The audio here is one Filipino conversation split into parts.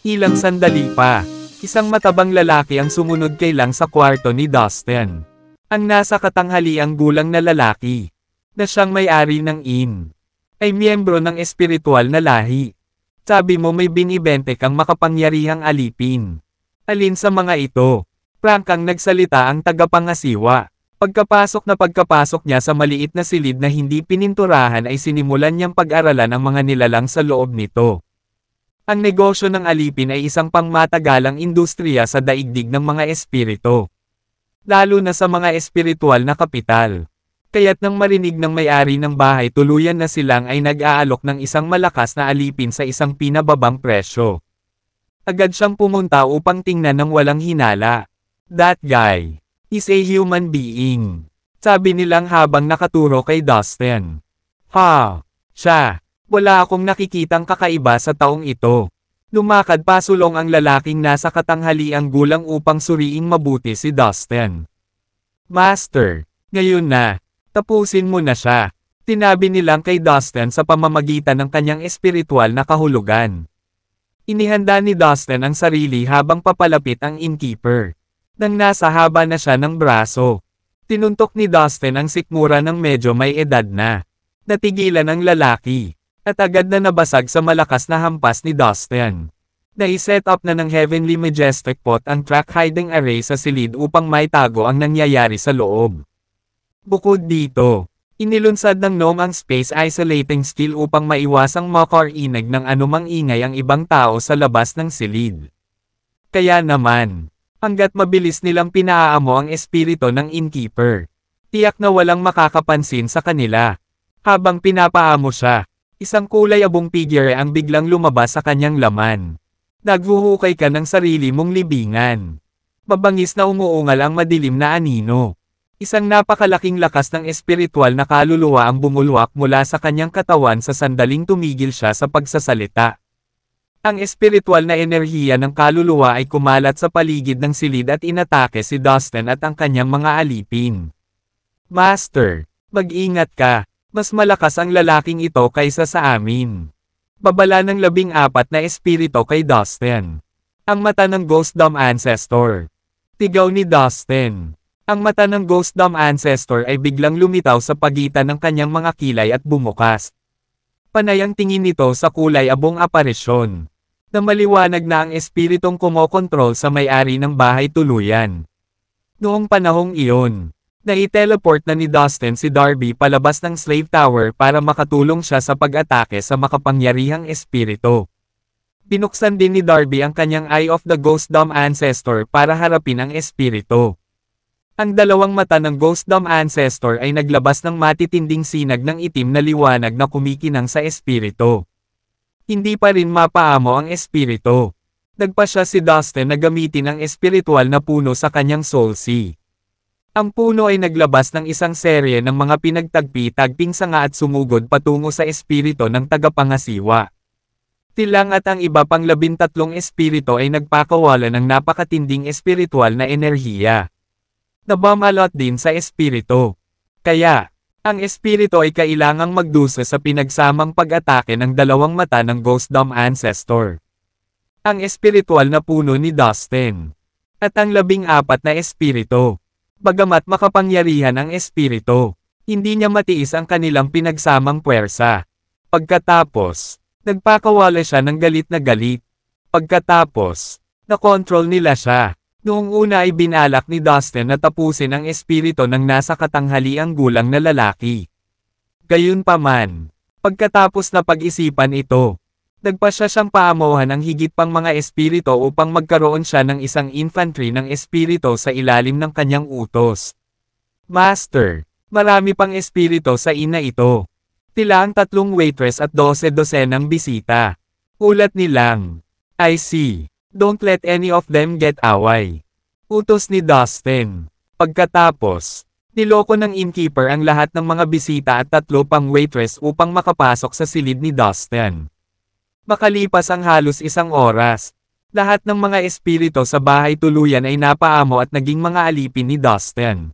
Ilang sandali pa, isang matabang lalaki ang sumunod kay Lang sa kwarto ni Dustin. Ang nasa katanghaliang gulang na lalaki, na siyang may-ari ng inn, ay miyembro ng espiritual na lahi. Sabi mo may binibente kang makapangyarihang alipin. Alin sa mga ito? Prangkang nagsalita ang tagapangasiwa. Pagkapasok niya sa maliit na silid na hindi pininturahan ay sinimulan niyang pag-aralan ang mga nilalang sa loob nito. Ang negosyo ng alipin ay isang pangmatagalang industriya sa daigdig ng mga espiritu. Lalo na sa mga espiritual na kapital. Kaya't nang marinig ng may-ari ng bahay tuluyan na silang ay nag-aalok ng isang malakas na alipin sa isang pinababang presyo. Agad siyang pumunta upang tingnan ng walang hinala. That guy is a human being. Sabi nilang habang nakaturo kay Dustin. Ha! Siya! Wala akong nakikitang kakaiba sa taong ito. Lumakad pasulong ang lalaking nasa katanghaliang gulang upang suriing mabuti si Dustin. Master, ngayon na, tapusin mo na siya. Tinabi nilang kay Dustin sa pamamagitan ng kanyang espiritual na kahulugan. Inihanda ni Dustin ang sarili habang papalapit ang innkeeper. Nang nasa haba na siya ng braso. Tinuntok ni Dustin ang sikmura ng medyo may edad na. Natigilan ang lalaki. At agad na nabasag sa malakas na hampas ni Dustin. Nai-set up na ng Heavenly Majestic Pot ang track hiding array sa silid upang maitago ang nangyayari sa loob. Bukod dito, inilunsad ng gnome ang space isolating skill upang maiwasang makarinig ng anumang ingay ang ibang tao sa labas ng silid. Kaya naman, hanggat mabilis nilang pinaamo ang espiritu ng innkeeper, tiyak na walang makakapansin sa kanila. Habang pinapaamo siya, isang kulay abong figure ang biglang lumabas sa kanyang laman. Naghuhukay ka ng sarili mong libingan. Mabangis na umuungal ang madilim na anino. Isang napakalaking lakas ng espiritual na kaluluwa ang bumulwak mula sa kanyang katawan sa sandaling tumigil siya sa pagsasalita. Ang espiritual na enerhiya ng kaluluwa ay kumalat sa paligid ng silid at inatake si Dustin at ang kanyang mga alipin. Master, mag-ingat ka. Mas malakas ang lalaking ito kaysa sa amin. Babala ng 14 na espiritu kay Dustin. Ang mata ng Ghost Dom Ancestor. Tigaw ni Dustin. Ang mata ng Ghost Dom Ancestor ay biglang lumitaw sa pagitan ng kanyang mga kilay at bumukas. Panay ang tingin nito sa kulay abong aparisyon. Na maliwanag na ang espiritong kumokontrol sa may-ari ng bahay tuluyan. Noong panahong iyon, nai-teleport na ni Dustin si Darby palabas ng slave tower para makatulong siya sa pag-atake sa makapangyarihang espiritu. Binuksan din ni Darby ang kanyang Eye of the Ghost Dom Ancestor para harapin ang espiritu. Ang dalawang mata ng Ghost Dom Ancestor ay naglabas ng matitinding sinag ng itim na liwanag na kumikinang sa espiritu. Hindi pa rin mapaamo ang espiritu. Nagpasya si Dustin na gamitin ang espiritual na puno sa kanyang soul sea. Ang puno ay naglabas ng isang serye ng mga pinagtagpi-tagping sanga at sumugod patungo sa espiritu ng tagapangasiwa. Tilang at ang iba pang 13 espiritu ay nagpakawala ng napakatinding espiritual na enerhiya. Nabamalot din sa espiritu. Kaya, ang espiritu ay kailangang magdusa sa pinagsamang pag-atake ng dalawang mata ng Ghost Dom Ancestor. Ang espiritual na puno ni Dustin. At ang 14 na espiritu. Bagamat makapangyarihan ang espiritu, hindi niya matiis ang kanilang pinagsamang puwersa. Pagkatapos, nagpakawala siya ng galit na galit. Pagkatapos, nakontrol nila siya. Noong una ay binalak ni Dustin na tapusin ang espiritu ng nasa katanghaliang gulang na lalaki. Gayunpaman, pagkatapos na pag-isipan ito, nagpasya siyang paamuhan ang higit pang mga espiritu upang magkaroon siya ng isang infantry ng espiritu sa ilalim ng kanyang utos. Master, marami pang espiritu sa ina ito. Tila ang 3 waitress at 12 dosenang bisita. Ulat nilang, I see. Don't let any of them get away. Utos ni Dustin. Pagkatapos, niloko ng innkeeper ang lahat ng mga bisita at 3 pang waitress upang makapasok sa silid ni Dustin. Makalipas ang halos 1 oras, lahat ng mga espiritu sa bahay tuluyan ay napaamo at naging mga alipin ni Dustin.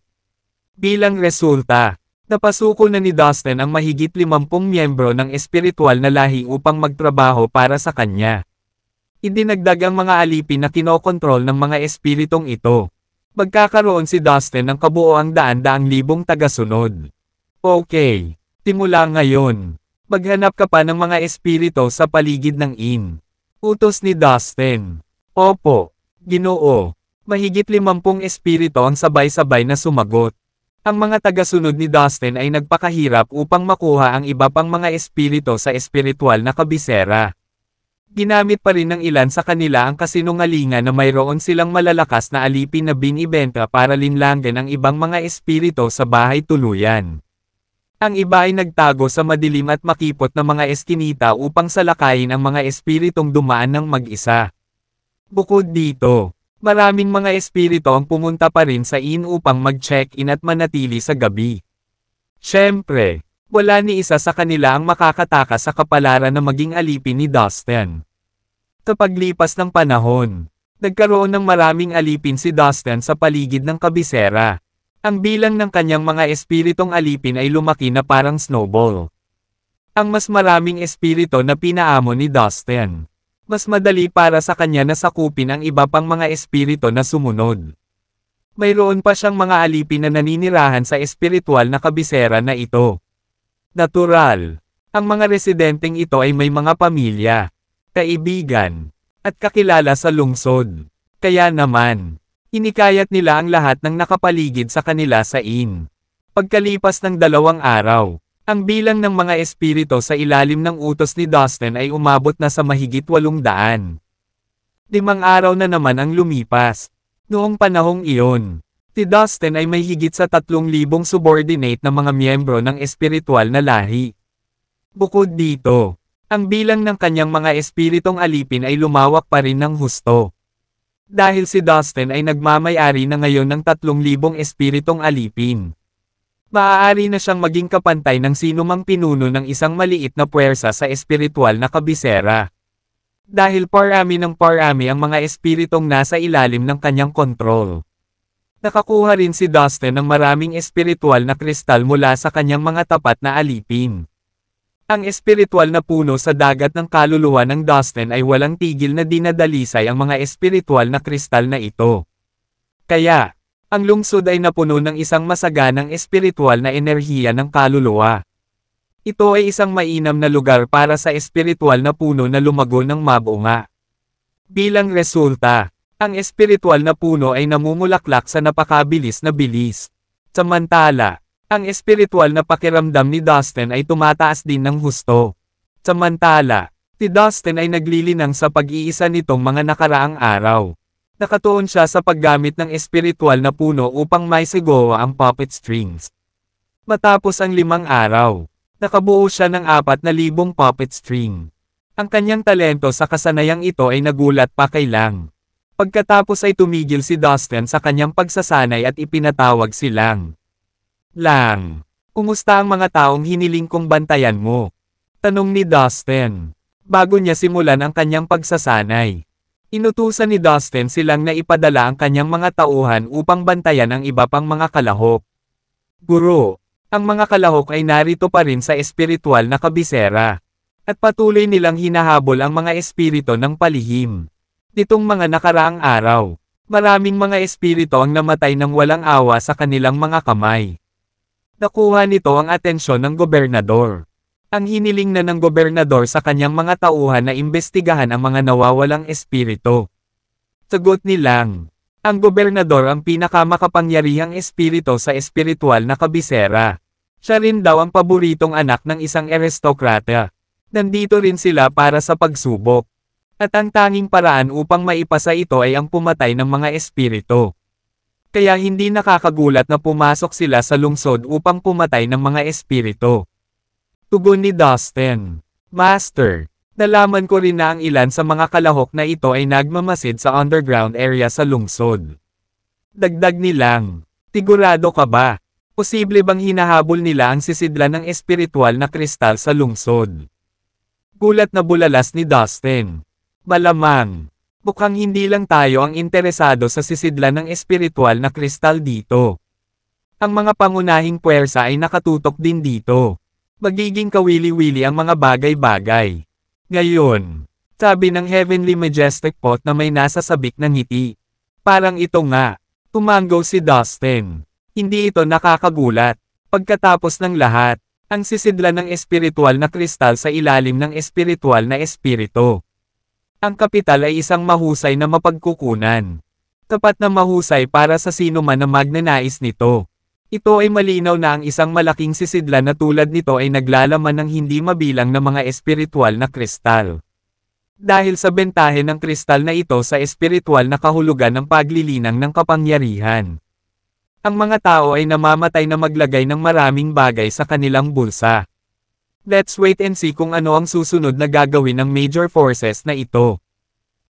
Bilang resulta, Napasuko na ni Dustin ang mahigit 50 miyembro ng espiritual na lahi upang magtrabaho para sa kanya. Idinagdag ang mga alipin na kinokontrol ng mga espiritong ito. Magkakaroon si Dustin ng kabuoang daan-daang libong tagasunod. Okay, simula ngayon. Maghanap ka pa ng mga espirito sa paligid ng inn. Utos ni Dustin. Opo, Ginoo. Mahigit 50 espirito ang sabay-sabay na sumagot. Ang mga tagasunod ni Dustin ay nagpakahirap upang makuha ang iba pang mga espirito sa espiritual na kabisera. Ginamit pa rin ng ilan sa kanila ang kasinungalingan na mayroon silang malalakas na alipin na binibenta para linlangin ang ibang mga espirito sa bahay tuluyan. Ang iba ay nagtago sa madilim at makipot na mga eskinita upang salakayin ang mga espiritong dumaan ng mag-isa. Bukod dito, maraming mga espirito ang pumunta pa rin sa inn upang mag-check-in at manatili sa gabi. Siyempre, wala ni isa sa kanila ang makakataka sa kapalaran na maging alipin ni Dustin. Sa paglipas ng panahon, nagkaroon ng maraming alipin si Dustin sa paligid ng kabisera. Ang bilang ng kanyang mga espiritong alipin ay lumaki na parang snowball. Ang mas maraming espirito na pinaamo ni Dustin, mas madali para sa kanya na sakupin ang iba pang mga espirito na sumunod. Mayroon pa siyang mga alipin na naninirahan sa espiritual na kabisera na ito. Natural, ang mga residenteng ito ay may mga pamilya, kaibigan, at kakilala sa lungsod. Kaya naman, inikayat nila ang lahat ng nakapaligid sa kanila sa inn. Pagkalipas ng 2 araw, ang bilang ng mga espirito sa ilalim ng utos ni Dustin ay umabot na sa mahigit 800. 5 araw na naman ang lumipas. Noong panahong iyon, si Dustin ay may higit sa 3,000 subordinate na mga miyembro ng espiritual na lahi. Bukod dito, ang bilang ng kanyang mga espiritong alipin ay lumawak pa rin ng husto. Dahil si Dustin ay nagmamay-ari na ngayon ng 3,000 espiritong alipin. Maaari na siyang maging kapantay ng sinumang pinuno ng isang maliit na puwersa sa espiritual na kabisera. Dahil parami ng parami ang mga espiritong nasa ilalim ng kanyang kontrol. Nakakuha rin si Dustin ng maraming espiritual na kristal mula sa kanyang mga tapat na alipin. Ang espiritual na puno sa dagat ng kaluluwa ng Dustin ay walang tigil na dinadalisay ang mga espiritual na kristal na ito. Kaya, ang lungsod ay napuno ng isang masaganang espiritual na enerhiya ng kaluluwa. Ito ay isang mainam na lugar para sa espiritual na puno na lumago ng mabunga. Bilang resulta, ang espiritual na puno ay namumulaklak sa napakabilis na bilis. Samantala, ang espiritual na pakiramdam ni Dustin ay tumataas din ng husto. Samantala, si Dustin ay naglilinang sa pag-iisa nitong mga nakaraang araw. Nakatuon siya sa paggamit ng espiritual na puno upang maisigawa ang puppet strings. Matapos ang 5 araw, nakabuo siya ng 4,000 puppet string. Ang kanyang talento sa kasanayang ito ay nagulat pa kay Lang. Pagkatapos ay tumigil si Dustin sa kanyang pagsasanay at ipinatawag si Lang. Lang, kumusta ang mga taong hiniling kong bantayan mo? Tanong ni Dustin, bago niya simulan ang kanyang pagsasanay. Inutusan ni Dustin silang na ipadala ang kanyang mga tauhan upang bantayan ang iba pang mga kalahok. Guro, ang mga kalahok ay narito pa rin sa espiritual na kabisera. At patuloy nilang hinahabol ang mga espirito ng palihim. Nitong mga nakaraang araw, maraming mga espirito ang namatay ng walang awa sa kanilang mga kamay. Nakuha nito ang atensyon ng gobernador. Ang hiniling na ng gobernador sa kanyang mga tauhan na imbestigahan ang mga nawawalang espirito. Sagot ni Lang, ang gobernador ang pinakamakapangyarihang espirito sa espiritual na kabisera. Siya rin daw ang paboritong anak ng isang aristokrata. Nandito rin sila para sa pagsubok. At ang tanging paraan upang maipasa ito ay ang pumatay ng mga espirito. Kaya hindi nakakagulat na pumasok sila sa lungsod upang pumatay ng mga espirito. Tugon ni Dustin, Master, nalaman ko rin na ang ilan sa mga kalahok na ito ay nagmamasid sa underground area sa lungsod. Dagdag ni Lang, sigurado ka ba? Posible bang hinahabol nila ang sisidlan ng espiritual na kristal sa lungsod? Gulat na bulalas ni Dustin. Malamang, mukhang hindi lang tayo ang interesado sa sisidlan ng espiritual na kristal dito. Ang mga pangunahing puwersa ay nakatutok din dito. Magiging kawili-wili ang mga bagay-bagay. Ngayon, sabi ng Heavenly Majestic Pot na may nasa sabik ng ngiti. Parang ito nga. Tumango si Dustin. Hindi ito nakakagulat. Pagkatapos ng lahat, ang sisidlan ng espiritual na kristal sa ilalim ng espiritual na espiritu. Ang kapital ay isang mahusay na mapagkukunan. Tapat na mahusay para sa sino man na magnanais nito. Ito ay malinaw na ang isang malaking sisidlan na tulad nito ay naglalaman ng hindi mabilang na mga espiritual na kristal. Dahil sa bentahe ng kristal na ito sa espiritual na kahulugan ng paglilinang ng kapangyarihan. Ang mga tao ay namamatay na maglagay ng maraming bagay sa kanilang bulsa. Let's wait and see kung ano ang susunod na gagawin ng major forces na ito.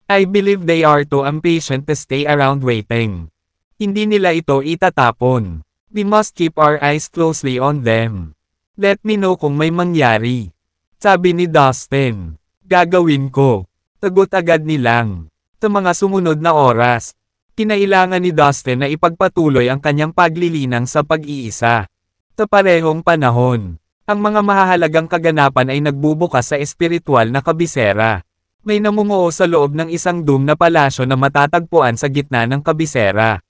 I believe they are too impatient to stay around waiting. Hindi nila ito itatapon. We must keep our eyes closely on them. Let me know kung may mangyari. Sabi ni Dustin. Gagawin ko. Tagot agad nilang. Sa mga sumunod na oras, kinailangan ni Dustin na ipagpatuloy ang kanyang paglilinang sa pag-iisa. Sa parehong panahon, ang mga mahahalagang kaganapan ay nagbubukas sa espiritual na kabisera. May namumuo sa loob ng isang doom na palasyo na matatagpuan sa gitna ng kabisera.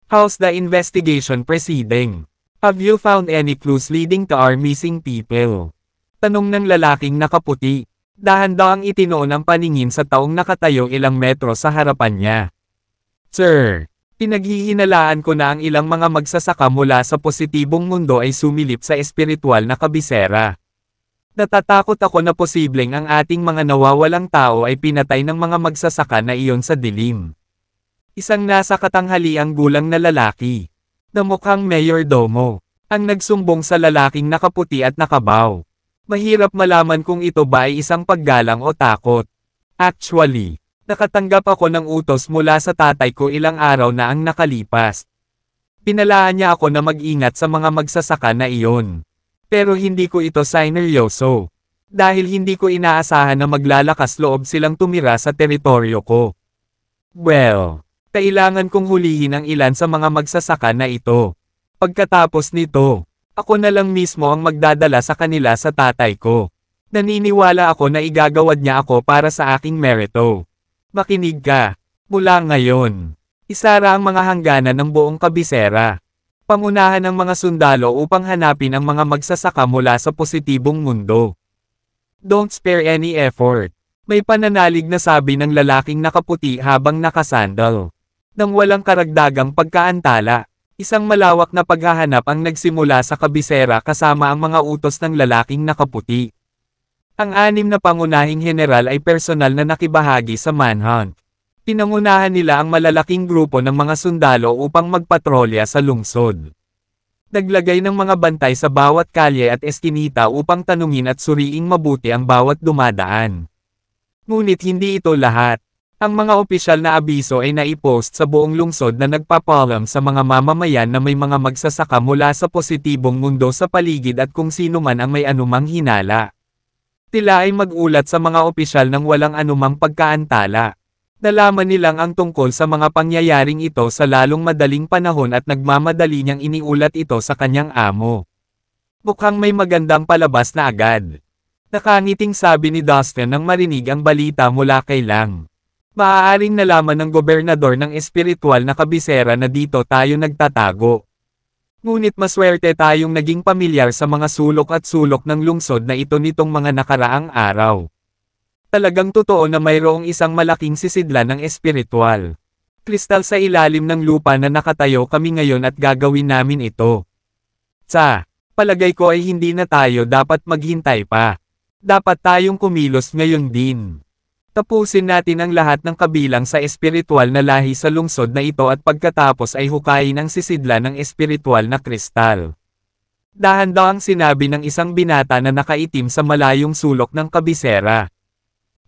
How's the investigation proceeding? Have you found any clues leading to our missing people? Tanong ng lalaking nakaputi. Dahan-dahang itinoon ang paningin sa taong nakatayo ilang metro sa harapan niya. Sir, pinaghihinalaan ko na ang ilang mga magsasaka mula sa positibong mundo ay sumilip sa espiritual na kabisera. Natatakot ako na posibleng ang ating mga nawawalang tao ay pinatay ng mga magsasaka na iyon sa dilim. Isang nasa katanghaliang gulang na lalaki, na mukhang mayordomo, ang nagsumbong sa lalaking nakaputi at nakabaw. Mahirap malaman kung ito ba ay isang paggalang o takot. Actually, nakatanggap ako ng utos mula sa tatay ko ilang araw na ang nakalipas. Pinalaan niya ako na mag-ingat sa mga magsasaka na iyon. Pero hindi ko ito sineryoso. Dahil hindi ko inaasahan na maglalakas loob silang tumira sa teritoryo ko. Well, kailangan kong hulihin ang ilan sa mga magsasaka na ito. Pagkatapos nito, ako na lang mismo ang magdadala sa kanila sa tatay ko. Naniniwala ako na igagawad niya ako para sa aking merito. Makinig ka. Mula ngayon, isara ang mga hangganan ng buong kabisera. Pangunahan ng mga sundalo upang hanapin ang mga magsasaka mula sa positibong mundo. Don't spare any effort. May pananalig na sabi ng lalaking nakaputi habang nakasandal. Nang walang karagdagang pagkaantala. Isang malawak na paghahanap ang nagsimula sa kabisera kasama ang mga utos ng lalaking nakaputi. Ang 6 na pangunahing general ay personal na nakibahagi sa manhunt. Pinangunahan nila ang malalaking grupo ng mga sundalo upang magpatrolya sa lungsod. Naglagay ng mga bantay sa bawat kalye at eskinita upang tanungin at suriing mabuti ang bawat dumadaan. Ngunit hindi ito lahat. Ang mga opisyal na abiso ay naipost sa buong lungsod na nagpapalam sa mga mamamayan na may mga magsasaka mula sa positibong mundo sa paligid at kung sino man ang may anumang hinala. Sila ay mag-ulat sa mga opisyal ng walang anumang pagkaantala. Nalaman nilang ang tungkol sa mga pangyayaring ito sa lalong madaling panahon at nagmamadali niyang iniulat ito sa kanyang amo. Mukhang may magandang palabas na agad. Nakangiting sabi ni Dustin nang marinig ang balita mula kay Lang. Maaaring nalaman ng gobernador ng espiritual na kabisera na dito tayo nagtatago. Ngunit maswerte tayong naging pamilyar sa mga sulok at sulok ng lungsod na ito nitong mga nakaraang araw. Talagang totoo na mayroong isang malaking sisidlan ng espiritual. Kristal sa ilalim ng lupa na nakatayo kami ngayon at gagawin namin ito. Palagay ko ay hindi na tayo dapat maghintay pa. Dapat tayong kumilos ngayon din. Tapusin natin ang lahat ng kabilang sa espiritual na lahi sa lungsod na ito at pagkatapos ay hukayin ang sisidlan ng espiritual na kristal. Dahan-dahang sinabi ng isang binata na nakaitim sa malayong sulok ng kabisera.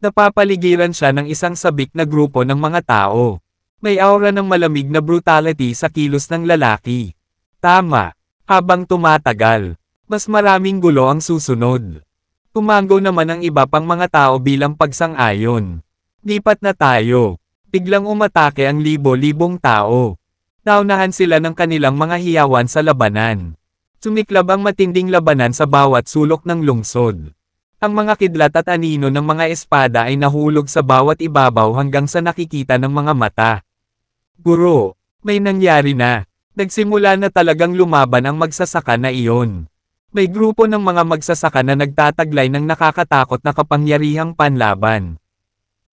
Napapaligiran siya ng isang sabik na grupo ng mga tao. May aura ng malamig na brutality sa kilos ng lalaki. Tama. Habang tumatagal, mas maraming gulo ang susunod. Tumango naman ang iba pang mga tao bilang pagsang-ayon. Lipat na tayo. Biglang umatake ang libo-libong tao. Naunahan sila ng kanilang mga hiyawan sa labanan. Sumiklab ang matinding labanan sa bawat sulok ng lungsod. Ang mga kidlat at anino ng mga espada ay nahulog sa bawat ibabaw hanggang sa nakikita ng mga mata. Guro, may nangyari na. Nagsimula na talagang lumaban ang magsasaka na iyon. May grupo ng mga magsasaka na nagtataglay ng nakakatakot na kapangyarihang panlaban.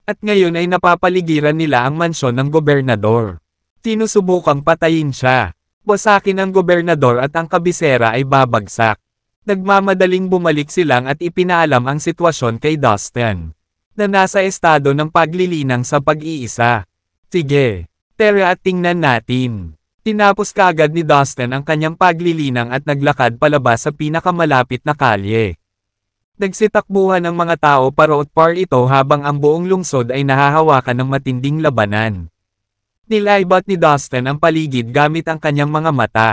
At ngayon ay napapaligiran nila ang mansyon ng gobernador. Sinusubukang patayin siya. Wasakin ang gobernador at ang kabisera ay babagsak. Nagmamadaling bumalik silang at ipinaalam ang sitwasyon kay Dustin, na nasa estado ng paglilinang sa pag-iisa. Sige, tara at tingnan natin. Tinapos kaagad ni Dustin ang kanyang paglilinang at naglakad palabas sa pinakamalapit na kalye. Nagsitakbuhan ang mga tao paro't par ito habang ang buong lungsod ay nahahawakan ng matinding labanan. Nilaibat ni Dustin ang paligid gamit ang kanyang mga mata.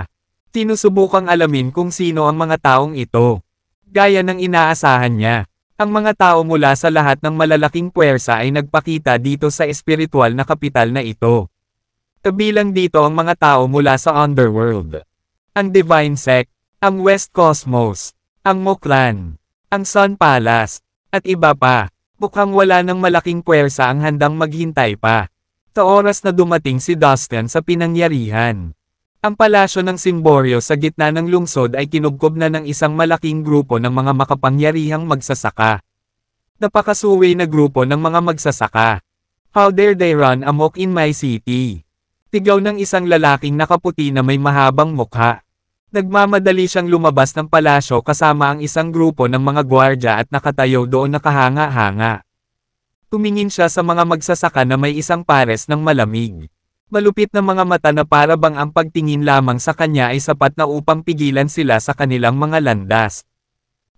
Sinusubukang alamin kung sino ang mga taong ito. Gaya ng inaasahan niya, ang mga tao mula sa lahat ng malalaking puwersa ay nagpakita dito sa espiritual na kapital na ito. Kabilang dito ang mga tao mula sa Underworld, ang Divine Sect, ang West Cosmos, ang Moklan, ang Sun Palace, at iba pa. Mukhang wala ng malaking puwersa ang handang maghintay pa. Sa oras na dumating si Dustin sa pinangyarihan. Ang palasyo ng Simborio sa gitna ng lungsod ay kinubkob na ng isang malaking grupo ng mga makapangyarihang magsasaka. Napakasuwi na grupo ng mga magsasaka. How dare they run amok in my city? Tigaw ng isang lalaking nakaputi na may mahabang mukha. Nagmamadali siyang lumabas ng palasyo kasama ang isang grupo ng mga gwardya at nakatayo doon nakahanga-hanga. Tumingin siya sa mga magsasaka na may isang pares ng malamig. Malupit na mga mata na para bang ang pagtingin lamang sa kanya ay sapat na upang pigilan sila sa kanilang mga landas.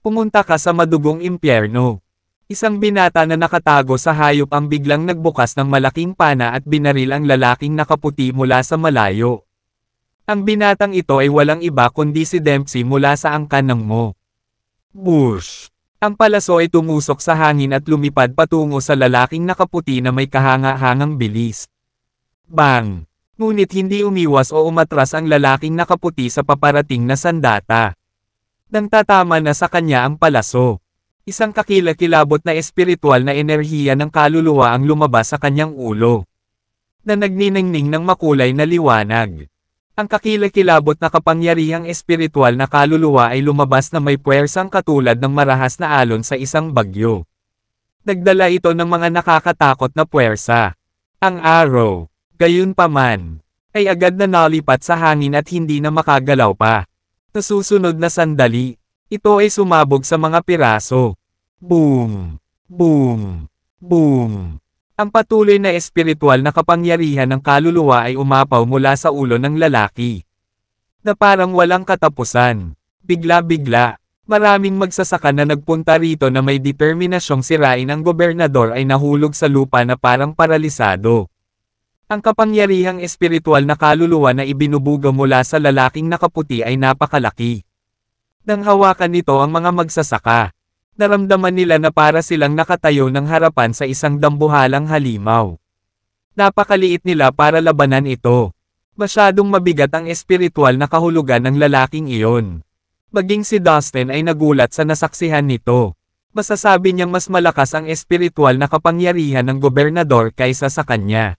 Pumunta ka sa madugong impyerno. Isang binata na nakatago sa hayop ang biglang nagbukas ng malaking pana at binaril ang lalaking nakaputi mula sa malayo. Ang binatang ito ay walang iba kundi si Dempsey mula sa angkan ng Mo. Bush! Ang palaso ay tumusok sa hangin at lumipad patungo sa lalaking nakaputi na may kahanga-hangang bilis. Bang! Ngunit hindi umiwas o umatras ang lalaking nakaputi sa paparating na sandata. Nang tatama na sa kanya ang palaso. Isang kakilakilabot na espiritual na enerhiya ng kaluluwa ang lumabas sa kanyang ulo. Na nagniningning ng makulay na liwanag. Ang kakilakilabot na kapangyarihang espiritual na kaluluwa ay lumabas na may puwersang katulad ng marahas na alon sa isang bagyo. Nagdala ito ng mga nakakatakot na puwersa. Ang araw, gayunpaman, ay agad na nalipat sa hangin at hindi na makagalaw pa. Sa susunod na sandali, ito ay sumabog sa mga piraso. Boom! Boom! Boom! Ang patuloy na espiritual na kapangyarihan ng kaluluwa ay umapaw mula sa ulo ng lalaki. Na parang walang katapusan. Bigla-bigla, maraming magsasaka na nagpunta rito na may determinasyong sirain ang gobernador ay nahulog sa lupa na parang paralisado. Ang kapangyarihang espiritual na kaluluwa na ibinubuga mula sa lalaking nakaputi ay napakalaki. Nang hawakan nito ang mga magsasaka, naramdaman nila na para silang nakatayo ng harapan sa isang dambuhalang halimaw. Napakaliit nila para labanan ito. Masyadong mabigat ang espiritual na kahulugan ng lalaking iyon. Maging si Dustin ay nagulat sa nasaksihan nito. Masasabi niyang mas malakas ang espiritual na kapangyarihan ng gobernador kaysa sa kanya.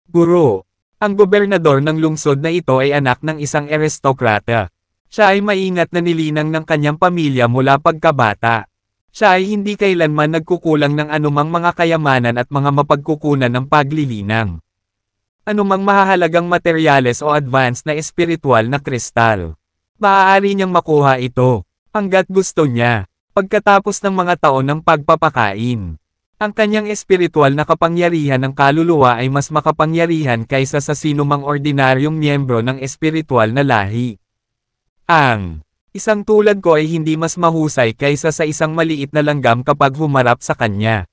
Guro, ang gobernador ng lungsod na ito ay anak ng isang aristokrata. Siya ay maingat na nilinang ng kanyang pamilya mula pagkabata. Siya ay hindi kailanman nagkukulang ng anumang mga kayamanan at mga mapagkukunan ng paglilinang. Anumang mahahalagang materyales o advanced na espiritual na kristal. Maaari niyang makuha ito, hanggat gusto niya, pagkatapos ng mga taon ng pagpapakain. Ang kanyang espiritual na kapangyarihan ng kaluluwa ay mas makapangyarihan kaysa sa sinumang ordinaryong miyembro ng espiritual na lahi. Ang isang tulad ko ay hindi mas mahusay kaysa sa isang maliit na langgam kapag humarap sa kanya.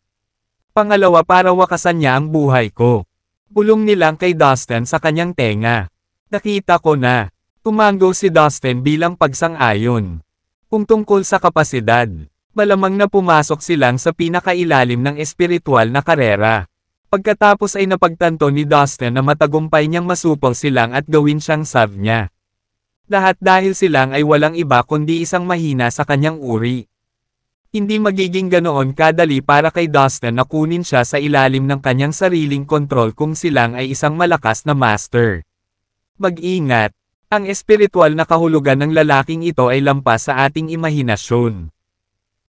Pangalawa, para wakasan niya ang buhay ko. Bulong nilang kay Dustin sa kanyang tenga. Nakita ko na. Tumango si Dustin bilang pagsang-ayon. Kung tungkol sa kapasidad, malamang na pumasok silang sa pinakailalim ng espiritual na karera. Pagkatapos ay napagtanto ni Dustin na matagumpay niyang masupol silang at gawin siyang sub niya. Lahat dahil silang ay walang iba kundi isang mahina sa kanyang uri. Hindi magiging ganoon kadali para kay Dustin na kunin siya sa ilalim ng kanyang sariling kontrol kung silang ay isang malakas na master. Mag-ingat, ang espiritual na kahulugan ng lalaking ito ay lampas sa ating imahinasyon.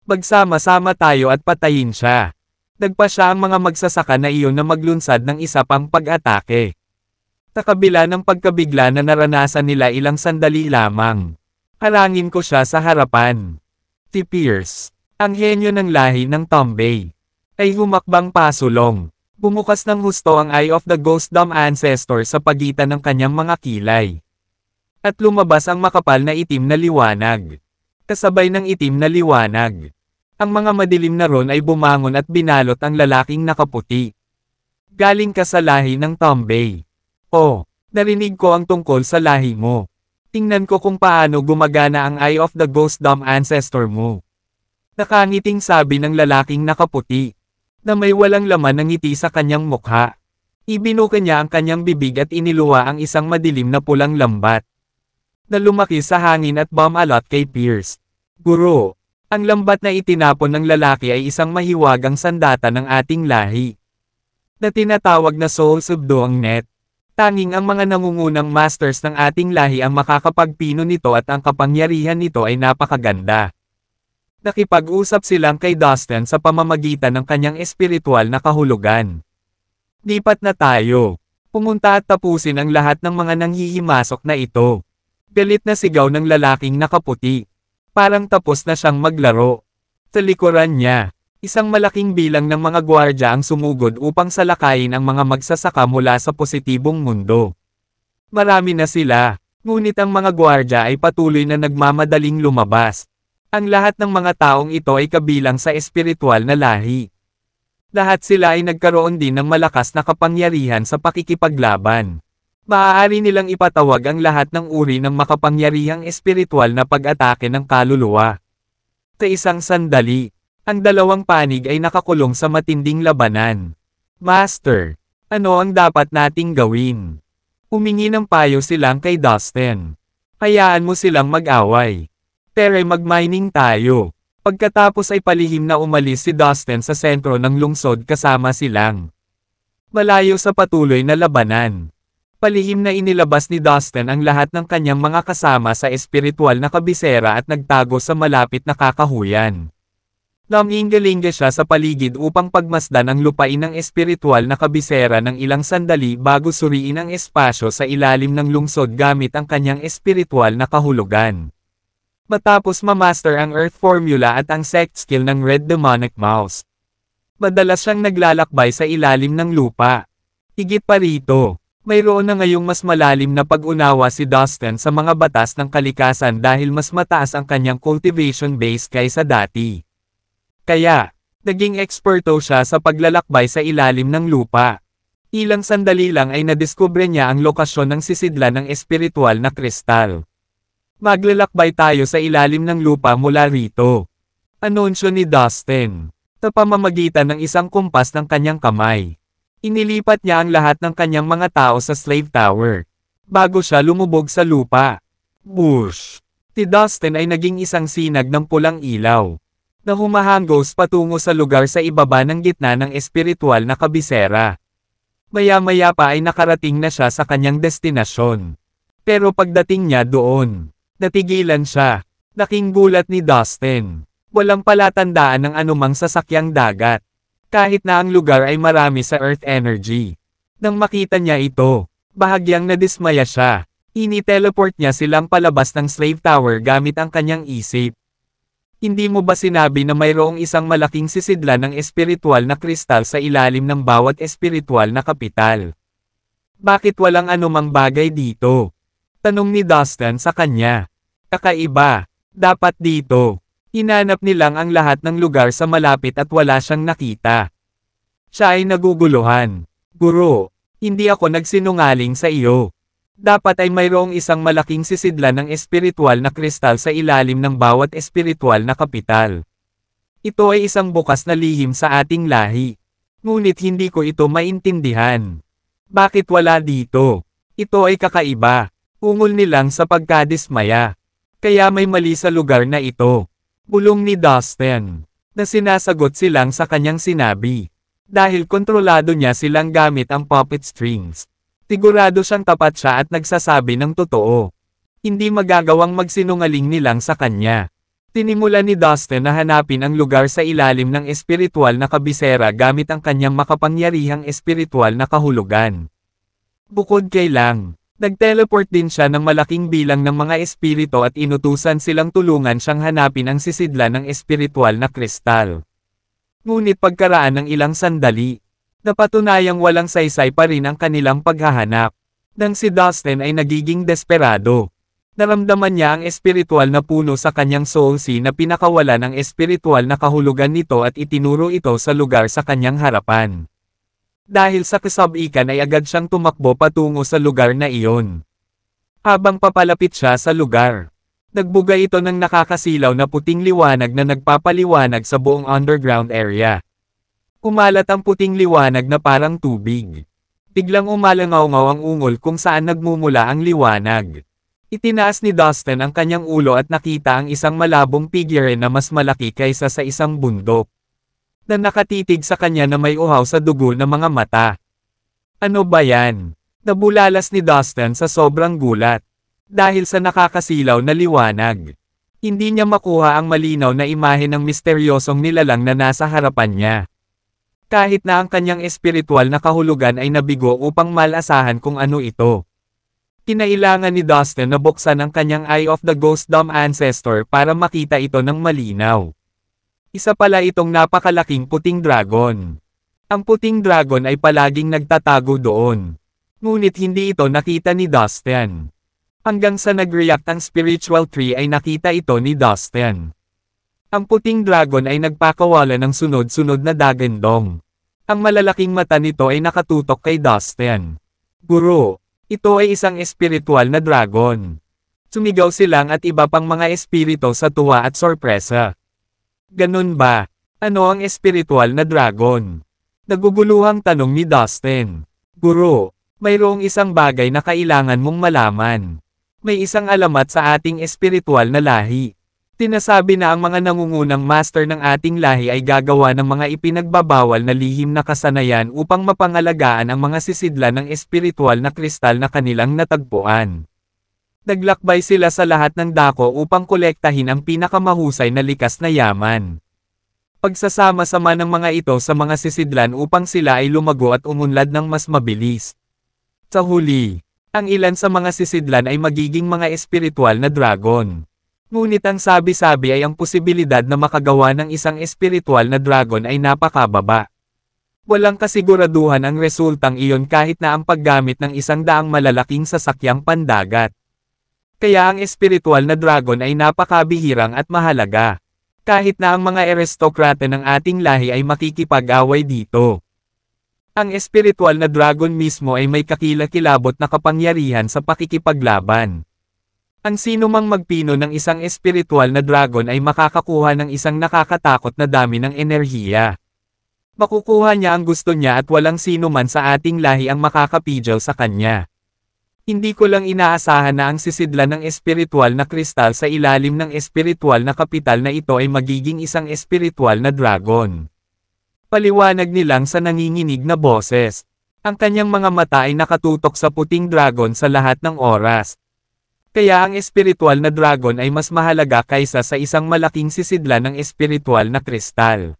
Magsama-sama tayo at patayin siya. Nagpa siya ang mga magsasaka na iyon na maglunsad ng isa pang pag-atake. Sa kabila ng pagkabigla na naranasan nila ilang sandali lamang. Harangin ko siya sa harapan. Si Pierce, ang henyo ng lahi ng Tombay, ay humakbang pasulong. Bumukas ng husto ang Eye of the Ghost Dom Ancestor sa pagitan ng kanyang mga kilay. At lumabas ang makapal na itim na liwanag. Kasabay ng itim na liwanag. Ang mga madilim na ron ay bumangon at binalot ang lalaking nakaputi. Galing ka sa lahi ng Tombay. Oh, narinig ko ang tungkol sa lahi mo. Tingnan ko kung paano gumagana ang Eye of the Ghost Dom Ancestor mo. Nakangiting sabi ng lalaking nakaputi, na may walang laman ng ngiti sa kanyang mukha. Ibinuka niya ang kanyang bibig at iniluwa ang isang madilim na pulang lambat. Na lumaki sa hangin at bumalot kay Pierce. Guro. Ang lambat na itinapon ng lalaki ay isang mahiwagang sandata ng ating lahi. Na tinatawag na Soul Subduong Net. Tanging ang mga nangungunang masters ng ating lahi ang makakapagpino nito at ang kapangyarihan nito ay napakaganda. Nakipag-usap silang kay Dustin sa pamamagitan ng kanyang espiritual na kahulugan. Lipat na tayo. Pumunta at tapusin ang lahat ng mga nanghihimasok na ito. Galit na sigaw ng lalaking nakaputi. Parang tapos na siyang maglaro. Sa likuran niya, isang malaking bilang ng mga gwardya ang sumugod upang salakayin ang mga magsasaka mula sa positibong mundo. Marami na sila, ngunit ang mga gwardya ay patuloy na nagmamadaling lumabas. Ang lahat ng mga taong ito ay kabilang sa espiritual na lahi. Lahat sila ay nagkaroon din ng malakas na kapangyarihan sa pakikipaglaban. Maaari nilang ipatawag ang lahat ng uri ng makapangyarihang espiritual na pag-atake ng kaluluwa. Sa isang sandali, ang dalawang panig ay nakakulong sa matinding labanan. Master, ano ang dapat nating gawin? Humingi ng payo silang kay Dustin. Hayaan mo silang mag-away. Pero mag-mining tayo. Pagkatapos ay palihim na umalis si Dustin sa sentro ng lungsod kasama silang. Malayo sa patuloy na labanan. Palihim na inilabas ni Dustin ang lahat ng kanyang mga kasama sa espiritual na kabisera at nagtago sa malapit na kakahuyan. Naminggalinga siya sa paligid upang pagmasdan ang lupain ng espiritual na kabisera ng ilang sandali bago suriin ang espasyo sa ilalim ng lungsod gamit ang kanyang espiritual na kahulugan. Matapos mamaster ang Earth Formula at ang sect skill ng Red Demonic Mouse, madalas siyang naglalakbay sa ilalim ng lupa. Higit pa rito, mayroon na ngayong mas malalim na pag-unawa si Dustin sa mga batas ng kalikasan dahil mas mataas ang kanyang cultivation base kaysa dati. Kaya, naging eksperto siya sa paglalakbay sa ilalim ng lupa. Ilang sandali lang ay nadiskubre niya ang lokasyon ng sisidlan ng espiritual na kristal. Maglalakbay tayo sa ilalim ng lupa mula rito. Anunsyo ni Dustin. Sa pamamagitan ng isang kumpas ng kanyang kamay. Inilipat niya ang lahat ng kanyang mga tao sa slave tower. Bago siya lumubog sa lupa. Bush! Si Dustin ay naging isang sinag ng pulang ilaw. Na humahanggos patungo sa lugar sa ibaba ng gitna ng espiritual na kabisera. Maya-maya pa ay nakarating na siya sa kanyang destinasyon. Pero pagdating niya doon, natigilan siya. Laking gulat ni Dustin. Walang palatandaan ng anumang sasakyang dagat. Kahit na ang lugar ay marami sa earth energy. Nang makita niya ito, bahagyang nadismaya siya. Ini-teleport niya silang palabas ng slave tower gamit ang kanyang isip. Hindi mo ba sinabi na mayroong isang malaking sisidlan ng espiritual na kristal sa ilalim ng bawat espiritual na kapital? Bakit walang anumang bagay dito? Tanong ni Dustin sa kanya. Kakaiba, dapat dito. Hinanap nilang ang lahat ng lugar sa malapit at wala siyang nakita. Siya ay naguguluhan. Guro, hindi ako nagsinungaling sa iyo. Dapat ay mayroong isang malaking sisidlan ng espiritual na kristal sa ilalim ng bawat espiritual na kapital. Ito ay isang bukas na lihim sa ating lahi. Ngunit hindi ko ito maintindihan. Bakit wala dito? Ito ay kakaiba. Ungol nilang sa pagkadismaya. Kaya may mali sa lugar na ito. Bulong ni Dustin. Na sinasagot silang sa kanyang sinabi. Dahil kontrolado niya silang gamit ang puppet strings. Sigurado siyang tapat siya at nagsasabi ng totoo. Hindi magagawang magsinungaling nilang sa kanya. Tinimula ni Dustin na hanapin ang lugar sa ilalim ng espiritual na kabisera gamit ang kanyang makapangyarihang espiritual na kahulugan. Bukod kay Lang, nag-teleport din siya ng malaking bilang ng mga espiritu at inutusan silang tulungan siyang hanapin ang sisidlan ng espiritual na kristal. Ngunit pagkaraan ng ilang sandali, napatunayang walang saysay pa rin ang kanilang paghahanap. Nang si Dustin ay nagiging desperado. Naramdaman niya ang espiritual na puno sa kanyang soul sea na pinakawalan ang espiritual na kahulugan nito at itinuro ito sa lugar sa kanyang harapan. Dahil sa kasabikan ay agad siyang tumakbo patungo sa lugar na iyon. Habang papalapit siya sa lugar, nagbugay ito ng nakakasilaw na puting liwanag na nagpapaliwanag sa buong underground area. Kumalat ang puting liwanag na parang tubig. Biglang umalangaw-ngaw ang ungol kung saan nagmumula ang liwanag. Itinaas ni Dustin ang kanyang ulo at nakita ang isang malabong figure na mas malaki kaysa sa isang bundok. Na nakatitig sa kanya na may uhaw sa dugo na mga mata. Ano ba yan? Nabulalas ni Dustin sa sobrang gulat. Dahil sa nakakasilaw na liwanag. Hindi niya makuha ang malinaw na imahe ng misteryosong nilalang na nasa harapan niya. Kahit na ang kanyang espiritual na kahulugan ay nabigo upang malasahan kung ano ito. Kinailangan ni Dustin na buksan ang kanyang Eye of the Ghost Dumb Ancestor para makita ito ng malinaw. Isa pala itong napakalaking puting dragon. Ang puting dragon ay palaging nagtatago doon. Ngunit hindi ito nakita ni Dustin. Hanggang sa nag-react ang spiritual tree ay nakita ito ni Dustin. Ang puting dragon ay nagpakawala ng sunod-sunod na dagandong. Ang malalaking mata nito ay nakatutok kay Dustin. Guro. Ito ay isang espiritual na dragon. Sumigaw silang at iba pang mga espiritu sa tuwa at sorpresa. Ganun ba? Ano ang espiritual na dragon? Naguguluhang tanong ni Dustin. Guro, mayroong isang bagay na kailangan mong malaman. May isang alamat sa ating espiritual na lahi. Tinasabi na ang mga nangungunang master ng ating lahi ay gagawa ng mga ipinagbabawal na lihim na kasanayan upang mapangalagaan ang mga sisidlan ng espiritual na kristal na kanilang natagpuan. Naglakbay sila sa lahat ng dako upang kolektahin ang pinakamahusay na likas na yaman. Pagsasama-sama ng mga ito sa mga sisidlan upang sila ay lumago at umunlad ng mas mabilis. Sa huli, ang ilan sa mga sisidlan ay magiging mga espiritual na dragon. Ngunit ang sabi-sabi ay ang posibilidad na makagawa ng isang espiritual na dragon ay napakababa. Walang kasiguraduhan ang resultang iyon kahit na ang paggamit ng 100 malalaking sasakyang pandagat. Kaya ang espiritual na dragon ay napakabihirang at mahalaga. Kahit na ang mga aristokrate ng ating lahi ay makikipag-away dito. Ang espiritual na dragon mismo ay may kakilakilabot na kapangyarihan sa pakikipaglaban. Ang sino mang magpino ng isang espiritual na dragon ay makakakuha ng isang nakakatakot na dami ng enerhiya. Makukuha niya ang gusto niya at walang sino man sa ating lahi ang makakapigil sa kanya. Hindi ko lang inaasahan na ang sisidlan ng espiritual na kristal sa ilalim ng espiritual na kapital na ito ay magiging isang espiritual na dragon. Paliwanag nilang sa nanginginig na boses. Ang kanyang mga mata ay nakatutok sa puting dragon sa lahat ng oras. Kaya ang espiritual na dragon ay mas mahalaga kaysa sa isang malaking sisidlan ng espiritual na kristal.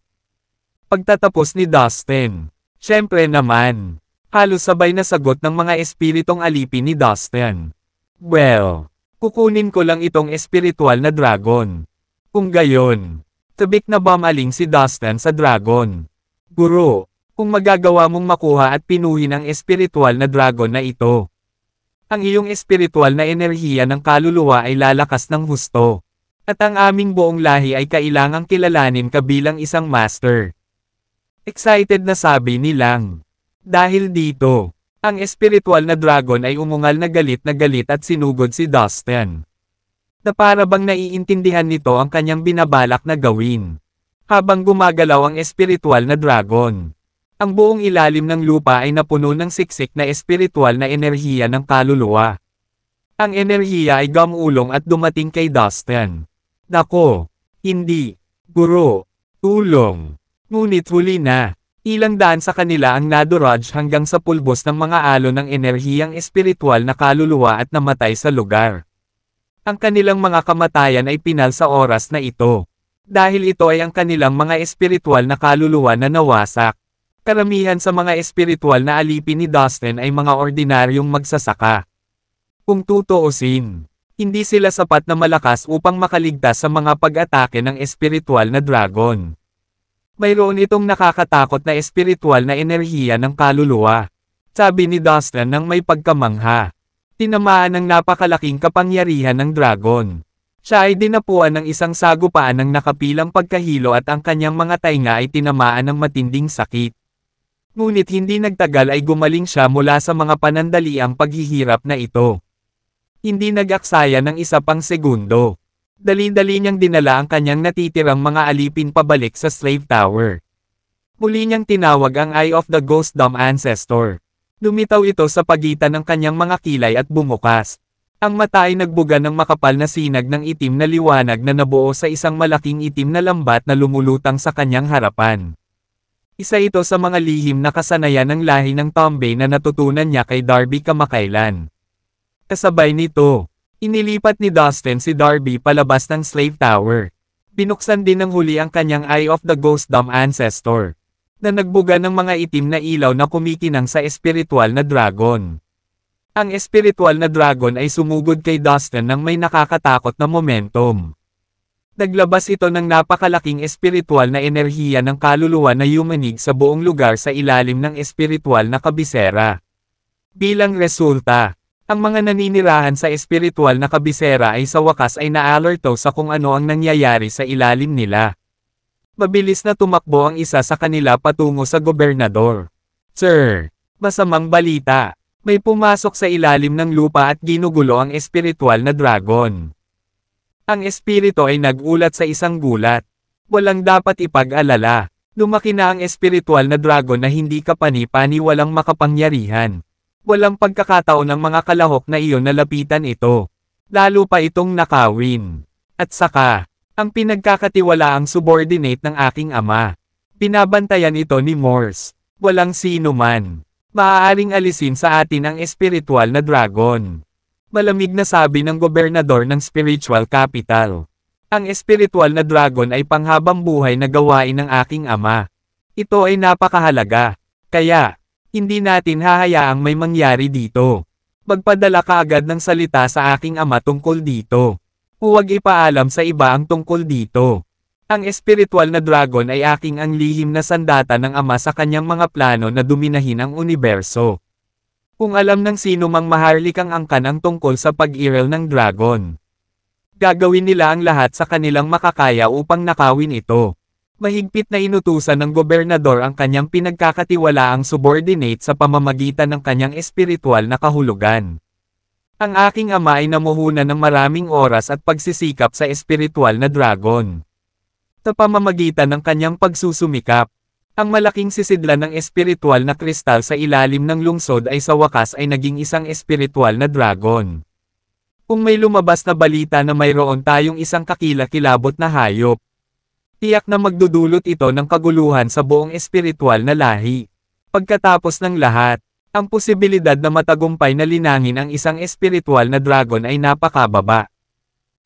Pagtatapos ni Dustin. Siyempre naman. Halos sabay na sagot ng mga espiritong alipin ni Dustin. Well, kukunin ko lang itong espiritual na dragon. Kung gayon, tabik na bamaling si Dustin sa dragon. Guro, kung magagawa mong makuha at pinuhin ang espiritual na dragon na ito. Ang iyong espiritual na enerhiya ng kaluluwa ay lalakas ng husto. At ang aming buong lahi ay kailangang kilalanin ka bilang isang master. Excited na sabi ni Lang. Dahil dito, ang espiritual na dragon ay umungal na galit at sinugod si Dustin. Na para bang naiintindihan nito ang kanyang binabalak na gawin. Habang gumagalaw ang espiritual na dragon. Ang buong ilalim ng lupa ay napuno ng siksik na espiritual na enerhiya ng kaluluwa. Ang enerhiya ay gumulong at dumating kay Dustin. Nako, hindi, guro, tulong. Ngunit huli na, ilang daan sa kanila ang naduraj hanggang sa pulbos ng mga alon ng enerhiyang espiritual na kaluluwa at namatay sa lugar. Ang kanilang mga kamatayan ay pinal sa oras na ito. Dahil ito ay ang kanilang mga espiritual na kaluluwa na nawasak. Karamihan sa mga espiritual na alipin ni Dustin ay mga ordinaryong magsasaka. Kung tutuusin, hindi sila sapat na malakas upang makaligtas sa mga pag-atake ng espiritual na dragon. Mayroon itong nakakatakot na espiritual na enerhiya ng kaluluwa. Sabi ni Dustin nang may pagkamangha. Tinamaan ng napakalaking kapangyarihan ng dragon. Siya ay dinapuan ng isang sagupaan ng nakapilang pagkahilo at ang kanyang mga tainga ay tinamaan ng matinding sakit. Ngunit hindi nagtagal ay gumaling siya mula sa mga panandaliang paghihirap na ito. Hindi nag-aksaya ng isa pang segundo. Dali-dali niyang dinala ang kanyang natitirang mga alipin pabalik sa Slave Tower. Muli niyang tinawag ang Eye of the Ghost Dome Ancestor. Lumitaw ito sa pagitan ng kanyang mga kilay at bumukas. Ang mata ay nagbuga ng makapal na sinag ng itim na liwanag na nabuo sa isang malaking itim na lambat na lumulutang sa kanyang harapan. Isa ito sa mga lihim na kasanayan ng lahi ng Tombay na natutunan niya kay Darby kamakailan. Kasabay nito, inilipat ni Dustin si Darby palabas ng Slave Tower. Binuksan din ng huli ang kanyang Eye of the Ghost Dome Ancestor, na nagbuga ng mga itim na ilaw na kumikinang sa espiritual na dragon. Ang espiritual na dragon ay sumugod kay Dustin ng may nakakatakot na momentum. Naglabas ito ng napakalaking espiritual na enerhiya ng kaluluwa na yumanig sa buong lugar sa ilalim ng espiritual na kabisera. Bilang resulta, ang mga naninirahan sa espiritual na kabisera ay sa wakas ay na-alerto sa kung ano ang nangyayari sa ilalim nila. Mabilis na tumakbo ang isa sa kanila patungo sa gobernador. Sir, masamang balita. May pumasok sa ilalim ng lupa at ginugulo ang espiritual na dragon. Ang espiritu ay nagulat sa isang gulat. Walang dapat ipag-alala. Lumaki na ang espiritual na dragon na hindi kapani-pani walang makapangyarihan. Walang pagkakataon ng mga kalahok na iyon na lapitan ito. Lalo pa itong nakawin. At saka, ang pinagkakatiwalaang subordinate ng aking ama. Binabantayan ito ni Morse. Walang sino man maaaring alisin sa atin ang espiritual na dragon. Malamig na sabi ng gobernador ng spiritual capital. Ang espiritual na dragon ay panghabang buhay na gawain ng aking ama. Ito ay napakahalaga. Kaya, hindi natin hahayaang may mangyari dito. Magpadala ka agad ng salita sa aking ama tungkol dito. Huwag ipaalam sa iba ang tungkol dito. Ang espiritual na dragon ay aking ang lihim na sandata ng ama sa kanyang mga plano na duminahin ang universo. Kung alam ng sino mang maharlikang angkan ang tungkol sa pag-iral ng dragon, gagawin nila ang lahat sa kanilang makakaya upang nakawin ito. Mahigpit na inutusan ng gobernador ang kanyang pinagkakatiwalaang subordinate sa pamamagitan ng kanyang espiritual na kahulugan. Ang aking ama ay namuhunan ng maraming oras at pagsisikap sa espiritual na dragon. Sa pamamagitan ng kanyang pagsusumikap, ang malaking sisidlan ng espiritual na kristal sa ilalim ng lungsod ay sa wakas ay naging isang espiritual na dragon. Kung may lumabas na balita na mayroon tayong isang kakilakilabot na hayop, tiyak na magdudulot ito ng kaguluhan sa buong espiritual na lahi. Pagkatapos ng lahat, ang posibilidad na matagumpay na linangin ang isang espiritual na dragon ay napakababa.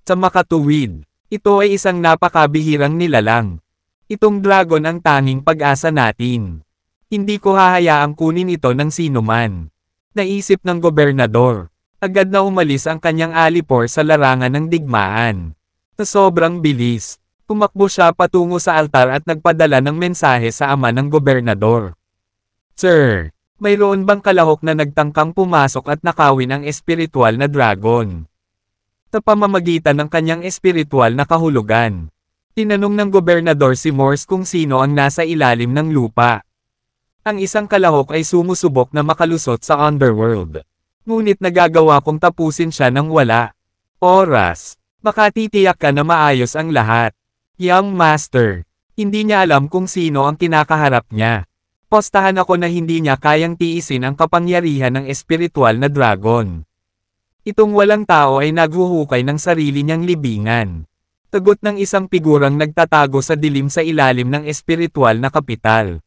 Sa makatuwid, ito ay isang napakabihirang nilalang. Itong dragon ang tanging pag-asa natin. Hindi ko hahayaang kunin ito ng sinuman. Naisip ng gobernador. Agad na umalis ang kanyang alipor sa larangan ng digmaan. Sa sobrang bilis, tumakbo siya patungo sa altar at nagpadala ng mensahe sa ama ng gobernador. Sir, mayroon bang kalahok na nagtangkang pumasok at nakawin ang espiritual na dragon? Sa pamamagitan ng kanyang espiritual na kahulugan. Tinanong ng gobernador si Morse kung sino ang nasa ilalim ng lupa. Ang isang kalahok ay sumusubok na makalusot sa underworld. Ngunit nagagawa kong tapusin siya ng wala oras. Makatitiyak ka na maayos ang lahat. Young Master. Hindi niya alam kung sino ang kinakaharap niya. Postahan ako na hindi niya kayang tiisin ang kapangyarihan ng espiritual na dragon. Itong walang tao ay naghuhukay ng sarili niyang libingan. Tagot ng isang figurang nagtatago sa dilim sa ilalim ng espiritual na kapital.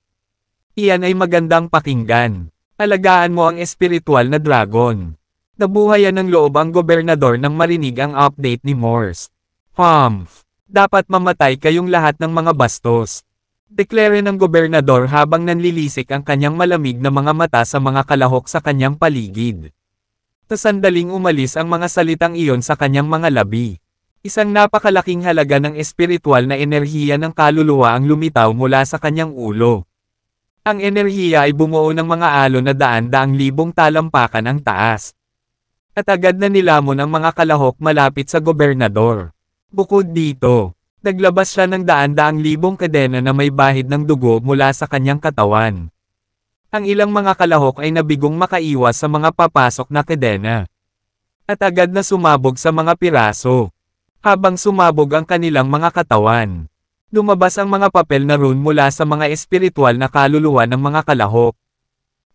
Iyan ay magandang pakinggan. Alagaan mo ang espiritual na dragon. Nabuhayan ng loob ang gobernador nang marinig ang update ni Morse. Humph! Dapat mamatay kayong lahat ng mga bastos. Deklare ng gobernador habang nanlilisik ang kanyang malamig na mga mata sa mga kalahok sa kanyang paligid. Sandaling umalis ang mga salitang iyon sa kanyang mga labi. Isang napakalaking halaga ng espiritual na enerhiya ng kaluluwa ang lumitaw mula sa kanyang ulo. Ang enerhiya ay bumuo ng mga alon na daan-daang libong talampakan ang taas. At agad na nilamon ang mga kalahok malapit sa gobernador. Bukod dito, naglabas siya ng daan-daang libong kadena na may bahid ng dugo mula sa kanyang katawan. Ang ilang mga kalahok ay nabigong makaiwas sa mga papasok na kadena. At agad na sumabog sa mga piraso. Habang sumabog ang kanilang mga katawan, lumabas ang mga papel na rune mula sa mga espiritual na kaluluwa ng mga kalahok.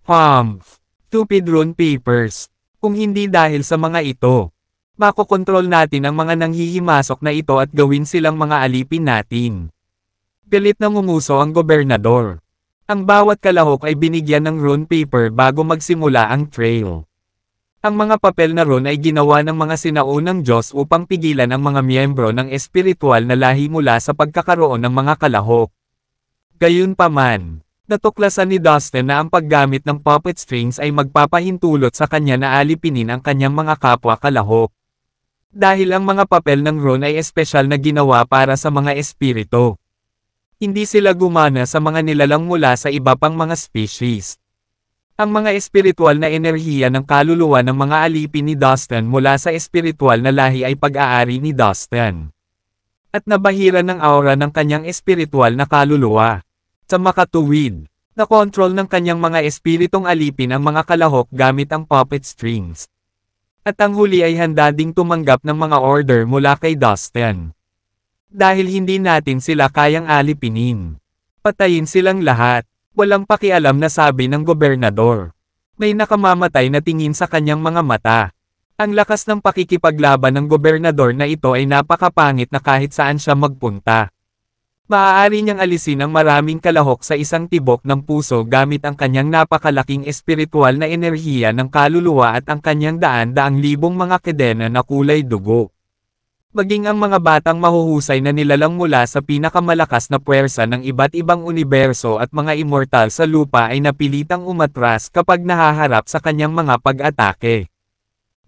Humph! Stupid rune papers. Kung hindi dahil sa mga ito, makokontrol natin ang mga nanghihimasok na ito at gawin silang mga alipin natin. Galit na ngumuso ang gobernador. Ang bawat kalahok ay binigyan ng rune paper bago magsimula ang trail. Ang mga papel na rune ay ginawa ng mga sinaunang Diyos upang pigilan ang mga miyembro ng espiritual na lahi mula sa pagkakaroon ng mga kalahok. Gayunpaman, natuklasan ni Dustin na ang paggamit ng puppet strings ay magpapahintulot sa kanya na alipinin ang kanyang mga kapwa kalahok. Dahil ang mga papel ng rune ay espesyal na ginawa para sa mga espiritu. Hindi sila gumana sa mga nilalang mula sa iba pang mga species. Ang mga espiritual na enerhiya ng kaluluwa ng mga alipin ni Dustin mula sa espiritual na lahi ay pag-aari ni Dustin. At nabahira ng aura ng kanyang espiritual na kaluluwa. Sa makatuwid, na-control ng kanyang mga espiritong alipin ang mga kalahok gamit ang puppet strings. At ang huli ay handa ding tumanggap ng mga order mula kay Dustin. Dahil hindi natin sila kayang alipinin. Patayin silang lahat. Walang pakialam na sabi ng gobernador. May nakamamatay na tingin sa kanyang mga mata. Ang lakas ng pakikipaglaban ng gobernador na ito ay napakapangit na kahit saan siya magpunta. Maaari niyang alisin ang maraming kalahok sa isang tibok ng puso gamit ang kanyang napakalaking espiritual na enerhiya ng kaluluwa at ang kanyang daan-daang libong mga kadena na kulay dugo. Maging ang mga batang mahuhusay na nilalang mula sa pinakamalakas na puwersa ng iba't ibang universo at mga immortal sa lupa ay napilitang umatras kapag nahaharap sa kanyang mga pag-atake.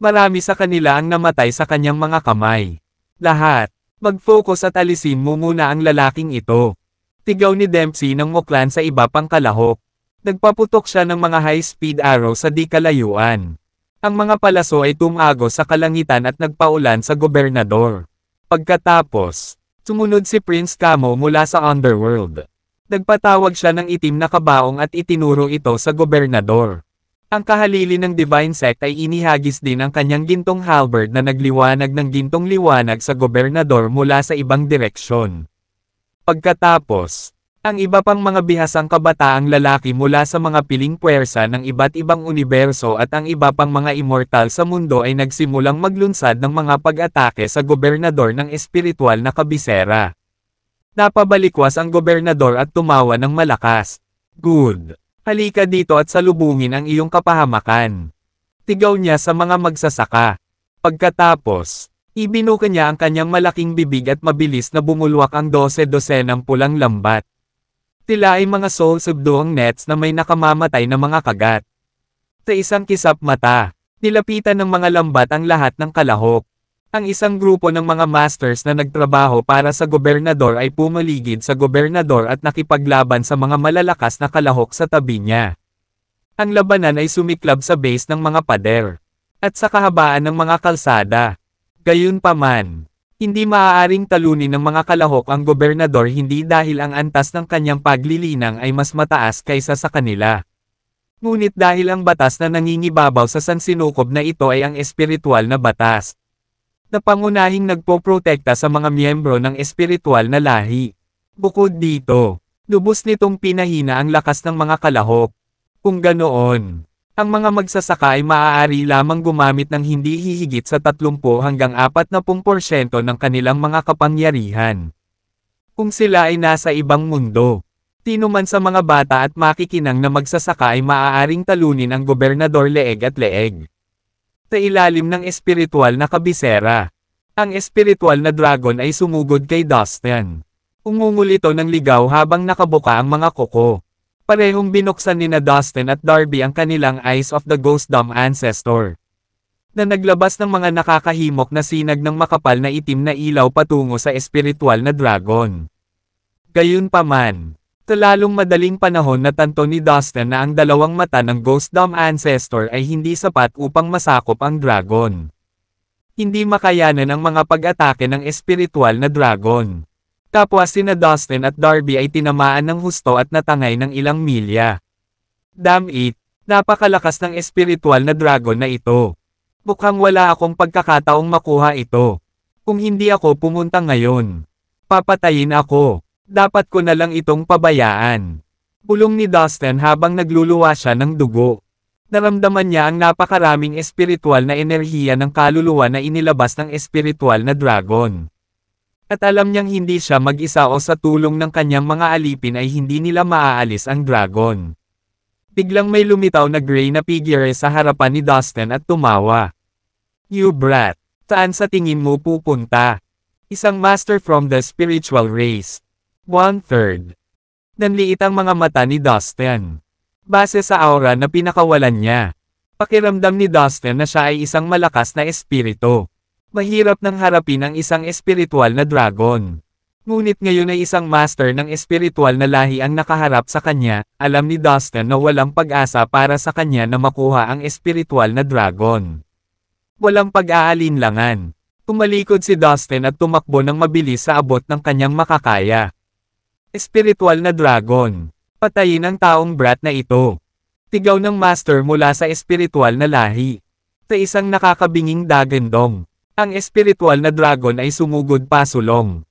Marami sa kanila ang namatay sa kanyang mga kamay. Lahat. Mag-focus at alisin mo muna ang lalaking ito. Tigaw ni Dempsey ng muklan sa iba pang kalahok. Nagpaputok siya ng mga high-speed arrow sa di kalayuan. Ang mga palaso ay tumago sa kalangitan at nagpaulan sa gobernador. Pagkatapos, sumunod si Prince Camo mula sa underworld. Nagpatawag siya ng itim na kabaong at itinuro ito sa gobernador. Ang kahalili ng Divine Sect ay inihagis din ang kanyang gintong halberd na nagliwanag ng gintong liwanag sa gobernador mula sa ibang direksyon. Pagkatapos, ang iba pang mga bihasang kabataang lalaki mula sa mga piling puwersa ng iba't ibang universo at ang iba pang mga immortal sa mundo ay nagsimulang maglunsad ng mga pag-atake sa gobernador ng espiritual na kabisera. Napabalikwas ang gobernador at tumawa ng malakas. Good. Halika dito at salubungin ang iyong kapahamakan. Tigaw niya sa mga magsasaka. Pagkatapos, ibinuka niya ang kanyang malaking bibig at mabilis na bumulwak ang 12-dosenang pulang lambat. Tila ay mga soul-subduang nets na may nakamamatay na mga kagat. Sa isang kisap mata, nilapitan ng mga lambat ang lahat ng kalahok. Ang isang grupo ng mga masters na nagtrabaho para sa gobernador ay pumaligid sa gobernador at nakipaglaban sa mga malalakas na kalahok sa tabi niya. Ang labanan ay sumiklab sa base ng mga pader at sa kahabaan ng mga kalsada. Gayunpaman, hindi maaaring talunin ng mga kalahok ang gobernador hindi dahil ang antas ng kanyang paglilinang ay mas mataas kaysa sa kanila. Ngunit dahil ang batas na nangingibabaw sa sansinukob na ito ay ang espiritual na batas, na pangunahing nagpoprotekta sa mga miyembro ng espiritual na lahi. Bukod dito, Lubos nitong pinahina ang lakas ng mga kalahok. Kung ganoon, ang mga magsasaka ay maaari lamang gumamit ng hindi hihigit sa 30 hanggang 40% ng kanilang mga kapangyarihan. Kung sila ay nasa ibang mundo, sino man sa mga bata at makikinang na magsasaka ay maaaring talunin ang gobernador leeg at leeg. Sa ilalim ng espiritual na kabisera, ang espiritual na dragon ay sumugod kay Dustin. Umungol ito ng ligaw habang nakabuka ang mga kuko. Parehong binuksan nina Dustin at Darby ang kanilang Eyes of the Ghost Dumb Ancestor, na naglabas ng mga nakakahimok na sinag ng makapal na itim na ilaw patungo sa espiritual na dragon. Gayunpaman, sa lalong madaling panahon natanto ni Dustin na ang dalawang mata ng Ghost Dumb Ancestor ay hindi sapat upang masakop ang dragon. Hindi makayanan ang mga pag-atake ng espiritual na dragon. Kapwa sina Dustin at Darby ay tinamaan ng husto at natangay ng ilang milya. Damn it, napakalakas ng espiritual na dragon na ito. Mukhang wala akong pagkakataong makuha ito. Kung hindi ako pumunta ngayon, papatayin ako. Dapat ko na lang itong pabayaan. Bulong ni Dustin habang nagluluwa siya ng dugo. Naramdaman niya ang napakaraming espiritual na enerhiya ng kaluluwa na inilabas ng espiritual na dragon. At alam niyang hindi siya mag-isa o sa tulong ng kanyang mga alipin ay hindi nila maaalis ang dragon. Biglang may lumitaw na gray na figure sa harapan ni Dustin at tumawa. You brat, saan sa tingin mo pupunta? Isang master from the spiritual race. 1/3. Nanliit ang mga mata ni Dustin. Base sa aura na pinakawalan niya, pakiramdam ni Dustin na siya ay isang malakas na espiritu. Mahirap nang harapin ang isang espiritual na dragon. Ngunit ngayon ay isang master ng espiritual na lahi ang nakaharap sa kanya. Alam ni Dustin na walang pag-asa para sa kanya na makuha ang espiritual na dragon. Walang pag-aalinlangan. Tumalikod si Dustin at tumakbo ng mabilis sa abot ng kanyang makakaya. Espiritual na dragon, patayin ang taong brat na ito. Tigaw ng master mula sa espiritual na lahi. Sa isang nakakabinging dagandong, ang espiritual na dragon ay sumugod pasulong.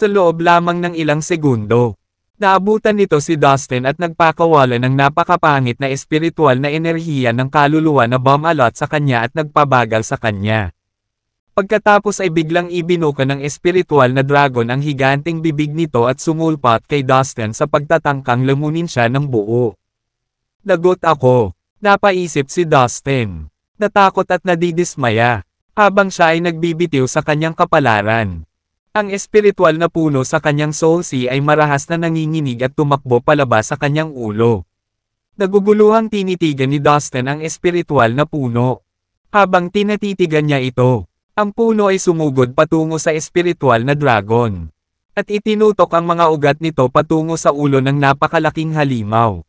Sa loob lamang ng ilang segundo, naabutan nito si Dustin at nagpakawala ng napakapangit na espiritual na enerhiya ng kaluluwa na bumalot sa kanya at nagpabagal sa kanya. Pagkatapos ay biglang ibinuka ng espiritual na dragon ang higanting bibig nito at sumulpat kay Dustin sa pagtatangkang lamunin siya ng buo. Lagot ako, napaisip si Dustin. Natakot at nadidismaya, habang siya ay nagbibitiw sa kanyang kapalaran. Ang espiritual na puno sa kanyang soul sea ay marahas na nanginginig at tumakbo palabas sa kanyang ulo. Naguguluhang tinitigan ni Dustin ang espiritual na puno. Habang tinatitigan niya ito, ang puno ay sumugod patungo sa espiritual na dragon. At itinutok ang mga ugat nito patungo sa ulo ng napakalaking halimaw.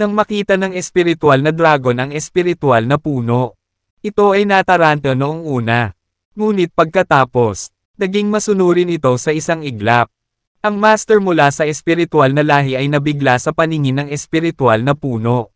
Nang makita ng espiritual na dragon ang espiritual na puno, ito ay nataranta noong una. Ngunit pagkatapos, naging masunurin ito sa isang iglap. Ang master mula sa espiritual na lahi ay nabigla sa paningin ng espiritual na puno.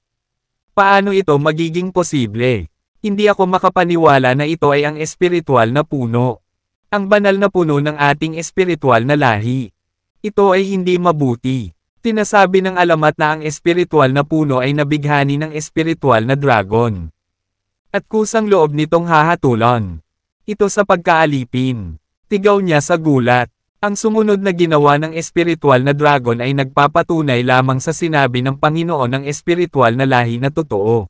Paano ito magiging posible? Hindi ako makapaniwala na ito ay ang espiritual na puno. Ang banal na puno ng ating espiritual na lahi. Ito ay hindi mabuti. Sinasabi ng alamat na ang espiritual na puno ay nabighani ng espiritual na dragon. At kusang loob nitong hahatulan ito sa pagkaalipin. Tigaw niya sa gulat. Ang sumunod na ginawa ng espiritual na dragon ay nagpapatunay lamang sa sinabi ng Panginoon ng espiritual na lahi na totoo.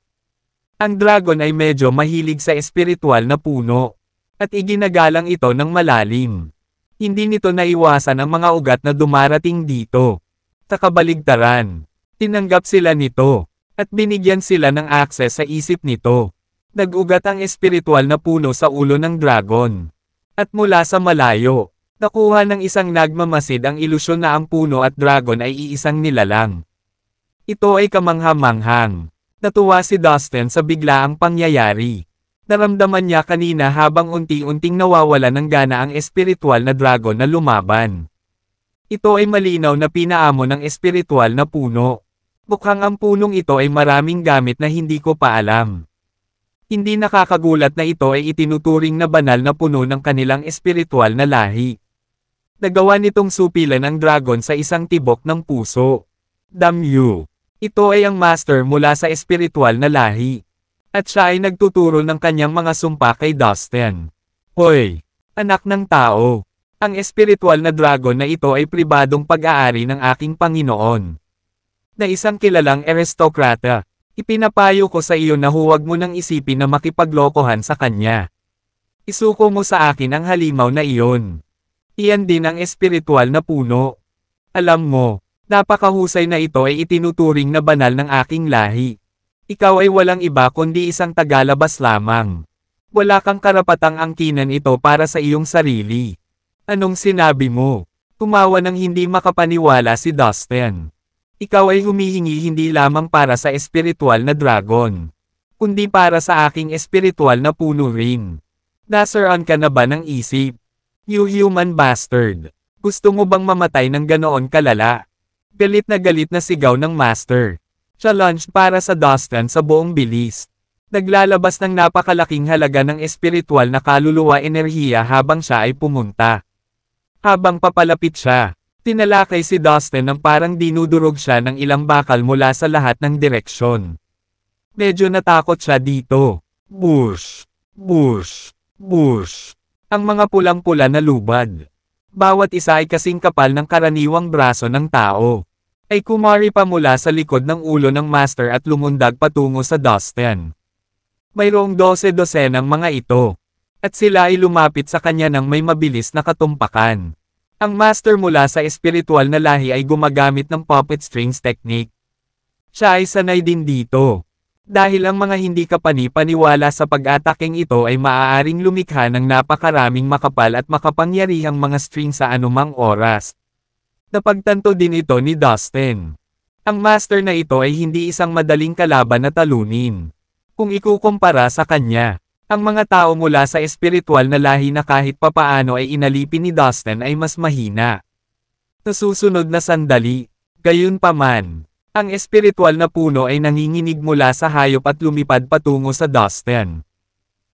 Ang dragon ay medyo mahilig sa espiritual na puno, at iginagalang ito ng malalim. Hindi nito naiwasan ang mga ugat na dumarating dito. Sa kabaligtaran, tinanggap sila nito, at binigyan sila ng akses sa isip nito. Nag-ugat ang espiritual na puno sa ulo ng dragon. At mula sa malayo, nakuha ng isang nagmamasid ang ilusyon na ang puno at dragon ay iisang nilalang. Ito ay kamangha-manghang. Natuwa si Dustin sa biglaang pangyayari. Naramdaman niya kanina habang unti-unting nawawala ng gana ang espiritual na dragon na lumaban. Ito ay malinaw na pinaamo ng espiritual na puno. Mukhang ang punong ito ay maraming gamit na hindi ko pa alam. Hindi nakakagulat na ito ay itinuturing na banal na puno ng kanilang espiritual na lahi. Nagawa nitong supilan ang dragon sa isang tibok ng puso. Damyu. Ito ay ang master mula sa espiritual na lahi. At siya ay nagtuturo ng kanyang mga sumpa kay Dustin. Hoy! Anak ng tao! Ang espiritual na dragon na ito ay pribadong pag-aari ng aking Panginoon. Na isang kilalang aristokrata. Ipinapayo ko sa iyo na huwag mo nang isipin na makipaglokohan sa kanya. Isuko mo sa akin ang halimaw na iyon. Iyan din ang espiritual na puno. Alam mo, napakahusay na ito ay itinuturing na banal ng aking lahi. Ikaw ay walang iba kundi isang tagalabas lamang. Wala kang karapatang angkinan ito para sa iyong sarili. Anong sinabi mo? Tumawa ng hindi makapaniwala si Dustin. Ikaw ay humihingi hindi lamang para sa espiritual na dragon, kundi para sa aking espiritual na puno rin. Nasaraan ka na ba ng isip? You human bastard! Gusto mo bang mamatay ng ganoon kalala? Galit na sigaw ng master. Challenge para sa Dustin sa buong bilis. Naglalabas ng napakalaking halaga ng espiritual na kaluluwa enerhiya habang siya ay pumunta. Habang papalapit siya, tinalakay si Dustin ng parang dinudurog siya ng ilang bakal mula sa lahat ng direksyon. Medyo natakot siya dito. Bush! Bush! Bush! Ang mga pulang-pula na lubad. Bawat isa ay kasing kapal ng karaniwang braso ng tao. Ay kumari pa mula sa likod ng ulo ng master at lumundag patungo sa Dustin. Mayroong 12-dosenang mga ito. At sila ay lumapit sa kanya ng may mabilis na katumpakan. Ang master mula sa espiritual na lahi ay gumagamit ng puppet strings technique. Siya ay sanay din dito. Dahil ang mga hindi kapani-paniwala sa pag-ataking ito ay maaaring lumikha ng napakaraming makapal at makapangyarihang mga string sa anumang oras. Napagtanto din ito ni Dustin. Ang master na ito ay hindi isang madaling kalaban na talunin. Kung ikukumpara sa kanya, ang mga tao mula sa espiritual na lahi na kahit papaano ay inalipin ni Dustin ay mas mahina. Sa susunod na sandali, gayunpaman, ang espiritual na puno ay nanginginig mula sa hayop at lumipad patungo sa Dustin.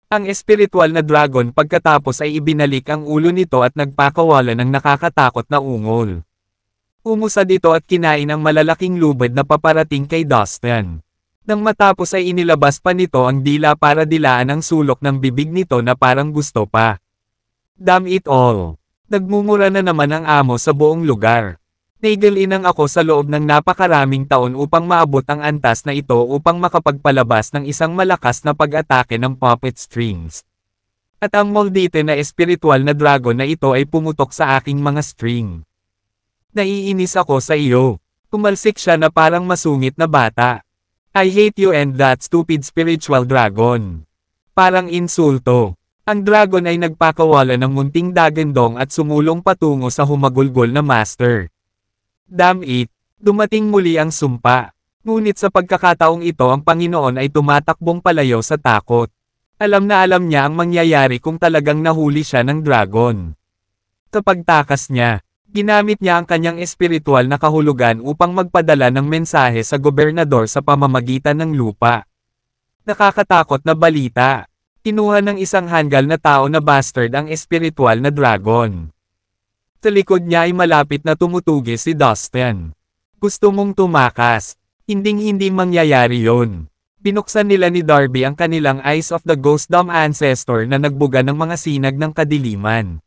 Ang espiritual na dragon pagkatapos ay ibinalik ang ulo nito at nagpakawala ng nakakatakot na ungol. Umusad ito at kinain ang malalaking lubid na paparating kay Dustin. Nang matapos ay inilabas pa nito ang dila para dilaan ang sulok ng bibig nito na parang gusto pa. Damn it all! Nagmumura na naman ang amo sa buong lugar. Naigalinang ako sa loob ng napakaraming taon upang maabot ang antas na ito upang makapagpalabas ng isang malakas na pag-atake ng puppet strings. At ang moldite na espiritual na dragon na ito ay pumutok sa aking mga string. Naiinis ako sa iyo. Tumalsik siya na parang masungit na bata. I hate you and that stupid spiritual dragon. Parang insulto. Ang dragon ay nagpakawala ng munting dagandong at sumulong patungo sa humagulgol na master. Damn it! Dumating muli ang sumpa. Ngunit sa pagkakataong ito ang Panginoon ay tumatakbong palayo sa takot. Alam na alam niya ang mangyayari kung talagang nahuli siya ng dragon. Sa pagtakas niya, ginamit niya ang kanyang espiritual na kahulugan upang magpadala ng mensahe sa gobernador sa pamamagitan ng lupa. Nakakatakot na balita. Kinuha ng isang hanggal na tao na bastard ang espiritual na dragon. Sa likod niya ay malapit na tumutugis si Dustin. Gusto mong tumakas. Hinding-hindi mangyayari yon. Binuksan nila ni Darby ang kanilang Eyes of the Ghost Dome Ancestor na nagbuga ng mga sinag ng kadiliman.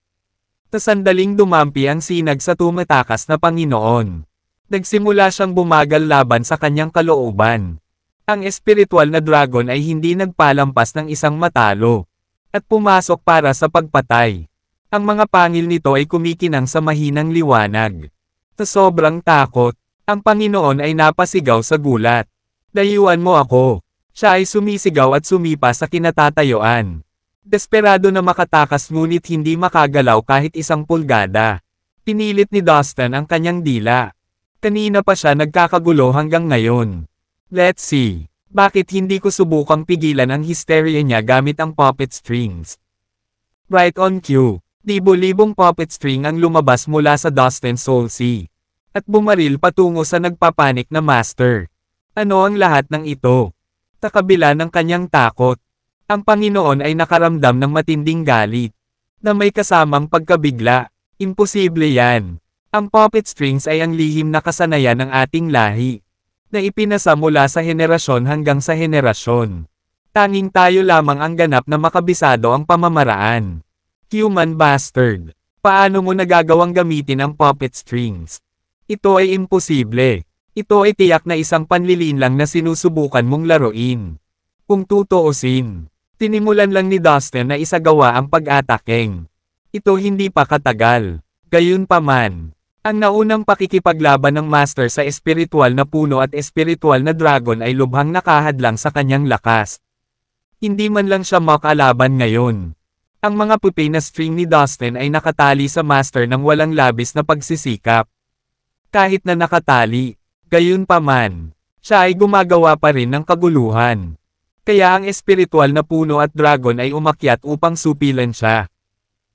Sa sandaling dumampi ang sinag sa tumatakas na Panginoon. Nagsimula siyang bumagal laban sa kanyang kalooban. Ang espiritual na dragon ay hindi nagpalampas ng isang matalo. At pumasok para sa pagpatay. Ang mga pangil nito ay kumikinang sa mahinang liwanag. Sa sobrang takot, ang Panginoon ay napasigaw sa gulat. Layuan mo ako. Siya ay sumisigaw at sumipa sa kinatatayuan. Desperado na makatakas ngunit hindi makagalaw kahit isang pulgada. Pinilit ni Dustin ang kanyang dila. Kanina pa siya nagkakagulo hanggang ngayon. Let's see. Bakit hindi ko subukang pigilan ang hysteria niya gamit ang puppet strings? Right on cue. Libo-libong puppet string ang lumabas mula sa Dustin's Soul Sea. At bumaril patungo sa nagpapanik na master. Ano ang lahat ng ito? Sa kabila ng kanyang takot, ang Panginoon ay nakaramdam ng matinding galit, na may kasamang pagkabigla. Imposible yan. Ang puppet strings ay ang lihim na kasanayan ng ating lahi, na ipinasa mula sa henerasyon hanggang sa henerasyon. Tanging tayo lamang ang ganap na makabisado ang pamamaraan. Human bastard. Paano mo nagagawang gamitin ang puppet strings? Ito ay imposible. Ito ay tiyak na isang panlilin lang na sinusubukan mong laruin. Kung tutuusin, tinimulan lang ni Dustin na isagawa ang pag-atakeng. Ito hindi pa katagal. Gayunpaman, ang naunang pakikipaglaban ng Master sa espiritual na puno at espiritual na dragon ay lubhang nakahadlang sa kanyang lakas. Hindi man lang siya makalaban ngayon. Ang mga puti na string ni Dustin ay nakatali sa Master ng walang labis na pagsisikap. Kahit na nakatali, gayunpaman, siya ay gumagawa pa rin ng kaguluhan. Kaya ang espiritual na puno at dragon ay umakyat upang supilan siya.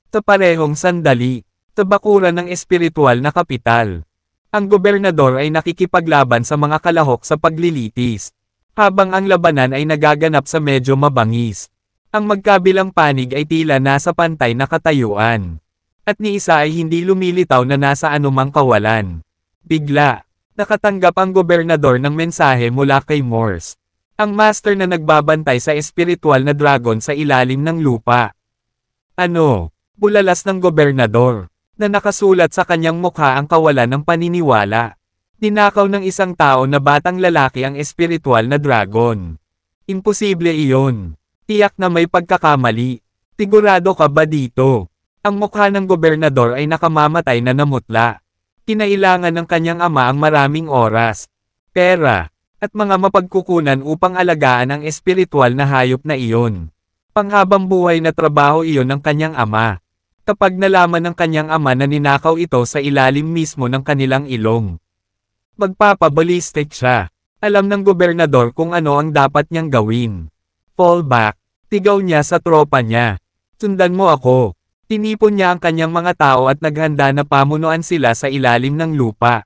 Sa parehong sandali, tabakuran ng espiritual na kapital. Ang gobernador ay nakikipaglaban sa mga kalahok sa paglilitis, habang ang labanan ay nagaganap sa medyo mabangis. Ang magkabilang panig ay tila nasa pantay na katayuan. At ni isa ay hindi lumilitaw na nasa anumang kawalan. Bigla, nakatanggap ang gobernador ng mensahe mula kay Morse, ang master na nagbabantay sa espiritual na dragon sa ilalim ng lupa. Ano? Bulalas ng gobernador, na nakasulat sa kanyang mukha ang kawalan ng paniniwala. Ninakaw ng isang tao na batang lalaki ang espiritual na dragon. Imposible iyon. Tiyak na may pagkakamali. Sigurado ka ba dito? Ang mukha ng gobernador ay nakamamatay na namutla. Kinailangan ng kanyang ama ang maraming oras, pera, at mga mapagkukunan upang alagaan ang espiritual na hayop na iyon. Panghabang buhay na trabaho iyon ng kanyang ama. Kapag nalaman ng kanyang ama na ninakaw ito sa ilalim mismo ng kanilang ilong, magpapabalistik siya. Alam ng gobernador kung ano ang dapat niyang gawin. Fall back. Tigaw niya sa tropa niya. Sundan mo ako. Tinipon niya ang kanyang mga tao at naghanda na pamunuan sila sa ilalim ng lupa.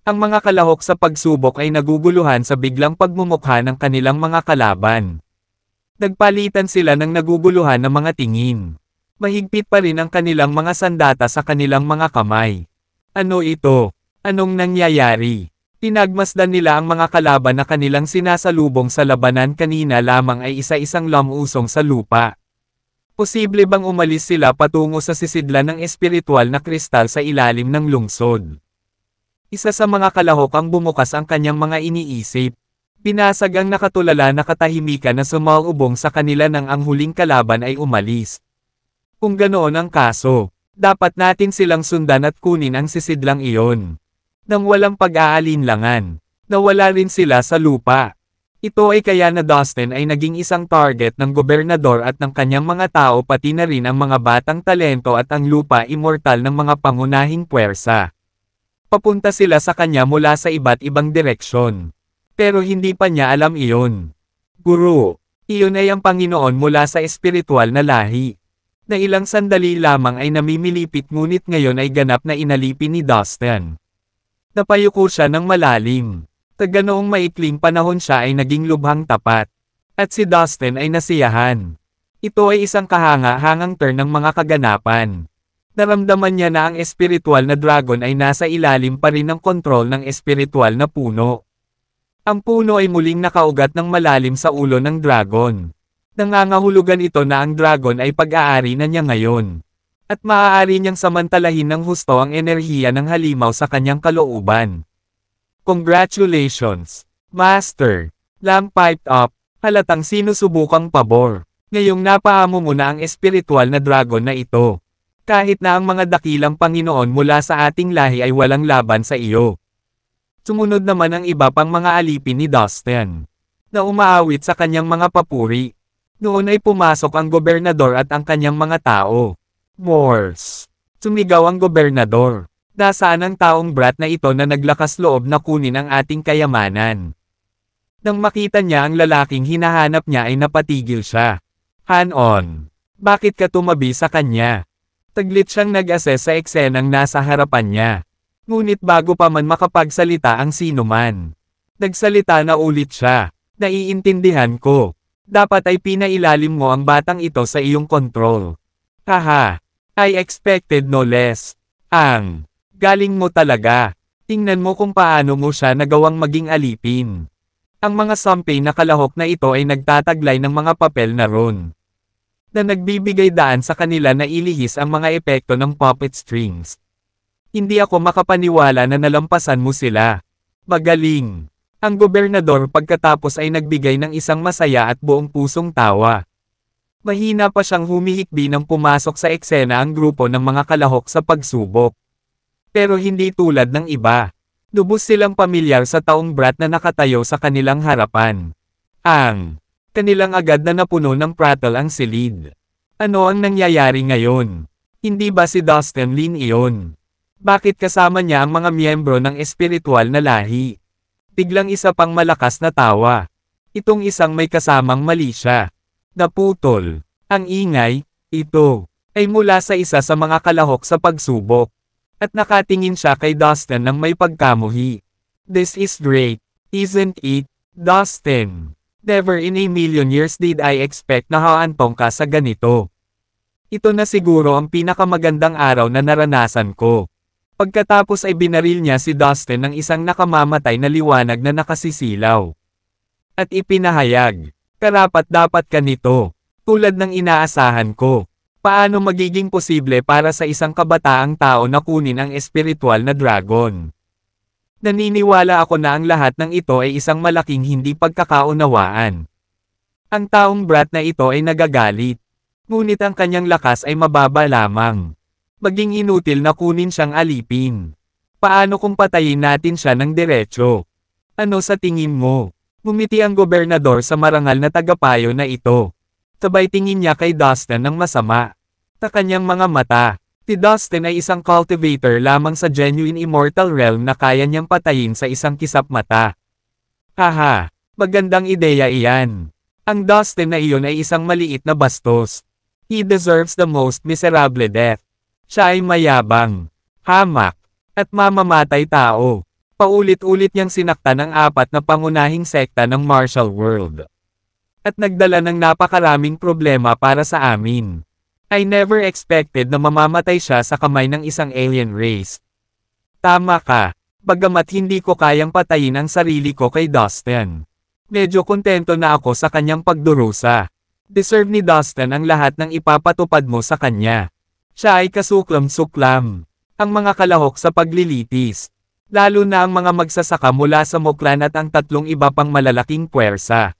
Ang mga kalahok sa pagsubok ay naguguluhan sa biglang pagmumukha ng kanilang mga kalaban. Nagpalitan sila ng naguguluhan ng mga tingin. Mahigpit pa rin ang kanilang mga sandata sa kanilang mga kamay. Ano ito? Anong nangyayari? Tinagmasdan nila ang mga kalaban na kanilang sinasalubong sa labanan kanina lamang ay isa-isang lamusong sa lupa. Posible bang umalis sila patungo sa sisidlan ng espiritual na kristal sa ilalim ng lungsod? Isa sa mga kalahok ang bumukas ang kanyang mga iniisip. Binasag ang nakatulala na katahimikan na sumalubong sa kanila nang ang huling kalaban ay umalis. Kung ganoon ang kaso, dapat natin silang sundan at kunin ang sisidlang iyon. Nang walang pag-aalinlangan, nawala rin sila sa lupa. Ito ay kaya na Dustin ay naging isang target ng gobernador at ng kanyang mga tao pati na rin ang mga batang talento at ang lupa immortal ng mga pangunahing puwersa. Papunta sila sa kanya mula sa iba't ibang direksyon. Pero hindi pa niya alam iyon. Guru, iyon ay ang Panginoon mula sa espiritual na lahi. Na ilang sandali lamang ay namimilipit ngunit ngayon ay ganap na inalipin ni Dustin. Napayuko siya ng malalim. Ganoong maikling panahon siya ay naging lubhang tapat. At si Dustin ay nasiyahan. Ito ay isang kahanga-hangang turn ng mga kaganapan. Naramdaman niya na ang espiritual na dragon ay nasa ilalim pa rin ng kontrol ng espiritual na puno. Ang puno ay muling nakaugat ng malalim sa ulo ng dragon. Nangangahulugan ito na ang dragon ay pag-aari na niya ngayon. At maaari niyang samantalahin ng husto ang enerhiya ng halimaw sa kanyang kalooban. Congratulations, Master! Lang piped up, halatang sinusubukang pabor. Ngayong napaamo mo na ang espiritual na dragon na ito. Kahit na ang mga dakilang Panginoon mula sa ating lahi ay walang laban sa iyo. Sumunod naman ang iba pang mga alipin ni Dustin, na umaawit sa kanyang mga papuri. Noon ay pumasok ang gobernador at ang kanyang mga tao. Morse. Sumigaw ang gobernador. Nasaan ang taong brat na ito na naglakas loob na kunin ang ating kayamanan? Nang makita niya ang lalaking hinahanap niya ay napatigil siya. Han-on. Bakit ka tumabi sa kanya? Taglit siyang nag-assess sa eksenang nasa harapan niya. Ngunit bago pa man makapagsalita ang sinuman, nagsalita na ulit siya. Naiintindihan ko. Dapat ay pinailalim mo ang batang ito sa iyong kontrol. Haha. I expected no less. Galing mo talaga. Tingnan mo kung paano mo siya nagawang maging alipin. Ang mga sampay na kalahok na ito ay nagtataglay ng mga papel na ron, na nagbibigay daan sa kanila na ilihis ang mga epekto ng puppet strings. Hindi ako makapaniwala na nalampasan mo sila. Magaling. Ang gobernador pagkatapos ay nagbigay ng isang masaya at buong pusong tawa. Mahina pa siyang humihikbi nang pumasok sa eksena ang grupo ng mga kalahok sa pagsubok. Pero hindi tulad ng iba. Lubos silang pamilyar sa taong brat na nakatayo sa kanilang harapan. Kanilang agad na napuno ng prattle ang silid. Ano ang nangyayari ngayon? Hindi ba si Dustin Lin iyon? Bakit kasama niya ang mga miyembro ng espiritual na lahi? Biglang isa pang malakas na tawa. Itong isang may kasamang mali siya. Naputol. Ang ingay, ito, ay mula sa isa sa mga kalahok sa pagsubok. At nakatingin siya kay Dustin ng may pagkamuhi. This is great, isn't it, Dustin? Never in a million years did I expect na haantong ka sa ganito. Ito na siguro ang pinakamagandang araw na naranasan ko. Pagkatapos ay binaril niya si Dustin ng isang nakamamatay na liwanag na nakasisilaw. At ipinahayag, karapat-dapat ka nito, tulad ng inaasahan ko. Paano magiging posible para sa isang kabataang tao na kunin ang espiritual na dragon? Naniniwala ako na ang lahat ng ito ay isang malaking hindi pagkakaunawaan. Ang taong brat na ito ay nagagalit. Ngunit ang kanyang lakas ay mababa lamang. Maging inutil na kunin siyang alipin. Paano kung patayin natin siya ng diretsyo? Ano sa tingin mo? Ngumiti ang gobernador sa marangal na tagapayo na ito. Sabay tingin niya kay Dustin ng masama. Sa kanyang mga mata, si Dustin ay isang cultivator lamang sa genuine immortal realm na kaya niyang patayin sa isang kisap mata. Haha, magandang ideya iyan. Ang Dustin na iyon ay isang maliit na bastos. He deserves the most miserable death. Siya ay mayabang, hamak, at mamamatay tao. Paulit-ulit niyang sinaktan ang 4 na pangunahing sekta ng martial world. At nagdala ng napakaraming problema para sa amin. I never expected na mamamatay siya sa kamay ng isang alien race. Tama ka, bagamat hindi ko kayang patayin ang sarili ko kay Dustin. Medyo kontento na ako sa kanyang pagdurusa. Deserve ni Dustin ang lahat ng ipapatupad mo sa kanya. Siya ay kasuklam-suklam. Ang mga kalahok sa paglilitis. Lalo na ang mga magsasaka mula sa Muklan at ang 3 iba pang malalaking puwersa.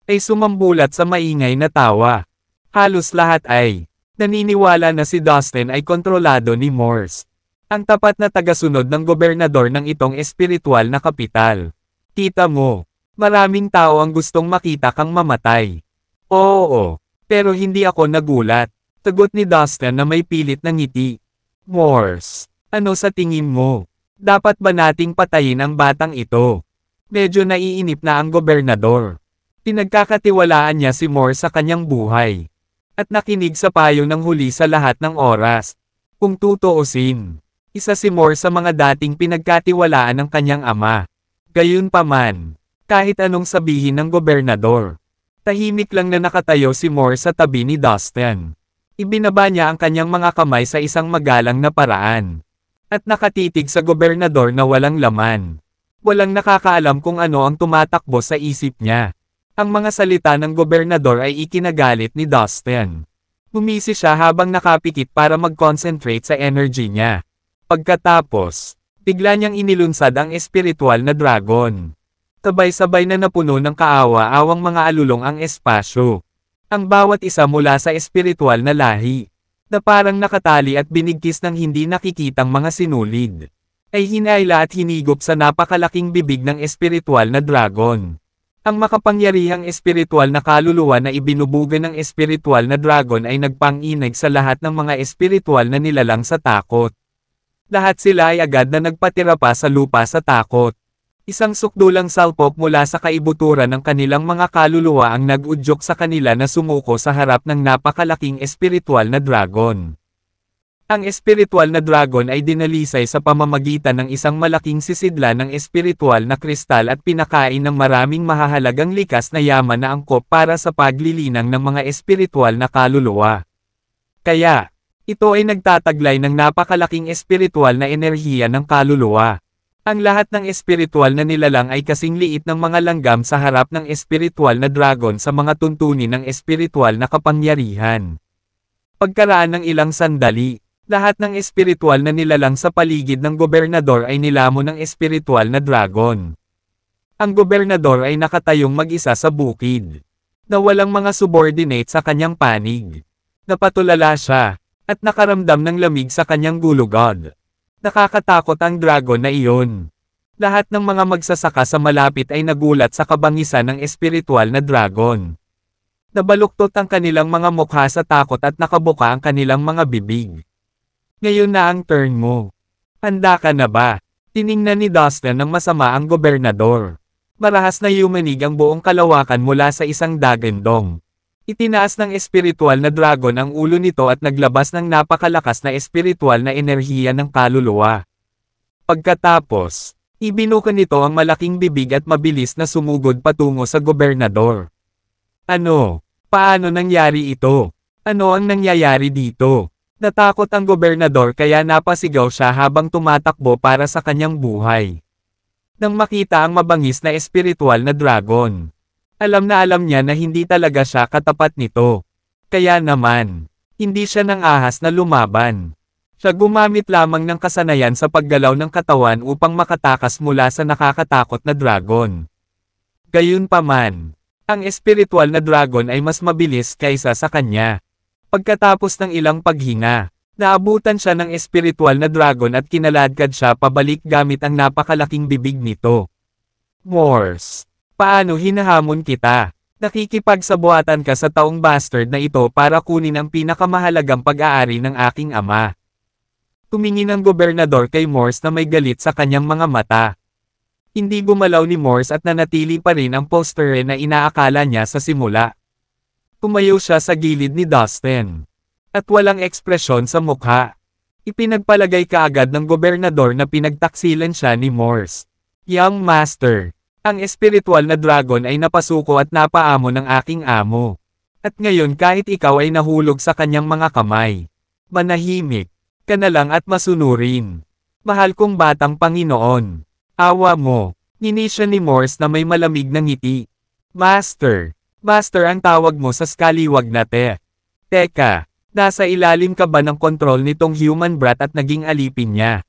Ay sumambulat sa maingay na tawa. Halos lahat ay naniniwala na si Dustin ay kontrolado ni Morse. Ang tapat na tagasunod ng gobernador ng itong espiritual na kapital. Kita mo, maraming tao ang gustong makita kang mamatay. Oo, pero hindi ako nagulat. Sagot ni Dustin na may pilit na ngiti. Morse, ano sa tingin mo? Dapat ba nating patayin ang batang ito? Medyo naiinip na ang gobernador. Pinagkakatiwalaan niya si Morse sa kanyang buhay. At nakinig sa payo ng huli sa lahat ng oras. Kung tutuusin, isa si Morse sa mga dating pinagkatiwalaan ng kanyang ama. Gayunpaman, kahit anong sabihin ng gobernador, tahimik lang na nakatayo si Morse sa tabi ni Dustin. Ibinaba niya ang kanyang mga kamay sa isang magalang na paraan. At nakatitig sa gobernador na walang laman. Walang nakakaalam kung ano ang tumatakbo sa isip niya. Ang mga salita ng gobernador ay ikinagalit ni Dustin. Humisi siya habang nakapikit para mag-concentrate sa energy niya. Pagkatapos, bigla niyang inilunsad ang espiritual na dragon. Sabay-sabay na napuno ng kaawa-awang mga alulong ang espasyo. Ang bawat isa mula sa espiritual na lahi, na parang nakatali at binigkis ng hindi nakikitang mga sinulid, ay hinayla at hinigop sa napakalaking bibig ng espiritual na dragon. Ang makapangyarihang espiritual na kaluluwa na ibinubuga ng espiritual na dragon ay nagpanginig sa lahat ng mga espiritual na nilalang sa takot. Lahat sila ay agad na nagpatira pa sa lupa sa takot. Isang sukdulang salpok mula sa kaibuturan ng kanilang mga kaluluwa ang nag-udyok sa kanila na sumuko sa harap ng napakalaking espiritual na dragon. Ang espiritual na dragon ay dinalisay sa pamamagitan ng isang malaking sisidla ng espiritual na kristal at pinakain ng maraming mahahalagang likas na yaman na angkop para sa paglilinang ng mga espiritual na kaluluwa. Kaya, Ito ay nagtataglay ng napakalaking espiritual na enerhiya ng kaluluwa. Ang lahat ng espiritual na nilalang ay kasing liit ng mga langgam sa harap ng espiritual na dragon sa mga tuntunin ng espiritual na kapangyarihan. Pagkaraan ng ilang sandali, lahat ng espiritual na nilalang sa paligid ng gobernador ay nilamon ng espiritual na dragon. Ang gobernador ay nakatayong mag-isa sa bukid, na walang mga subordinate sa kanyang panig. Napatulala siya, at nakaramdam ng lamig sa kanyang gulugod. Nakakatakot ang dragon na iyon. Lahat ng mga magsasaka sa malapit ay nagulat sa kabangisan ng espiritual na dragon. Nabaluktot ang kanilang mga mukha sa takot at nakabuka ang kanilang mga bibig. Ngayon na ang turn mo. Handa ka na ba? Tiningnan ni Dustin ng masama ang gobernador. Marahas na yumanig ang buong kalawakan mula sa isang dagandong. Itinaas ng espiritual na dragon ang ulo nito at naglabas ng napakalakas na espiritual na enerhiya ng kaluluwa. Pagkatapos, ibinuka nito ang malaking bibig at mabilis na sumugod patungo sa gobernador. Ano? Paano nangyari ito? Ano ang nangyayari dito? Natakot ang gobernador kaya napasigaw siya habang tumatakbo para sa kanyang buhay. Nang makita ang mabangis na espiritual na dragon, alam niya na hindi talaga siya katapat nito. Kaya naman, hindi siya nang ahas na lumaban. Siya gumamit lamang ng kasanayan sa paggalaw ng katawan upang makatakas mula sa nakakatakot na dragon. Gayunpaman, ang espiritual na dragon ay mas mabilis kaysa sa kanya. Pagkatapos ng ilang paghinga, naabutan siya ng espiritual na dragon at kinaladkad siya pabalik gamit ang napakalaking bibig nito. Morse. Paano hinahamon kita? Nakikipagsabuatan ka sa taong bastard na ito para kunin ang pinakamahalagang pag-aari ng aking ama. Tumingin ang gobernador kay Morse na may galit sa kanyang mga mata. Hindi gumalaw ni Morse at nanatili pa rin ang posture na inaakala niya sa simula. Tumayo siya sa gilid ni Dustin. At walang ekspresyon sa mukha. Ipinagpalagay kaagad ng gobernador na pinagtaksilan siya ni Morse. Young Master. Ang espiritual na dragon ay napasuko at napaamo ng aking amo. At ngayon kahit ikaw ay nahulog sa kanyang mga kamay. Manahimik ka na lang at masunurin. Mahal kong batang Panginoon. Awa mo. Ngini siya ni Morse na may malamig na ngiti. Master. Master ang tawag mo sa skaliwag na te. Teka, nasa ilalim ka ba ng kontrol nitong human brat at naging alipin niya?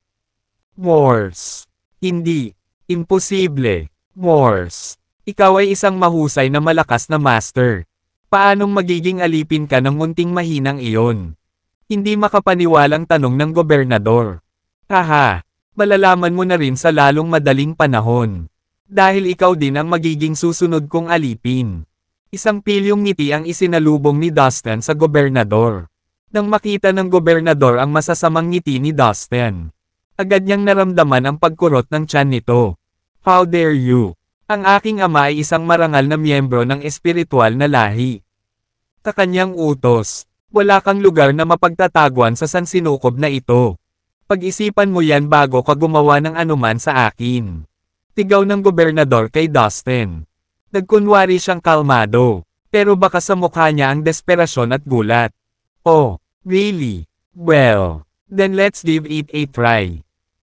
Morse. Hindi. Imposible. Morse, ikaw ay isang mahusay na malakas na master. Paanong magiging alipin ka ng munting mahinang iyon? Hindi makapaniwalang tanong ng gobernador. Haha, malalaman mo na rin sa lalong madaling panahon. Dahil ikaw din ang magiging susunod kong alipin. Isang pilyong ngiti ang isinalubong ni Dustin sa gobernador. Nang makita ng gobernador ang masasamang ngiti ni Dustin, agad niyang naramdaman ang pagkurot ng tiyan nito. How dare you? Ang aking ama ay isang marangal na miyembro ng espiritual na lahi. Sa kanyang utos, wala kang lugar na mapagtataguan sa sansinukob na ito. Pag-isipan mo yan bago ka gumawa ng anuman sa akin. Tigaw ng gobernador kay Dustin. Nagkunwari siyang kalmado, pero baka sa mukha niya ang desperasyon at gulat. Oh, really? Well, then let's give it a try.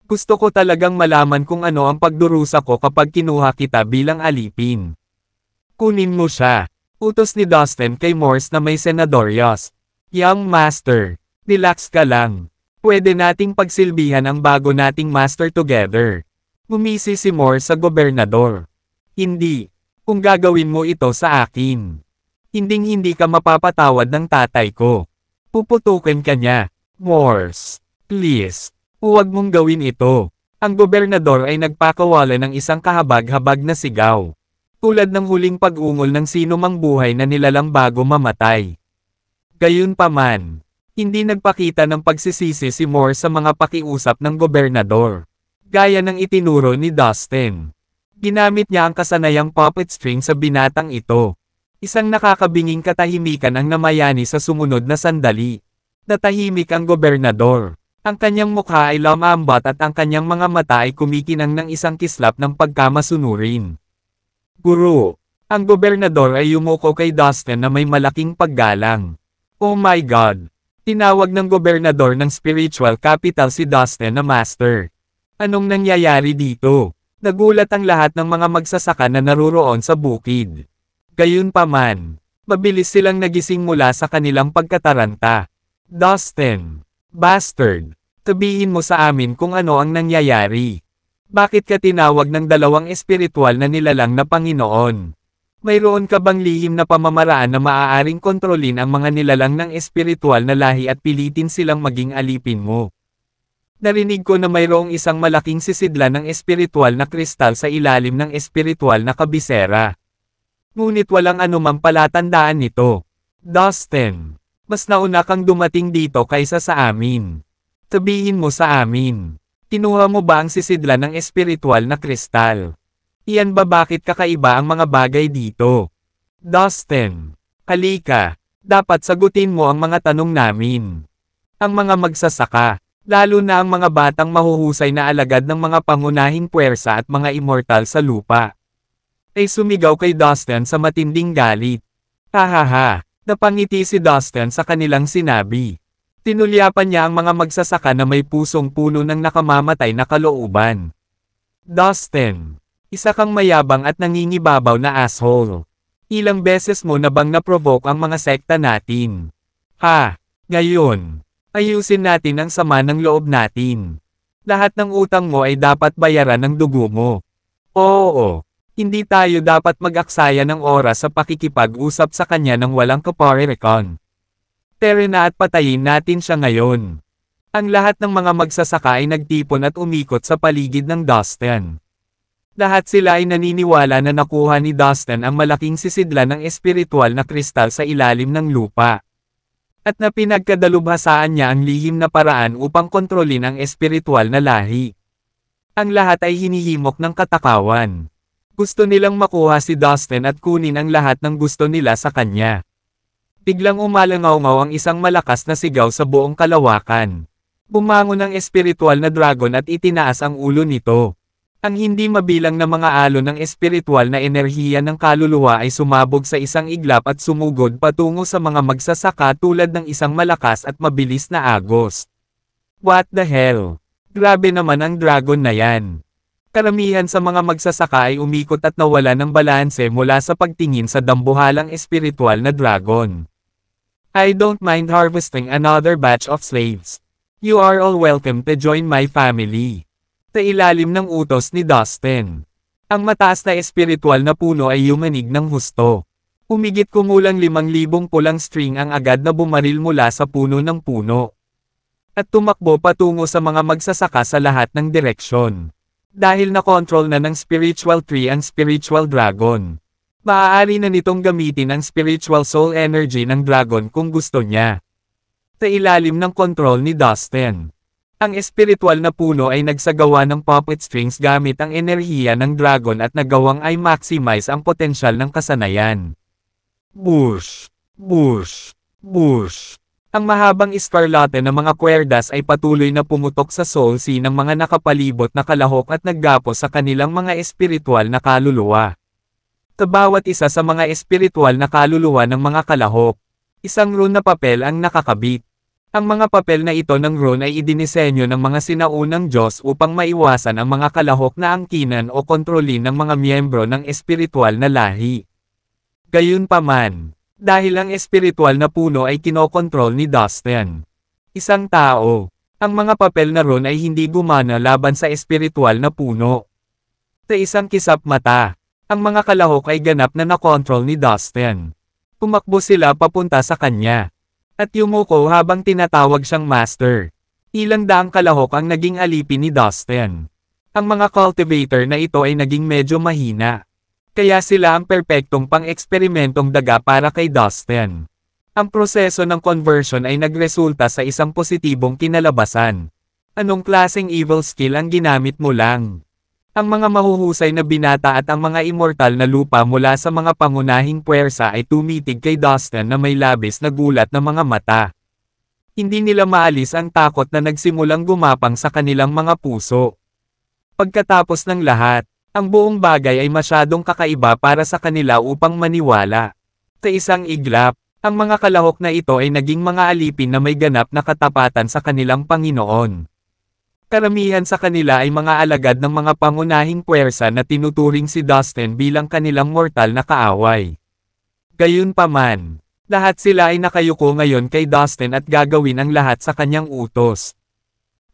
Gusto ko talagang malaman kung ano ang pagdurusa ko kapag kinuha kita bilang alipin. Kunin mo siya. Utos ni Dustin kay Morse na may senadoryos. Young Master, relax ka lang. Pwede nating pagsilbihan ang bago nating master together. Ngumisi si Morse sa gobernador. Hindi. Kung gagawin mo ito sa akin, hinding-hindi ka mapapatawad ng tatay ko. Puputukin ka niya. Morse, please. Huwag mong gawin ito. Ang gobernador ay nagpakawala ng isang kahabag-habag na sigaw. Tulad ng huling pag-ungol ng sino mang buhay na nilalang bago mamatay. Gayunpaman, hindi nagpakita ng pagsisisi si Morse sa mga pakiusap ng gobernador. Gaya ng itinuro ni Dustin. Ginamit niya ang kasanayang puppet string sa binatang ito. Isang nakakabinging katahimikan ang namayani sa sumunod na sandali. Natahimik ang gobernador. Ang kanyang mukha ay lumambat at ang kanyang mga mata ay kumikinang ng isang kislap ng pagkamasunurin. Guro, ang gobernador ay yumuko kay Dustin na may malaking paggalang. Oh my God! Tinawag ng gobernador ng spiritual capital si Dustin na Master. Anong nangyayari dito? Nagulat ang lahat ng mga magsasaka na naruroon sa bukid. Gayunpaman, mabilis silang nagising mula sa kanilang pagkataranta. Dustin, bastard, sabihin mo sa amin kung ano ang nangyayari. Bakit ka tinawag ng dalawang espiritual na nilalang na Panginoon? Mayroon ka bang lihim na pamamaraan na maaaring kontrolin ang mga nilalang ng espiritual na lahi at pilitin silang maging alipin mo? Narinig ko na mayroong isang malaking sisidlan ng espiritual na kristal sa ilalim ng espiritual na kabisera. Ngunit walang anumang palatandaan nito. Dustin, mas nauna kang dumating dito kaysa sa amin. Sabihin mo sa amin, kinuha mo ba ang sisidlan ng espiritual na kristal? Iyan ba bakit kakaiba ang mga bagay dito? Dustin, halika, dapat sagutin mo ang mga tanong namin. Ang mga magsasaka, lalo na ang mga batang mahuhusay na alagad ng mga pangunahing puwersa at mga immortal sa lupa, ay sumigaw kay Dustin sa matinding galit. Hahaha, napangiti si Dustin sa kanilang sinabi. Tinulyapan niya ang mga magsasaka na may pusong puno ng nakamamatay na kalooban. Dustin, isa kang mayabang at nangingibabaw na asshole. Ilang beses mo na bang na-provoke ang mga sekta natin? Ha, ngayon, ayusin natin ang sama ng loob natin. Lahat ng utang mo ay dapat bayaran ng dugo mo. Oo, hindi tayo dapat mag-aksaya ng oras sa pakikipag-usap sa kanya ng walang kaparerekon. Tere na at patayin natin siya ngayon. Ang lahat ng mga magsasaka ay nagtipon at umikot sa paligid ng Dustin. Lahat sila ay naniniwala na nakuha ni Dustin ang malaking sisidlan ng espiritual na kristal sa ilalim ng lupa. At na pinagkadalubhasaan niya ang lihim na paraan upang kontrolin ang espiritual na lahi. Ang lahat ay hinihimok ng katakawan. Gusto nilang makuha si Dustin at kunin ang lahat ng gusto nila sa kanya. Biglang umalangaw-ngaw ang isang malakas na sigaw sa buong kalawakan. Bumangon ang espiritual na dragon at itinaas ang ulo nito. Ang hindi mabilang na mga alon ng espiritual na enerhiya ng kaluluwa ay sumabog sa isang iglap at sumugod patungo sa mga magsasaka tulad ng isang malakas at mabilis na agos. What the hell? Grabe naman ang dragon na yan. Karamihan sa mga magsasaka ay umikot at nawala ng balanse mula sa pagtingin sa dambuhalang espiritual na dragon. I don't mind harvesting another batch of slaves. You are all welcome to join my family. Sa ilalim ng utos ni Dustin. Ang mataas na espiritual na puno ay yumanig ng husto. Umigit kumulang 5,000 pulang string ang agad na bumaril mula sa puno ng puno. At tumakbo patungo sa mga magsasaka sa lahat ng direksyon. Dahil na-control na ng spiritual tree ang spiritual dragon. Maaari na nitong gamitin ang spiritual soul energy ng dragon kung gusto niya. Sa ilalim ng kontrol ni Dustin. Ang espiritual na puno ay nagsagawa ng puppet strings gamit ang enerhiya ng dragon at nagawang ay maximize ang potensyal ng kasanayan. Bush! Bush! Bush! Ang mahabang iskarlate ng mga kwerdas ay patuloy na pumutok sa soul sea ng mga nakapalibot na kalahok at naggapos sa kanilang mga espiritual na kaluluwa. Sa bawat isa sa mga espiritual na kaluluwa ng mga kalahok, isang rune na papel ang nakakabit. Ang mga papel na ito ng rune ay idinisenyo ng mga sinaunang Diyos upang maiwasan ang mga kalahok na angkinan o kontrolin ng mga miyembro ng espiritual na lahi. Gayunpaman, dahil ang espiritual na puno ay kinokontrol ni Dustin. Isang tao, ang mga papel na rune ay hindi gumana laban sa espiritual na puno. Sa isang kisap mata, ang mga kalahok ay ganap na nakontrol ni Dustin. Tumakbo sila papunta sa kanya. At yumuko habang tinatawag siyang master. Ilang daang kalahok ang naging alipin ni Dustin. Ang mga cultivator na ito ay naging medyo mahina. Kaya sila ang perpektong pang-eksperimentong daga para kay Dustin. Ang proseso ng conversion ay nagresulta sa isang positibong kinalabasan. Anong klaseng evil skill ang ginamit mo lang? Ang mga mahuhusay na binata at ang mga immortal na lupa mula sa mga pangunahing puwersa ay tumitig kay Dustin na may labis na gulat na mga mata. Hindi nila maalis ang takot na nagsimulang gumapang sa kanilang mga puso. Pagkatapos ng lahat, ang buong bagay ay masyadong kakaiba para sa kanila upang maniwala. Sa isang iglap, Ang mga kalahok na ito ay naging mga alipin na may ganap na katapatan sa kanilang Panginoon. Karamihan sa kanila ay mga alagad ng mga pangunahing puwersa na tinuturing si Dustin bilang kanilang mortal na kaaway. Gayunpaman, lahat sila ay nakayuko ngayon kay Dustin at gagawin ang lahat sa kanyang utos.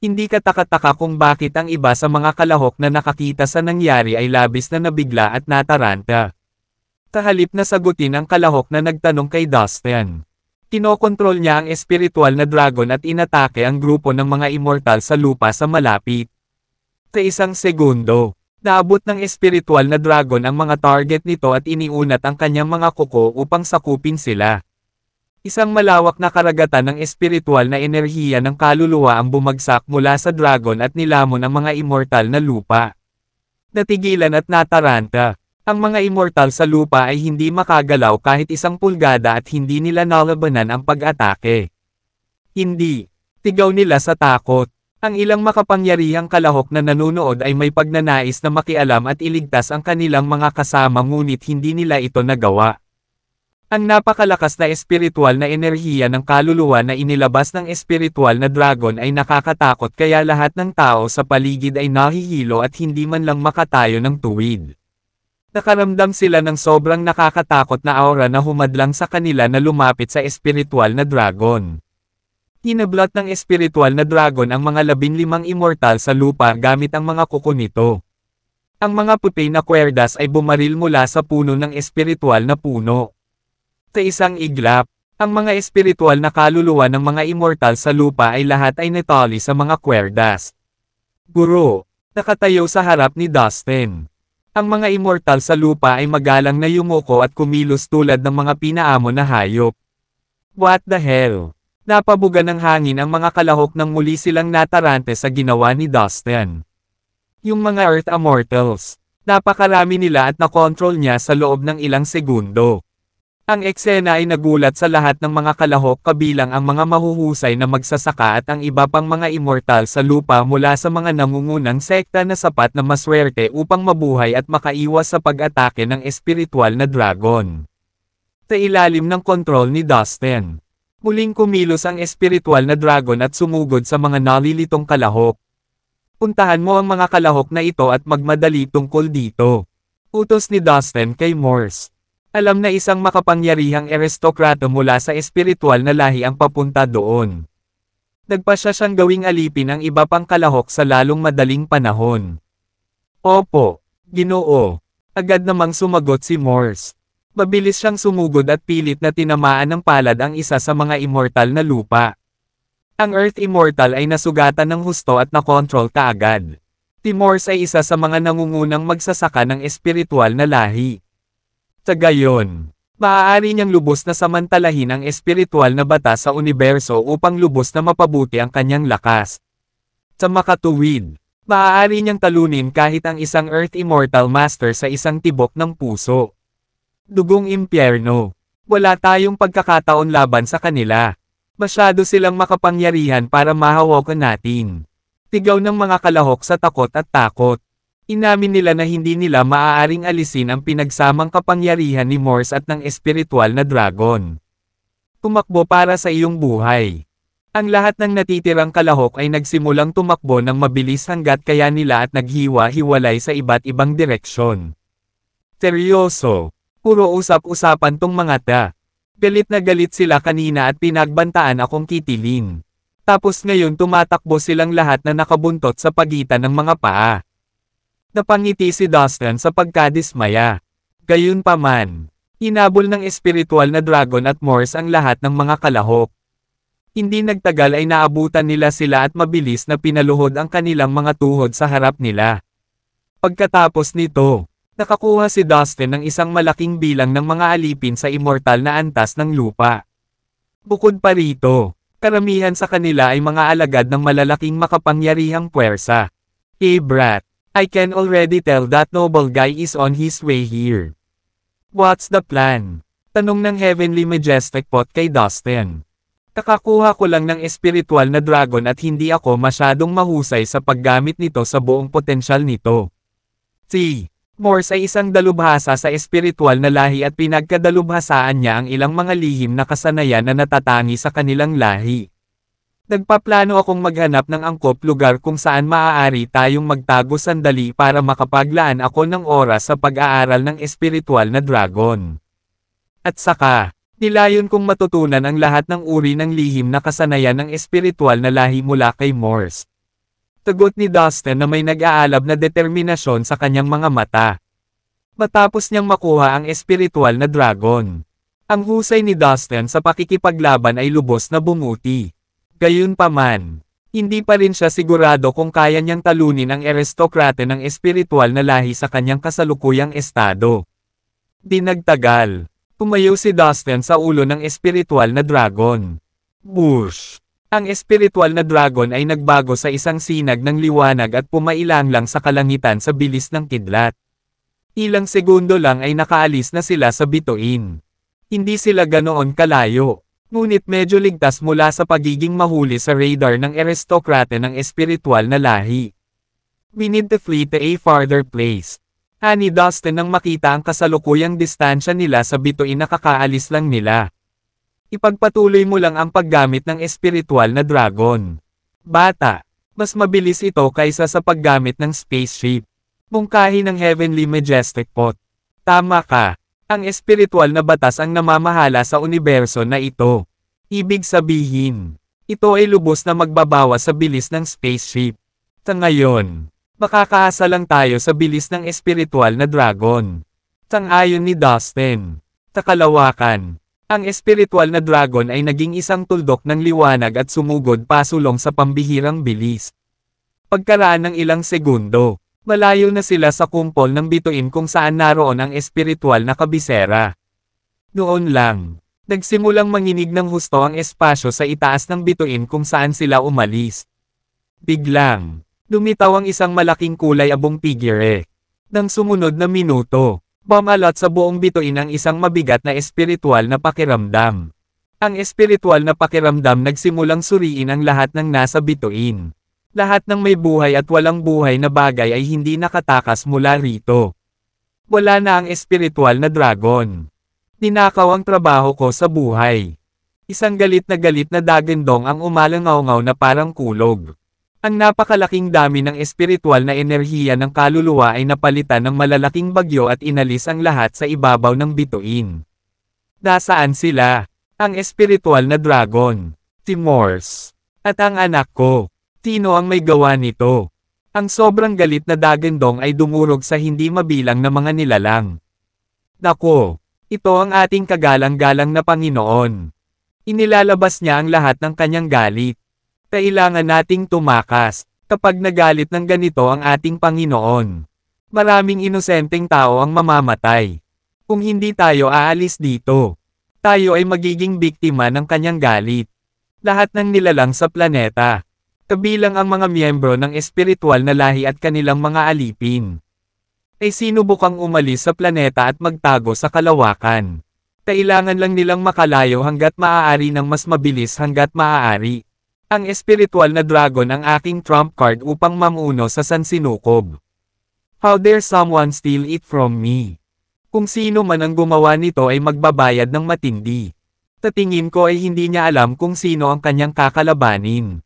Hindi katakataka kung bakit ang iba sa mga kalahok na nakakita sa nangyari ay labis na nabigla at nataranta. Halip na sagutin ang kalahok na nagtanong kay Dustin. Kinokontrol niya ang espiritual na dragon at inatake ang grupo ng mga immortal sa lupa sa malapit. Sa isang segundo, naabot ng espiritual na dragon ang mga target nito at iniunat ang kanyang mga kuko upang sakupin sila. Isang malawak na karagatan ng espiritual na enerhiya ng kaluluwa ang bumagsak mula sa dragon at nilamon ang mga immortal na lupa. Natigilan at nataranta. Ang mga immortal sa lupa ay hindi makagalaw kahit isang pulgada at hindi nila nalabanan ang pag-atake. Hindi. Tigaw nila sa takot. Ang ilang makapangyarihang kalahok na nanunood ay may pagnanais na makialam at iligtas ang kanilang mga kasama ngunit hindi nila ito nagawa. Ang napakalakas na espiritual na enerhiya ng kaluluwa na inilabas ng espiritual na dragon ay nakakatakot kaya lahat ng tao sa paligid ay nahihilo at hindi man lang makatayo ng tuwid. Nakaramdam sila ng sobrang nakakatakot na aura na humadlang sa kanila na lumapit sa espiritual na dragon. Tinablot ng espiritual na dragon ang mga 15 immortal sa lupa gamit ang mga kuko nito. Ang mga puti na kwerdas ay bumaril mula sa puno ng espiritual na puno. Sa isang iglap, ang mga espiritual na kaluluwa ng mga immortal sa lupa ay lahat ay natali sa mga kwerdas. Guro, nakatayo sa harap ni Dustin. Ang mga immortal sa lupa ay magalang na yumuko at kumilos tulad ng mga pinaamo na hayop. What the hell? Napabuga ng hangin ang mga kalahok nang muli silang natarante sa ginawa ni Dustin. Yung mga Earth Immortals, napakarami nila at nakontrol niya sa loob ng ilang segundo. Ang eksena ay nagulat sa lahat ng mga kalahok kabilang ang mga mahuhusay na magsasaka at ang iba pang mga immortal sa lupa mula sa mga nangungunang sekta na sapat na maswerte upang mabuhay at makaiwas sa pag-atake ng espiritual na dragon. Sa ilalim ng kontrol ni Dustin, muling kumilos ang espiritual na dragon at sumugod sa mga nalilitong kalahok. Puntahan mo ang mga kalahok na ito at magmadali tungkol dito. Utos ni Dustin kay Morse. Alam na isang makapangyarihang aristokrato mula sa espiritual na lahi ang papunta doon. Nagpasya siyang gawing alipin ang iba pang kalahok sa lalong madaling panahon. Opo, Ginoo. Agad namang sumagot si Morse. Mabilis siyang sumugod at pilit na tinamaan ng palad ang isa sa mga immortal na lupa. Ang Earth Immortal ay nasugatan ng husto at nakontrol kaagad. Si Morse ay isa sa mga nangungunang magsasaka ng espiritual na lahi. Sa gayon, maaari niyang lubos na samantalahin ang espiritual na batas sa universo upang lubos na mapabuti ang kanyang lakas. Sa makatuwid, maaari niyang talunin kahit ang isang Earth Immortal Master sa isang tibok ng puso. Dugong impyerno. Wala tayong pagkakataon laban sa kanila. Masyado silang makapangyarihan para mahawakan natin. Tigaw ng mga kalahok sa takot at takot. Inamin nila na hindi nila maaaring alisin ang pinagsamang kapangyarihan ni Morse at ng espiritual na dragon. Tumakbo para sa iyong buhay. Ang lahat ng natitirang kalahok ay nagsimulang tumakbo ng mabilis hanggat kaya nila at naghiwa-hiwalay sa iba't ibang direksyon. Seryoso. Puro usap-usapan tong mga ta. Galit na galit sila kanina at pinagbantaan akong kitilin. Tapos ngayon tumatakbo silang lahat na nakabuntot sa pagitan ng mga paa. Napangiti si Dustin sa pagkadismaya. Gayunpaman, hinabol ng espiritual na dragon at Morse ang lahat ng mga kalahok. Hindi nagtagal ay naabutan nila sila at mabilis na pinaluhod ang kanilang mga tuhod sa harap nila. Pagkatapos nito, nakakuha si Dustin ng isang malaking bilang ng mga alipin sa immortal na antas ng lupa. Bukod pa rito, karamihan sa kanila ay mga alagad ng malalaking makapangyarihang puwersa. Hey brat! I can already tell that noble guy is on his way here. What's the plan? Tanong ng Heavenly Majestic Pot kay Dustin. Kakakuha ko lang ng espiritual na dragon at hindi ako masyadong mahusay sa paggamit nito sa buong potensyal nito. Morse ay isang dalubhasa sa espiritual na lahi at pinagkadalubhasaan niya ang ilang mga lihim na kasanayan na natatangi sa kanilang lahi. Nagpaplano akong maghanap ng angkop lugar kung saan maaari tayong magtago sandali para makapaglaan ako ng oras sa pag-aaral ng espiritual na dragon. At saka, nilayon kong matutunan ang lahat ng uri ng lihim na kasanayan ng espiritual na lahi mula kay Morse. Tugot ni Dustin na may nag-aalab na determinasyon sa kanyang mga mata. Matapos niyang makuha ang espiritual na dragon. Ang husay ni Dustin sa pakikipaglaban ay lubos na bumuti. Gayunpaman, hindi pa rin siya sigurado kung kaya niyang talunin ang aristokrate ng espiritual na lahi sa kanyang kasalukuyang estado. Di nagtagal, tumayo si Dustin sa ulo ng espiritual na dragon. Bush! Ang espiritual na dragon ay nagbago sa isang sinag ng liwanag at pumailang lang sa kalangitan sa bilis ng kidlat. Ilang segundo lang ay nakaalis na sila sa bituin. Hindi sila ganoon kalayo, ngunit medyo ligtas mula sa pagiging mahuli sa radar ng aristokrate ng espiritual na lahi. We need to flee to a farther place. Ani Dustin nang makita ang kasalukuyang distansya nila sa bituin na kakaalis lang nila. Ipagpatuloy mo lang ang paggamit ng espiritual na dragon. Bata, mas mabilis ito kaysa sa paggamit ng spaceship. Mungkahi ng Heavenly Majestic Pot. Tama ka, ang espiritual na batas ang namamahala sa universo na ito. Ibig sabihin, ito ay lubos na magbabawas sa bilis ng spaceship. Sa ngayon, makakaasa lang tayo sa bilis ng espiritual na dragon. Sang-ayon ni Dustin. Sa kalawakan, ang espiritual na dragon ay naging isang tuldok ng liwanag at sumugod pasulong sa pambihirang bilis. Pagkaraan ng ilang segundo, malayo na sila sa kumpol ng bituin kung saan naroon ang espiritual na kabisera. Noon lang, nagsimulang manginig ng husto ang espasyo sa itaas ng bituin kung saan sila umalis. Biglang, lumitaw ang isang malaking kulay abong figure. Nang sumunod na minuto, bumalot sa buong bituin ang isang mabigat na espiritual na pakiramdam. Ang espiritual na pakiramdam nagsimulang suriin ang lahat ng nasa bituin. Lahat ng may buhay at walang buhay na bagay ay hindi nakatakas mula rito. Wala na ang espiritual na dragon. Ninakaw ang trabaho ko sa buhay. Isang galit na dagandong ang umalangaw-ngaw na parang kulog. Ang napakalaking dami ng espiritual na enerhiya ng kaluluwa ay napalitan ng malalaking bagyo at inalis ang lahat sa ibabaw ng bituin. Nasaan sila? Ang espiritual na dragon, si Morse, at ang anak ko. Sino ang may gawa nito? Ang sobrang galit na dagandong ay dumurog sa hindi mabilang na mga nilalang. Nako, ito ang ating kagalang-galang na Panginoon. Inilalabas niya ang lahat ng kanyang galit. Kailangan nating tumakas, kapag nagalit ng ganito ang ating Panginoon. Maraming inosenteng tao ang mamamatay. Kung hindi tayo aalis dito, tayo ay magiging biktima ng kanyang galit. Lahat ng nilalang sa planeta, kabilang ang mga miyembro ng espiritual na lahi at kanilang mga alipin, ay sinubukang umalis sa planeta at magtago sa kalawakan. Kailangan lang nilang makalayo hanggat maaari ng mas mabilis hanggat maaari. Ang espiritual na dragon ang aking trump card upang mamuno sa sansinukob. How dare someone steal it from me? Kung sino man ang gumawa nito ay magbabayad ng matindi. Sa tingin ko ay hindi niya alam kung sino ang kanyang kakalabanin.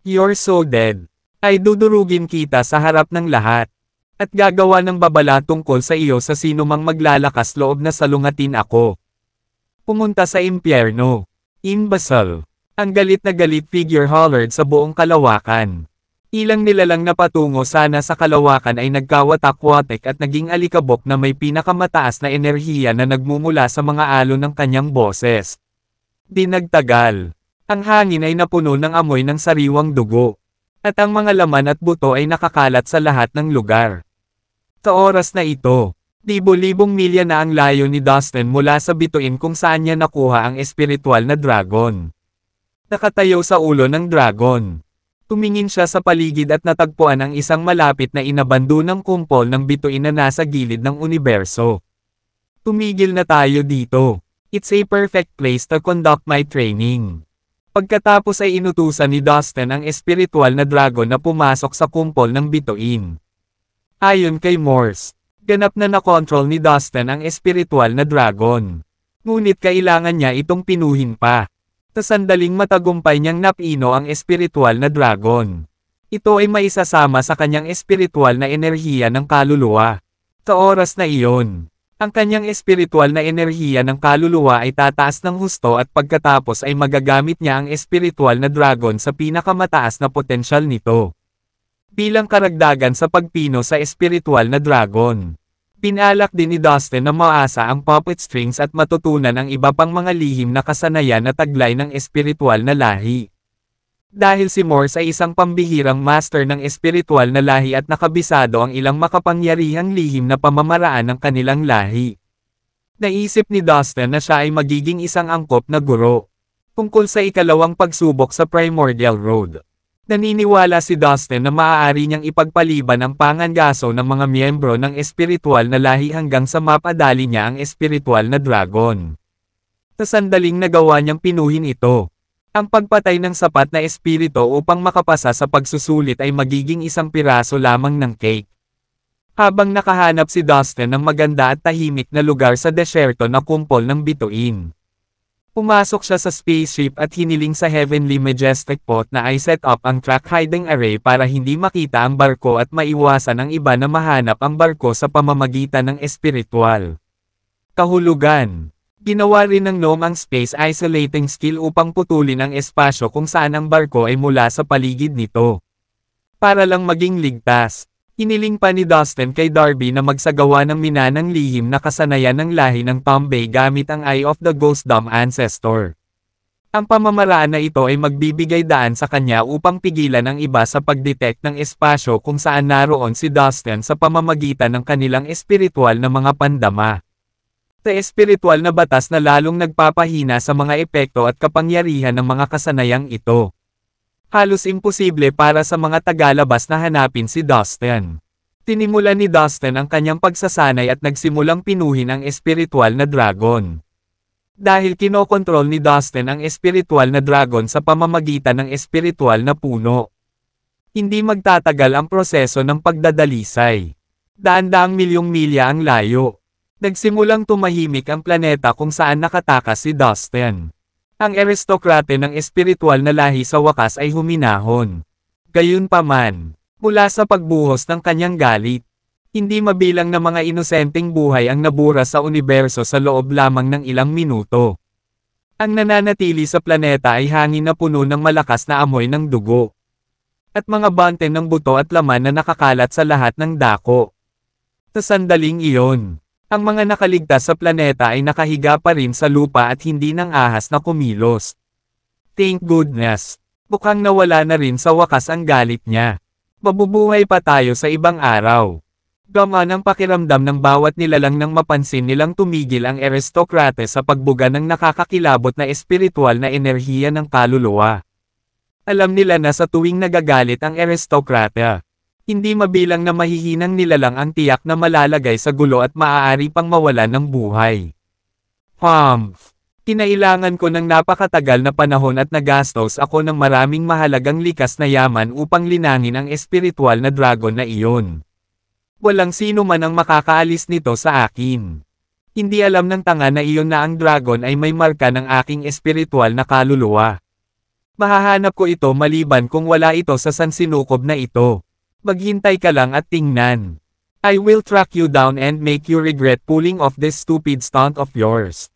You're so dead. Ay dudurugin kita sa harap ng lahat. At gagawa ng babala tungkol sa iyo sa sino mang maglalakas loob na salungatin ako. Pumunta sa impyerno. Imbecile. Ang galit na galit figure hollered sa buong kalawakan. Ilang nilalang na patungo sana sa kalawakan ay nagkawatak-watek at naging alikabok na may pinakamataas na enerhiya na nagmumula sa mga alon ng kanyang boses. Di nagtagal. Ang hangin ay napuno ng amoy ng sariwang dugo. At ang mga laman at buto ay nakakalat sa lahat ng lugar. Sa oras na ito, libo-libong milya na ang layo ni Dustin mula sa bituin kung saan niya nakuha ang espiritual na dragon. Nakatayo sa ulo ng dragon. Tumingin siya sa paligid at natagpuan ang isang malapit na inabando ng kumpol ng bituin na nasa gilid ng universo. Tumigil na tayo dito. It's a perfect place to conduct my training. Pagkatapos ay inutusan ni Dustin ang espiritual na dragon na pumasok sa kumpol ng bituin. Ayon kay Morse, Ganap na nakontrol ni Dustin ang espiritual na dragon. Ngunit kailangan niya itong pinuhin pa. Sa sandaling matagumpay niyang napino ang espiritual na dragon. Ito ay maisasama sa kanyang espiritual na enerhiya ng kaluluwa. Sa oras na iyon, ang kanyang espiritual na enerhiya ng kaluluwa ay tataas ng husto at pagkatapos ay magagamit niya ang espiritual na dragon sa pinakamataas na potensyal nito. Bilang karagdagan sa pagpino sa espiritual na dragon. Pinalak din ni Dustin na maasa ang puppet strings at matutunan ang iba pang mga lihim na kasanayan na taglay ng espiritual na lahi. Dahil si Morse ay isang pambihirang master ng espiritual na lahi at nakabisado ang ilang makapangyarihang lihim na pamamaraan ng kanilang lahi. Naisip ni Dustin na siya ay magiging isang angkop na guro. Tungkol sa ikalawang pagsubok sa Primordial Road. Naniniwala si Dustin na maaari niyang ipagpaliban ang pangangaso ng mga miyembro ng espiritual na lahi hanggang sa mapadali niya ang espiritual na dragon. Sa sandaling nagawa niyang pinuhin ito, ang pagpatay ng sapat na espiritu upang makapasa sa pagsusulit ay magiging isang piraso lamang ng cake. Habang nakahanap si Dustin ng maganda at tahimik na lugar sa desyerto na kumpol ng bituin. Pumasok siya sa spaceship at hiniling sa Heavenly Majestic Pot na ay set up ang track hiding array para hindi makita ang barko at maiwasan ang iba na mahanap ang barko sa pamamagitan ng espiritual. Kahulugan. Ginawa rin ng GNOME ang space isolating skill upang putulin ang espasyo kung saan ang barko ay mula sa paligid nito. Para lang maging ligtas. Hiniling pa ni Dustin kay Darby na magsagawa ng minanang lihim na kasanayan ng lahi ng Tombay gamit ang Eye of the Ghost Dumb Ancestor. Ang pamamaraan na ito ay magbibigay daan sa kanya upang pigilan ang iba sa pagdetect ng espasyo kung saan naroon si Dustin sa pamamagitan ng kanilang espiritual na mga pandama. Sa espiritual na batas na lalong nagpapahina sa mga epekto at kapangyarihan ng mga kasanayang ito. Halos imposible para sa mga tagalabas na hanapin si Dustin. Tinimulan ni Dustin ang kanyang pagsasanay at nagsimulang pinuhin ang espiritual na dragon. Dahil kinokontrol ni Dustin ang espiritual na dragon sa pamamagitan ng espiritual na puno. Hindi magtatagal ang proseso ng pagdadalisay. Daan-daang milyong milya ang layo. Nagsimulang tumahimik ang planeta kung saan nakatakas si Dustin. Ang aristokrate ng espiritual na lahi sa wakas ay huminahon. Gayunpaman, mula sa pagbuhos ng kanyang galit, hindi mabilang na mga inosenteng buhay ang nabura sa universo sa loob lamang ng ilang minuto. Ang nananatili sa planeta ay hangin na puno ng malakas na amoy ng dugo. At mga bante ng buto at laman na nakakalat sa lahat ng dako. Sa sandaling iyon, ang mga nakaligtas sa planeta ay nakahiga pa rin sa lupa at hindi nang ahas na kumilos. Thank goodness. Mukhang nawala na rin sa wakas ang galit niya. Mabubuhay pa tayo sa ibang araw. Gaman ang pakiramdam ng bawat nilalang nang mapansin nilang tumigil ang aristokrate sa pagbuga ng nakakakilabot na espiritual na enerhiya ng kaluluwa. Alam nila na sa tuwing nagagalit ang aristokrate, hindi mabilang na mahihinang nilalang ang tiyak na malalagay sa gulo at maaari pang mawalan ng buhay. Kinailangan ko ng napakatagal na panahon at nagastos ako ng maraming mahalagang likas na yaman upang linangin ang espiritual na dragon na iyon. Walang sino man ang makakaalis nito sa akin. Hindi alam ng tanga na iyon na ang dragon ay may marka ng aking espiritual na kaluluwa. Mahahanap ko ito maliban kung wala ito sa sansinukob na ito. Maghintay ka lang at tingnan. I will track you down and make you regret pulling off this stupid stunt of yours.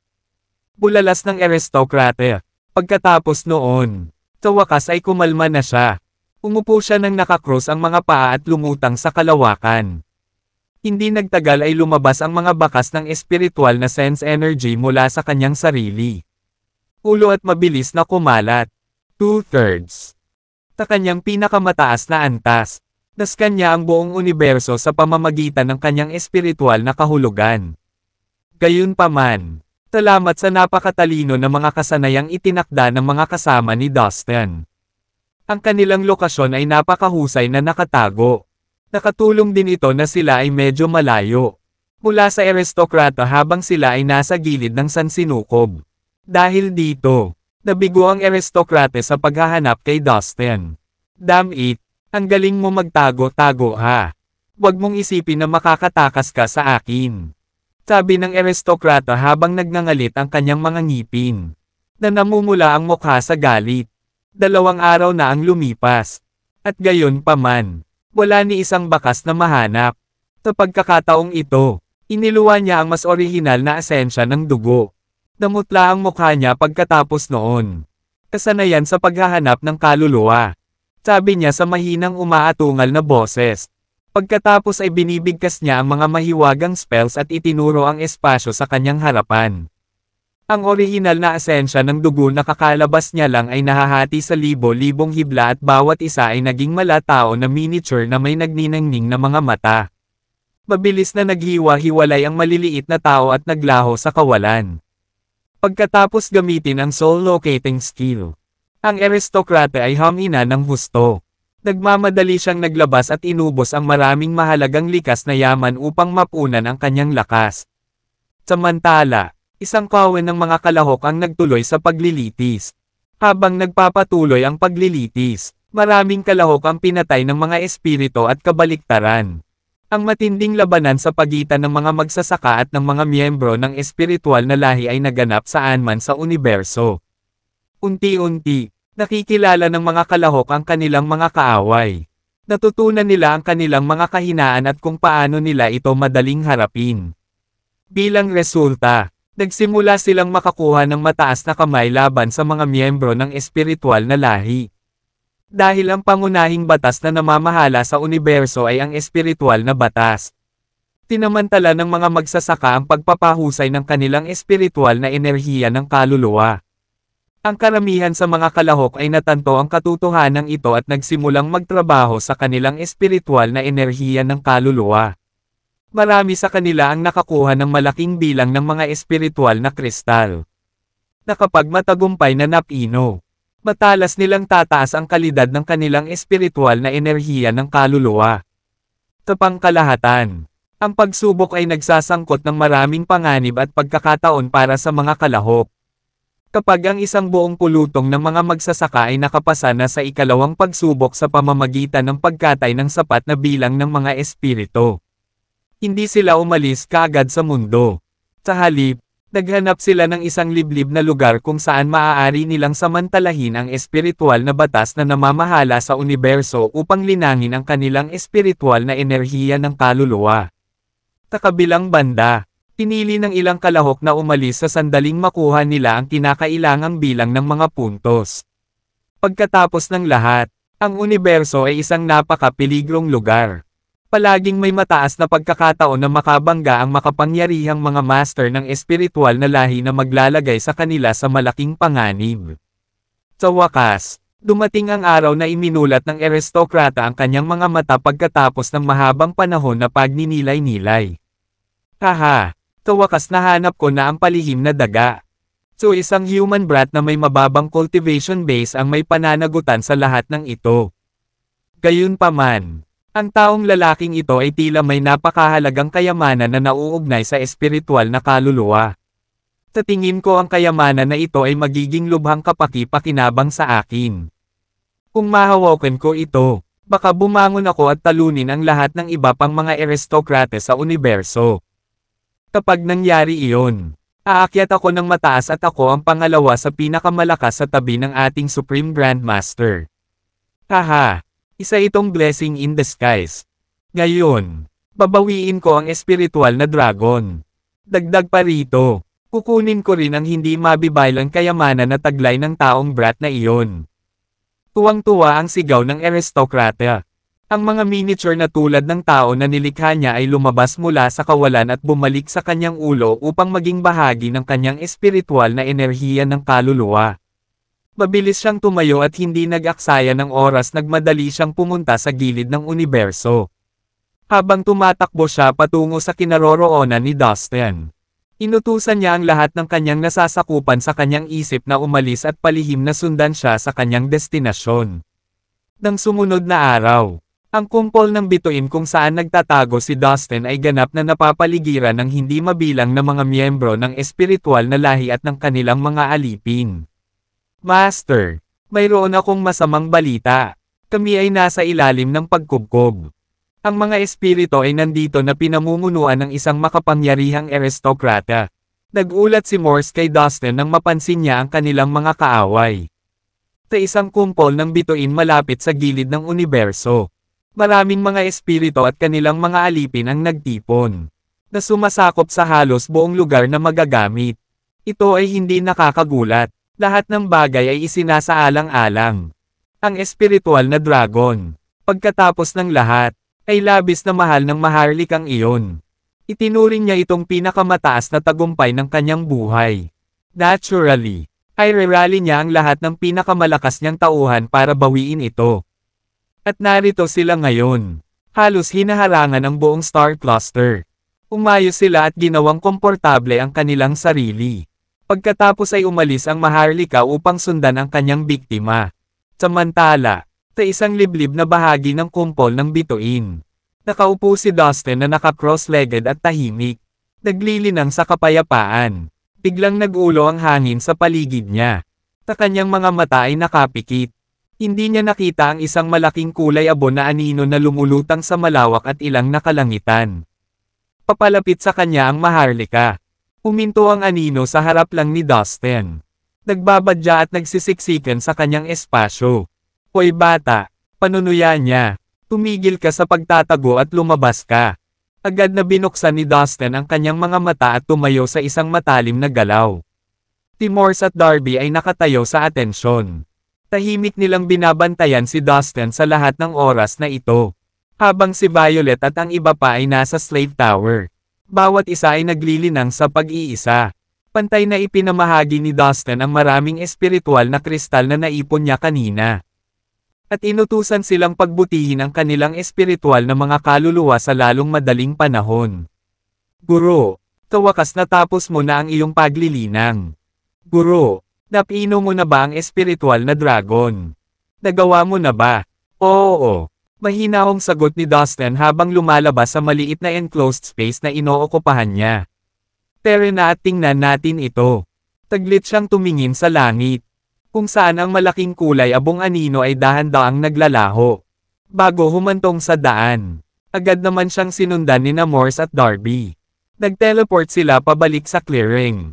Bulalas ng aristokrate. Pagkatapos noon, sa wakas ay kumalma na siya. Umupo siya nang nakakrus ang mga paa at lumutang sa kalawakan. Hindi nagtagal ay lumabas ang mga bakas ng espiritual na sense energy mula sa kanyang sarili. Ulo at mabilis na kumalat. 2/3. Sa kanyang pinakamataas na antas. Naskan niya ang buong universo sa pamamagitan ng kanyang espiritual na kahulugan. Gayunpaman, salamat sa napakatalino na mga kasanayang itinakda ng mga kasama ni Dustin. Ang kanilang lokasyon ay napakahusay na nakatago. Nakatulong din ito na sila ay medyo malayo. Mula sa aristokrata habang sila ay nasa gilid ng sansinukob. Dahil dito, nabigo ang aristokrate sa paghahanap kay Dustin. Damn it! Ang galing mo magtago-tago ha. Huwag mong isipin na makakatakas ka sa akin. Sabi ng aristokrata habang nagngangalit ang kanyang mga ngipin. Na namumula ang mukha sa galit. 2 araw na ang lumipas. At gayon pa man, wala ni isang bakas na mahanap. Sa pagkakataong ito, iniluwa niya ang mas orihinal na esensya ng dugo. Namutla ang mukha niya pagkatapos noon. Kasanayan sa paghahanap ng kaluluwa. Sabi niya sa mahinang umaatungal na boses. Pagkatapos ay binibigkas niya ang mga mahiwagang spells at itinuro ang espasyo sa kanyang harapan. Ang orihinal na esensya ng dugo na kakalabas niya lang ay nahahati sa libo-libong hibla at bawat isa ay naging malatao na miniature na may nagniningning na mga mata. Mabilis na naghiwa-hiwalay ang maliliit na tao at naglaho sa kawalan. Pagkatapos gamitin ang soul locating skill, ang aristokrata ay humina ng husto. Nagmamadali siyang naglabas at inubos ang maraming mahalagang likas na yaman upang mapunan ang kanyang lakas. Samantala, isang kawan ng mga kalahok ang nagtuloy sa paglilitis. Habang nagpapatuloy ang paglilitis, maraming kalahok ang pinatay ng mga espiritu at kabaliktaran. Ang matinding labanan sa pagitan ng mga magsasaka at ng mga miyembro ng espiritual na lahi ay naganap saan man sa universo. Unti-unti, nakikilala ng mga kalahok ang kanilang mga kaaway. Natutunan nila ang kanilang mga kahinaan at kung paano nila ito madaling harapin. Bilang resulta, nagsimula silang makakuha ng mataas na kamay laban sa mga miyembro ng espiritual na lahi. Dahil ang pangunahing batas na namamahala sa universo ay ang espiritual na batas. Tinamantala ng mga magsasaka ang pagpapahusay ng kanilang espiritual na enerhiya ng kaluluwa. Ang karamihan sa mga kalahok ay natanto ang katotohanan ito at nagsimulang magtrabaho sa kanilang espiritual na enerhiya ng kaluluwa. Marami sa kanila ang nakakuha ng malaking bilang ng mga espiritual na kristal. Na kapag matagumpay na napino, matalas nilang tataas ang kalidad ng kanilang espiritual na enerhiya ng kaluluwa. Sa pangkalahatan, ang pagsubok ay nagsasangkot ng maraming panganib at pagkakataon para sa mga kalahok. Kapag ang isang buong pulutong ng mga magsasaka ay nakapasa na sa ikalawang pagsubok sa pamamagitan ng pagkatay ng sapat na bilang ng mga espiritu, hindi sila umalis kaagad sa mundo. Sa halip, naghanap sila ng isang liblib na lugar kung saan maaari nilang samantalahin ang espiritual na batas na namamahala sa universo upang linangin ang kanilang espiritual na enerhiya ng kaluluwa. Sa kabilang banda, pinili ng ilang kalahok na umalis sa sandaling makuha nila ang kinakailangang bilang ng mga puntos. Pagkatapos ng lahat, ang universo ay isang napaka-peligrong lugar. Palaging may mataas na pagkakataon na makabangga ang makapangyarihang mga master ng espiritual na lahi na maglalagay sa kanila sa malaking panganib. Sa wakas, dumating ang araw na iminulat ng aristokrata ang kanyang mga mata pagkatapos ng mahabang panahon na pagninilay-nilay. Haha! Sa wakas nahanap ko na ang palihim na daga. So isang human brat na may mababang cultivation base ang may pananagutan sa lahat ng ito. Gayunpaman, ang taong lalaking ito ay tila may napakahalagang kayamanan na nauugnay sa espiritual na kaluluwa. Sa tingin ko ang kayamanan na ito ay magiging lubhang kapaki-pakinabang sa akin. Kung mahawakan ko ito, baka bumangon ako at talunin ang lahat ng iba pang mga aristokrate sa universo. Kapag nangyari iyon, aakyat ako ng mataas at ako ang pangalawa sa pinakamalakas sa tabi ng ating Supreme Grandmaster. Haha, isa itong blessing in disguise. Ngayon, babawiin ko ang espiritual na dragon. Dagdag pa rito, kukunin ko rin ang hindi mabibaylang kayamanan na taglay ng taong brat na iyon. Tuwang-tuwa ang sigaw ng aristokrata. Ang mga miniature na tulad ng tao na nilikha niya ay lumabas mula sa kawalan at bumalik sa kanyang ulo upang maging bahagi ng kanyang espiritual na enerhiya ng kaluluwa. Mabilis siyang tumayo at hindi nag-aksaya ng oras nagmadali siyang pumunta sa gilid ng universo. Habang tumatakbo siya patungo sa kinaroroonan ni Dustin, inutusan niya ang lahat ng kanyang nasasakupan sa kanyang isip na umalis at palihim na sundan siya sa kanyang destinasyon. Nang sumunod na araw, ang kumpol ng bituin kung saan nagtatago si Dustin ay ganap na napapaligiran ng hindi mabilang na mga miyembro ng espiritual na lahi at ng kanilang mga alipin. Master, mayroon akong masamang balita. Kami ay nasa ilalim ng pagkubkob. Ang mga espiritu ay nandito na pinamumunuan ng isang makapangyarihang aristokrata. Nagulat si Morse kay Dustin nang mapansin niya ang kanilang mga kaaway. Sa isang kumpol ng bituin malapit sa gilid ng universo. Maraming mga espiritu at kanilang mga alipin ang nagtipon, na sumasakop sa halos buong lugar na magagamit. Ito ay hindi nakakagulat. Lahat ng bagay ay isinasaalang-alang. Ang espiritual na dragon, pagkatapos ng lahat, ay labis na mahal ng maharlikang iyon. Itinuring niya itong pinakamataas na tagumpay ng kanyang buhay. Naturally, ay rerally niya ang lahat ng pinakamalakas niyang tauhan para bawiin ito. At narito sila ngayon. Halos hinaharangan ang buong star cluster. Umayos sila at ginawang komportable ang kanilang sarili. Pagkatapos ay umalis ang Maharlika upang sundan ang kanyang biktima. Samantala, sa isang liblib na bahagi ng kumpol ng bituin, nakaupo si Dustin na naka-cross-legged at tahimik. Naglilinang sa kapayapaan. Biglang nag-ulo ang hangin sa paligid niya. Sa kanyang mga mata ay nakapikit. Hindi niya nakita ang isang malaking kulay abo na anino na lumulutang sa malawak at ilang nakalangitan. Papalapit sa kanya ang Maharlika. Huminto ang anino sa harap lang ni Dustin. Nagbabadya at nagsisiksikan sa kanyang espasyo. Hoy bata, panunuya niya. Tumigil ka sa pagtatago at lumabas ka. Agad na binuksan ni Dustin ang kanyang mga mata at tumayo sa isang matalim na galaw. Si Morse at Darby ay nakatayo sa atensyon. Tahimik nilang binabantayan si Dustin sa lahat ng oras na ito. Habang si Violet at ang iba pa ay nasa Slave Tower. Bawat isa ay naglilinang sa pag-iisa. Pantay na ipinamahagi ni Dustin ang maraming espiritual na kristal na naipon niya kanina. At inutusan silang pagbutihin ang kanilang espiritual na mga kaluluwa sa lalong madaling panahon. Guro, sa wakas natapos mo na ang iyong paglilinang. Guro, napino mo na ba ang espiritual na dragon? Nagawa mo na ba? Oo. Mahinahong sagot ni Dustin habang lumalabas sa maliit na enclosed space na inookupahan niya. Tara na at tingnan natin ito. Taglit siyang tumingin sa langit, kung saan ang malaking kulay abong anino ay dahan-daang naglalaho. Bago humantong sa daan, agad naman siyang sinundan ni Morse at Darby. Nag-teleport sila pabalik sa clearing.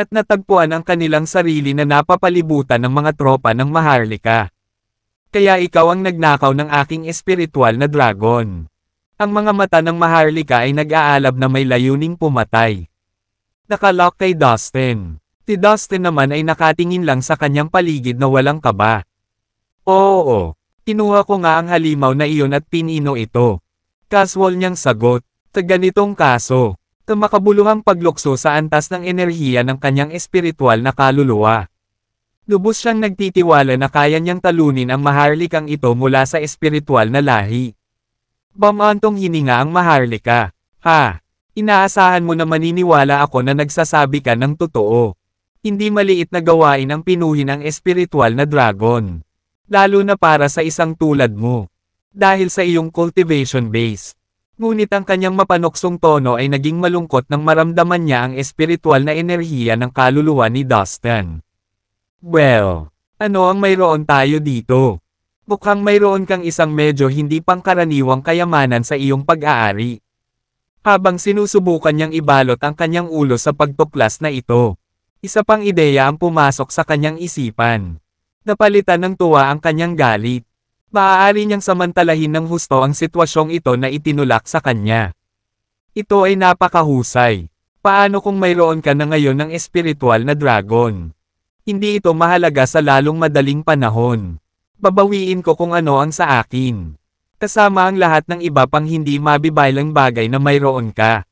At natagpuan ang kanilang sarili na napapalibutan ng mga tropa ng Maharlika. Kaya ikaw ang nagnakaw ng aking espiritual na dragon. Ang mga mata ng Maharlika ay nag-aalab na may layuning pumatay. Nakalock kay Dustin. Si Dustin naman ay nakatingin lang sa kanyang paligid na walang kaba. Oo, kinuha ko nga ang halimaw na iyon at pinino ito. Casual niyang sagot. Sa ganitong kaso, sa makabuluhang paglukso sa antas ng enerhiya ng kanyang espiritual na kaluluwa. Lubos siyang nagtitiwala na kaya niyang talunin ang Maharlikang ito mula sa espiritual na lahi. Bamantong hininga ang Maharlika. Ha? Inaasahan mo na maniniwala ako na nagsasabi ka ng totoo. Hindi maliit na gawain ang pinuhin ang espiritual na dragon. Lalo na para sa isang tulad mo. Dahil sa iyong cultivation base. Ngunit ang kanyang mapanuksong tono ay naging malungkot nang maramdaman niya ang espiritual na enerhiya ng kaluluwa ni Dustin. Well, ano ang mayroon tayo dito? Mukhang mayroon kang isang medyo hindi pangkaraniwang kayamanan sa iyong pag-aari. Habang sinusubukan niyang ibalot ang kanyang ulo sa pagtuklas na ito, isa pang ideya ang pumasok sa kanyang isipan. Napalitan ng tuwa ang kanyang galit. Maaari niyang samantalahin ng husto ang sitwasyong ito na itinulak sa kanya. Ito ay napakahusay. Paano kung mayroon ka na ngayon ng espiritual na dragon? Hindi ito mahalaga sa lalong madaling panahon. Babawiin ko kung ano ang sa akin. Kasama ang lahat ng iba pang hindi mabibaylang bagay na mayroon ka.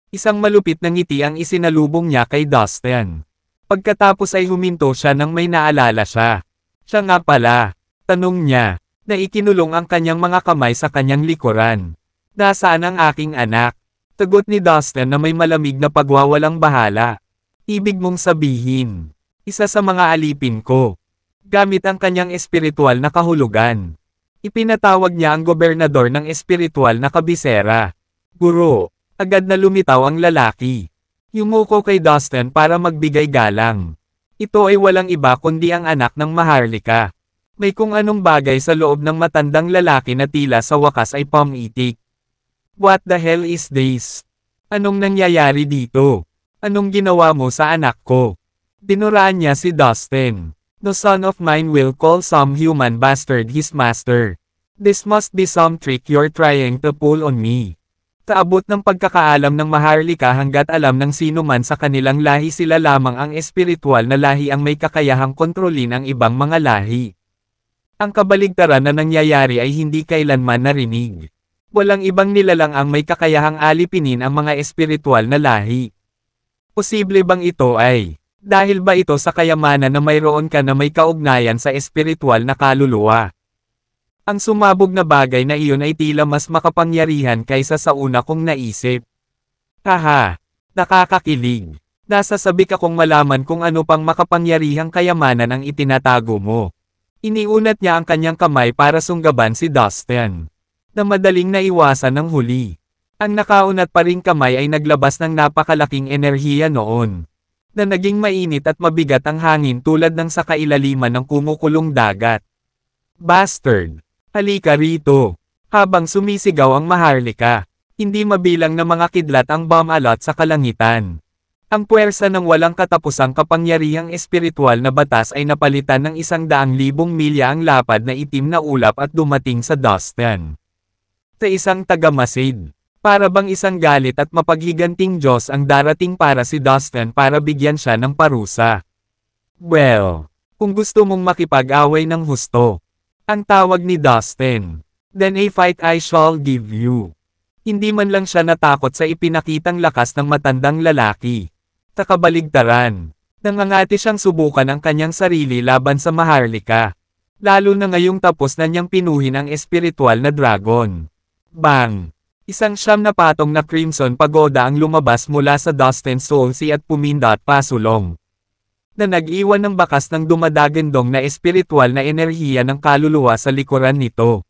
Isang malupit na ngiti ang isinalubong niya kay Dustin. Pagkatapos ay huminto siya nang may naalala siya. Siya nga pala, tanong niya, na ikinulong ang kanyang mga kamay sa kanyang likuran. Nasaan ang aking anak? Sagot ni Dustin na may malamig na pagwawalang bahala. Ibig mong sabihin, isa sa mga alipin ko. Gamit ang kanyang espiritual na kahulugan. Ipinatawag niya ang gobernador ng espiritual na kabisera. Guro, agad na lumitaw ang lalaki. Yumuko kay Dustin para magbigay galang. Ito ay walang iba kundi ang anak ng Maharlika. May kung anong bagay sa loob ng matandang lalaki na tila sa wakas ay pamitik. What the hell is this? Anong nangyayari dito? Anong ginawa mo sa anak ko? Dinuraan niya si Dustin. No son of mine will call some human bastard his master. This must be some trick you're trying to pull on me. Taabot ng pagkakaalam ng Maharlika hanggat alam ng sino man sa kanilang lahi sila lamang ang espiritual na lahi ang may kakayahang kontrolin ang ibang mga lahi. Ang kabaligtaran na nangyayari ay hindi kailanman narinig. Walang ibang nilalang ang may kakayahang alipinin ang mga espiritual na lahi. Posible bang ito ay, dahil ba ito sa kayamanan na mayroon ka na may kaugnayan sa espiritual na kaluluwa? Ang sumabog na bagay na iyon ay tila mas makapangyarihan kaysa sa una kong naisip. Haha, nakakakilig. Nasasabik akong malaman kung ano pang makapangyarihang kayamanan ang itinatago mo. Iniunat niya ang kanyang kamay para sunggaban si Dustin, na madaling naiwasan ng huli. Ang nakaunat pa ring kamay ay naglabas ng napakalaking enerhiya noon, na naging mainit at mabigat ang hangin tulad ng sa kailaliman ng kumukulong dagat. Bastard! Halika rito! Habang sumisigaw ang Maharlika, hindi mabilang na mga kidlat ang bomb-alot sa kalangitan. Ang puwersa ng walang katapusang kapangyarihang espiritual na batas ay napalitan ng 100,000 milya ang lapad na itim na ulap at dumating sa Dustin. Sa isang tagamasid, para bang isang galit at mapaghiganting Diyos ang darating para si Dustin para bigyan siya ng parusa. Well, kung gusto mong makipag-away ng husto, ang tawag ni Dustin, then a fight I shall give you. Hindi man lang siya natakot sa ipinakitang lakas ng matandang lalaki. Kabaligtaran, nangangati siyang subukan ang kanyang sarili laban sa Maharlika. Lalo na ngayong tapos na niyang pinuhin ang espiritual na dragon. Bang! Isang siyam na patong na Crimson Pagoda ang lumabas mula sa Dustin's Soul Sea at pumindot pasulong, na nag-iwan ng bakas ng dumadagandong na espiritual na enerhiya ng kaluluwa sa likuran nito.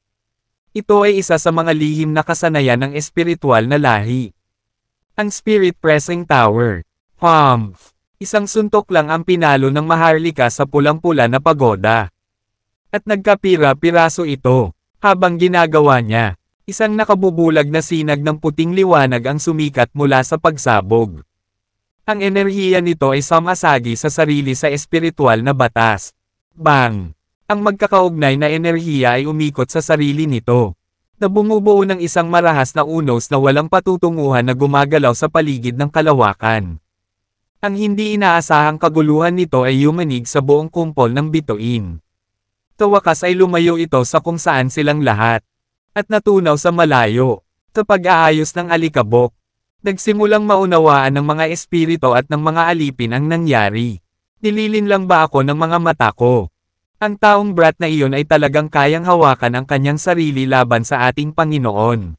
Ito ay isa sa mga lihim na kasanayan ng espiritual na lahi. Ang Spirit Pressing Tower. Humph! Isang suntok lang ang pinalo ng Maharlika sa pulang-pula na pagoda. At nagkapira-piraso ito. Habang ginagawa niya, isang nakabubulag na sinag ng puting liwanag ang sumikat mula sa pagsabog. Ang enerhiya nito ay sumasagi sa sarili sa espiritual na batas. Bang! Ang magkakaugnay na enerhiya ay umikot sa sarili nito, na bumubuo ng isang marahas na unos na walang patutunguhan na gumagalaw sa paligid ng kalawakan. Ang hindi inaasahang kaguluhan nito ay yumanig sa buong kumpol ng bituin. Sa wakas ay lumayo ito sa kung saan silang lahat, at natunaw sa malayo. Sa pag-aayos ng alikabok, nagsimulang maunawaan ng mga espiritu at ng mga alipin ang nangyari. Nililin lang ba ako ng mga mata ko? Ang taong brat na iyon ay talagang kayang hawakan ang kanyang sarili laban sa ating Panginoon.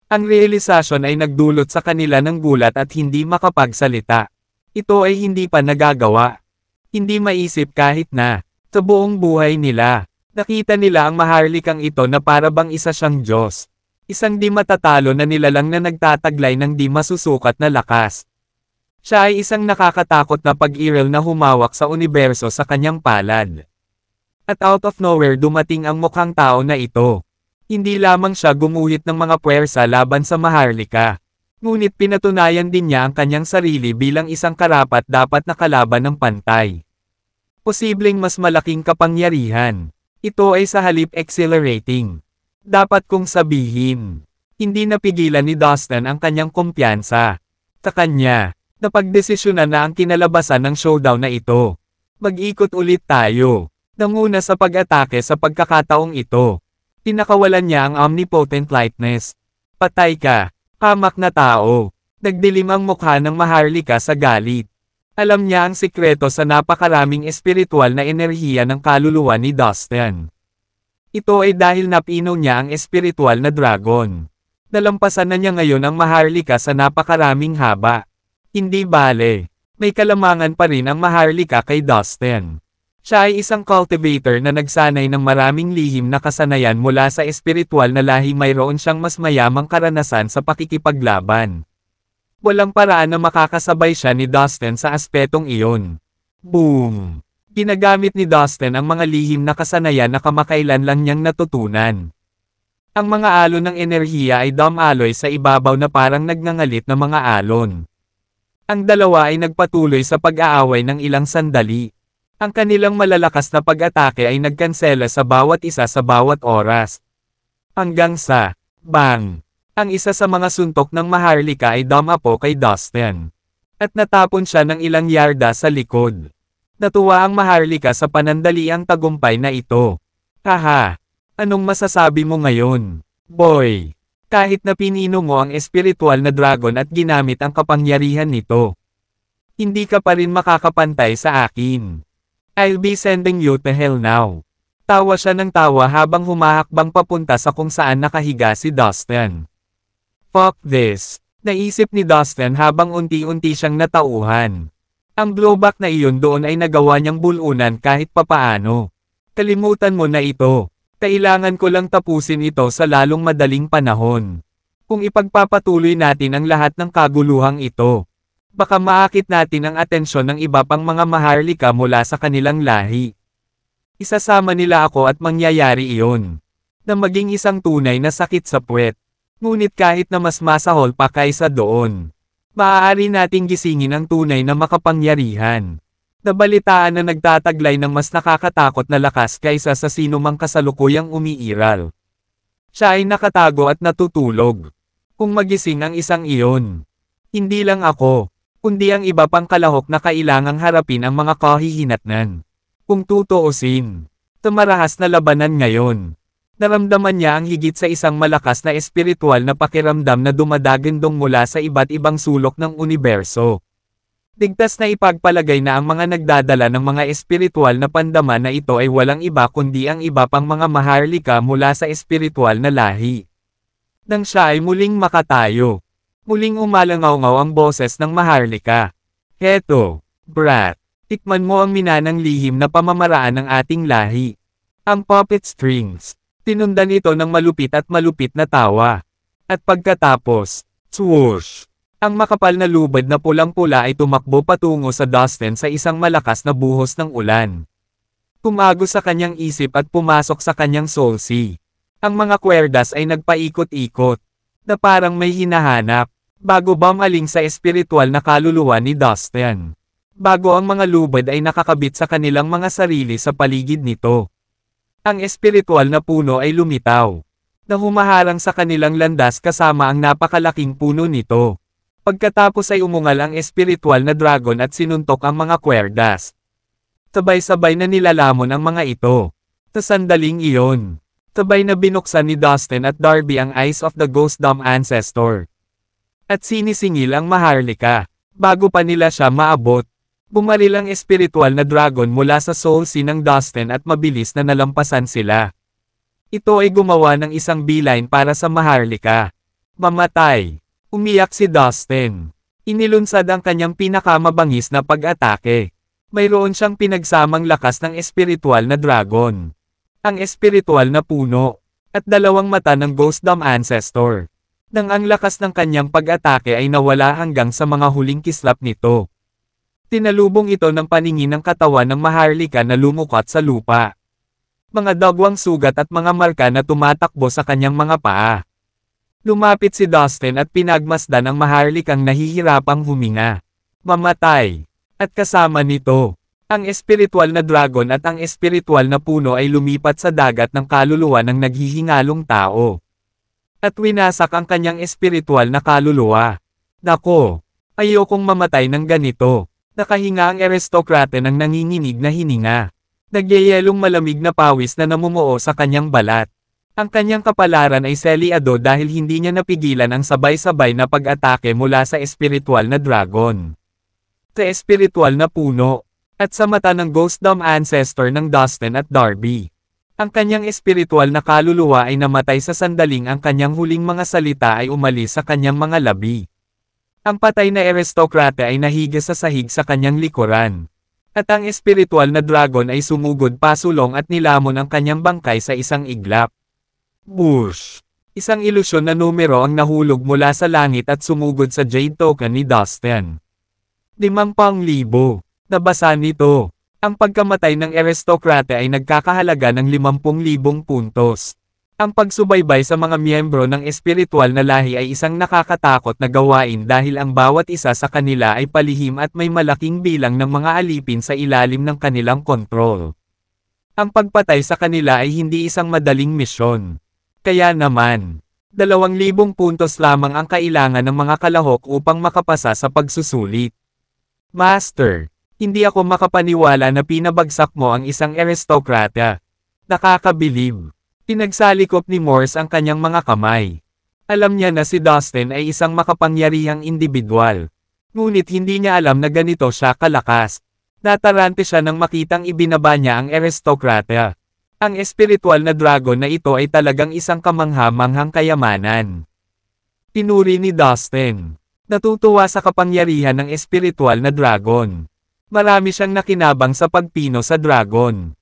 Ang realisasyon ay nagdulot sa kanila ng gulat at hindi makapagsalita. Ito ay hindi pa nagagawa. Hindi maisip kahit na, sa buong buhay nila, nakita nila ang Maharlikang ito na para bang isa siyang Diyos. Isang di matatalo na nilalang na nagtataglay ng di masusukat na lakas. Siya ay isang nakakatakot na pag-iral na humawak sa universo sa kanyang palad. At out of nowhere dumating ang mukhang tao na ito. Hindi lamang siya gumuhit ng mga puwersa laban sa Maharlika. Ngunit pinatunayan din niya ang kanyang sarili bilang isang karapat-dapat na kalaban ng pantay. Posibleng mas malaking kapangyarihan. Ito ay sa halip exhilarating. Dapat kong sabihin, hindi napigilan ni Dustin ang kanyang kumpiyansa. Sa kanya, napagdesisyonan na ang kinalabasan ng showdown na ito. Mag-ikot ulit tayo. Nanguna sa pag-atake sa pagkakataong ito. Pinakawalan niya ang omnipotent lightness. Patay ka. Hamak na tao. Nagdilim ang mukha ng Maharlika sa galit. Alam niya ang sikreto sa napakaraming espiritual na enerhiya ng kaluluwa ni Dustin. Ito ay dahil napinaw niya ang espiritual na dragon. Nalampasan na niya ngayon ang Maharlika sa napakaraming haba. Hindi bale, may kalamangan pa rin ang Maharlika kay Dustin. Siya ay isang cultivator na nagsanay ng maraming lihim na kasanayan mula sa espiritual na lahi, mayroon siyang mas mayamang karanasan sa pakikipaglaban. Walang paraan na makakasabay siya ni Dustin sa aspetong iyon. Boom! Ginagamit ni Dustin ang mga lihim na kasanayan na kamakailan lang niyang natutunan. Ang mga alon ng enerhiya ay dumaloy sa ibabaw na parang nagngangalit na mga alon. Ang dalawa ay nagpatuloy sa pag-aaway ng ilang sandali. Ang kanilang malalakas na pag-atake ay nagkansela sa bawat isa sa bawat oras. Hanggang sa, bang! Ang isa sa mga suntok ng Maharlika ay dumapo kay Dustin. At natapon siya ng ilang yarda sa likod. Natuwa ang Maharlika sa panandaliang tagumpay na ito. Haha! Anong masasabi mo ngayon, boy? Kahit na pinino mo ang espiritual na dragon at ginamit ang kapangyarihan nito, hindi ka pa rin makakapantay sa akin. I'll be sending you to hell now. Tawa siya ng tawa habang humahakbang papunta sa kung saan nakahiga si Dustin. Fuck this, naisip ni Dustin habang unti-unti siyang natauhan. Ang blowback na iyon doon ay nagawa niyang bulunan kahit papaano. Kalimutan mo na ito. Kailangan ko lang tapusin ito sa lalong madaling panahon. Kung ipagpapatuloy natin ang lahat ng kaguluhang ito, baka maakit natin ang atensyon ng iba pang mga Maharlika mula sa kanilang lahi. Isasama nila ako at mangyayari iyon. Na maging isang tunay na sakit sa puwet. Ngunit kahit na mas masahol pa kaysa doon, maaari nating gisingin ang tunay na makapangyarihan. Nabalitaan na nagtataglay ng mas nakakatakot na lakas kaysa sa sinumang kasalukuyang umiiral. Siya ay nakatago at natutulog. Kung magising ang isang iyon, hindi lang ako, kundi ang iba pang kalahok na kailangang harapin ang mga kahihinatnan. Kung tutuusin, tumarahas na labanan ngayon. Naramdaman niya ang higit sa isang malakas na espiritual na pakiramdam na dumadagandong mula sa iba't ibang sulok ng universo. Ligtas na ipagpalagay na ang mga nagdadala ng mga espiritual na pandaman na ito ay walang iba kundi ang iba pang mga Maharlika mula sa espiritual na lahi. Nang siya ay muling makatayo, muling umalangaw-ngaw ang boses ng Maharlika. Heto, brat, tikman mo ang minanang lihim na pamamaraan ng ating lahi. Ang puppet strings. Tinundan ito ng malupit na tawa. At pagkatapos, swoosh! Ang makapal na lubad na pulang-pula ay tumakbo patungo sa Dustin sa isang malakas na buhos ng ulan. Tumago sa kanyang isip at pumasok sa kanyang soul sea. Ang mga kwerdas ay nagpaikot-ikot, na parang may hinahanap, bago bumaling sa espiritual na kaluluwa ni Dustin. Bago ang mga lubad ay nakakabit sa kanilang mga sarili sa paligid nito. Ang espiritual na puno ay lumitaw, na humaharang sa kanilang landas kasama ang napakalaking puno nito. Pagkatapos ay umungal ang espiritual na dragon at sinuntok ang mga kwerdas. Sabay-sabay na nilalamon ang mga ito. Sa sandaling iyon, sabay na binuksan ni Dustin at Darby ang eyes of the Ghost Dom Ancestor. At sinisingil ang Maharlika. Bago pa nila siya maabot, bumaril ang espiritual na dragon mula sa soul sea ng Dustin at mabilis na nalampasan sila. Ito ay gumawa ng isang beeline para sa Maharlika. Mamatay. Umiyak si Dustin. Inilunsad ang kanyang pinakamabangis na pag-atake. Mayroon siyang pinagsamang lakas ng espiritual na dragon, ang espiritual na puno, at dalawang mata ng Ghost Dom Ancestor. Nang ang lakas ng kanyang pag-atake ay nawala hanggang sa mga huling kislap nito. Tinalubong ito ng paningin ng katawan ng Maharlika na lumukot sa lupa. Mga dagwang sugat at mga marka na tumatakbo sa kanyang mga paa. Lumapit si Dustin at pinagmasdan ang Maharlikang nahihirapang huminga. Mamatay. At kasama nito, ang espiritual na dragon at ang espiritual na puno ay lumipat sa dagat ng kaluluwa ng naghihingalong tao. At winasak ang kanyang espiritual na kaluluwa. Nako, ayokong mamatay ng ganito. Nakahinga ang aristokrate ng nanginginig na hininga. Nagyayelong malamig na pawis na namumuo sa kanyang balat. Ang kanyang kapalaran ay seliado dahil hindi niya napigilan ang sabay-sabay na pag-atake mula sa espiritual na dragon, sa espiritual na puno, at sa mata ng Ghost Dom Ancestor ng Dustin at Darby. Ang kanyang espiritual na kaluluwa ay namatay sa sandaling ang kanyang huling mga salita ay umalis sa kanyang mga labi. Ang patay na aristokrate ay nahiga sa sahig sa kanyang likuran. At ang espiritual na dragon ay sumugod pasulong at nilamon ang kanyang bangkay sa isang iglap. Bush! Isang ilusyon na numero ang nahulog mula sa langit at sumugod sa jade token ni Dustin. 50,000. Nabasa nito. Ang pagkamatay ng aristokrata ay nagkakahalaga ng 50,000 puntos. Ang pagsubaybay sa mga miyembro ng espiritual na lahi ay isang nakakatakot na gawain dahil ang bawat isa sa kanila ay palihim at may malaking bilang ng mga alipin sa ilalim ng kanilang kontrol. Ang pagpatay sa kanila ay hindi isang madaling misyon. Kaya naman, 2,000 puntos lamang ang kailangan ng mga kalahok upang makapasa sa pagsusulit. Master, hindi ako makapaniwala na pinabagsak mo ang isang aristokrata. Nakakabilib. Pinagsalikop ni Morse ang kanyang mga kamay. Alam niya na si Dustin ay isang makapangyarihang individual. Ngunit hindi niya alam na ganito siya kalakas. Natarante siya nang makitang ibinaba niya ang aristokrata. Ang espiritual na dragon na ito ay talagang isang kamangha-manghang kayamanan. Pinuri ni Dustin. Natutuwa sa kapangyarihan ng espiritual na dragon. Marami siyang nakinabang sa pagpino sa dragon.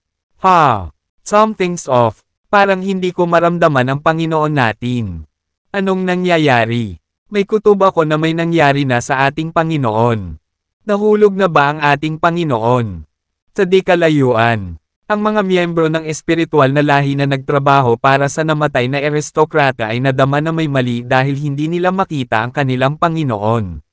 Ha! Something's off. Parang hindi ko maramdaman ang Panginoon natin. Anong nangyayari? May kutob ako na may nangyari na sa ating Panginoon. Nahulog na ba ang ating Panginoon? Sa di kalayuan, ang mga miyembro ng espiritual na lahi na nagtrabaho para sa namatay na aristokrata ay nadama na may mali dahil hindi nila makita ang kanilang Panginoon.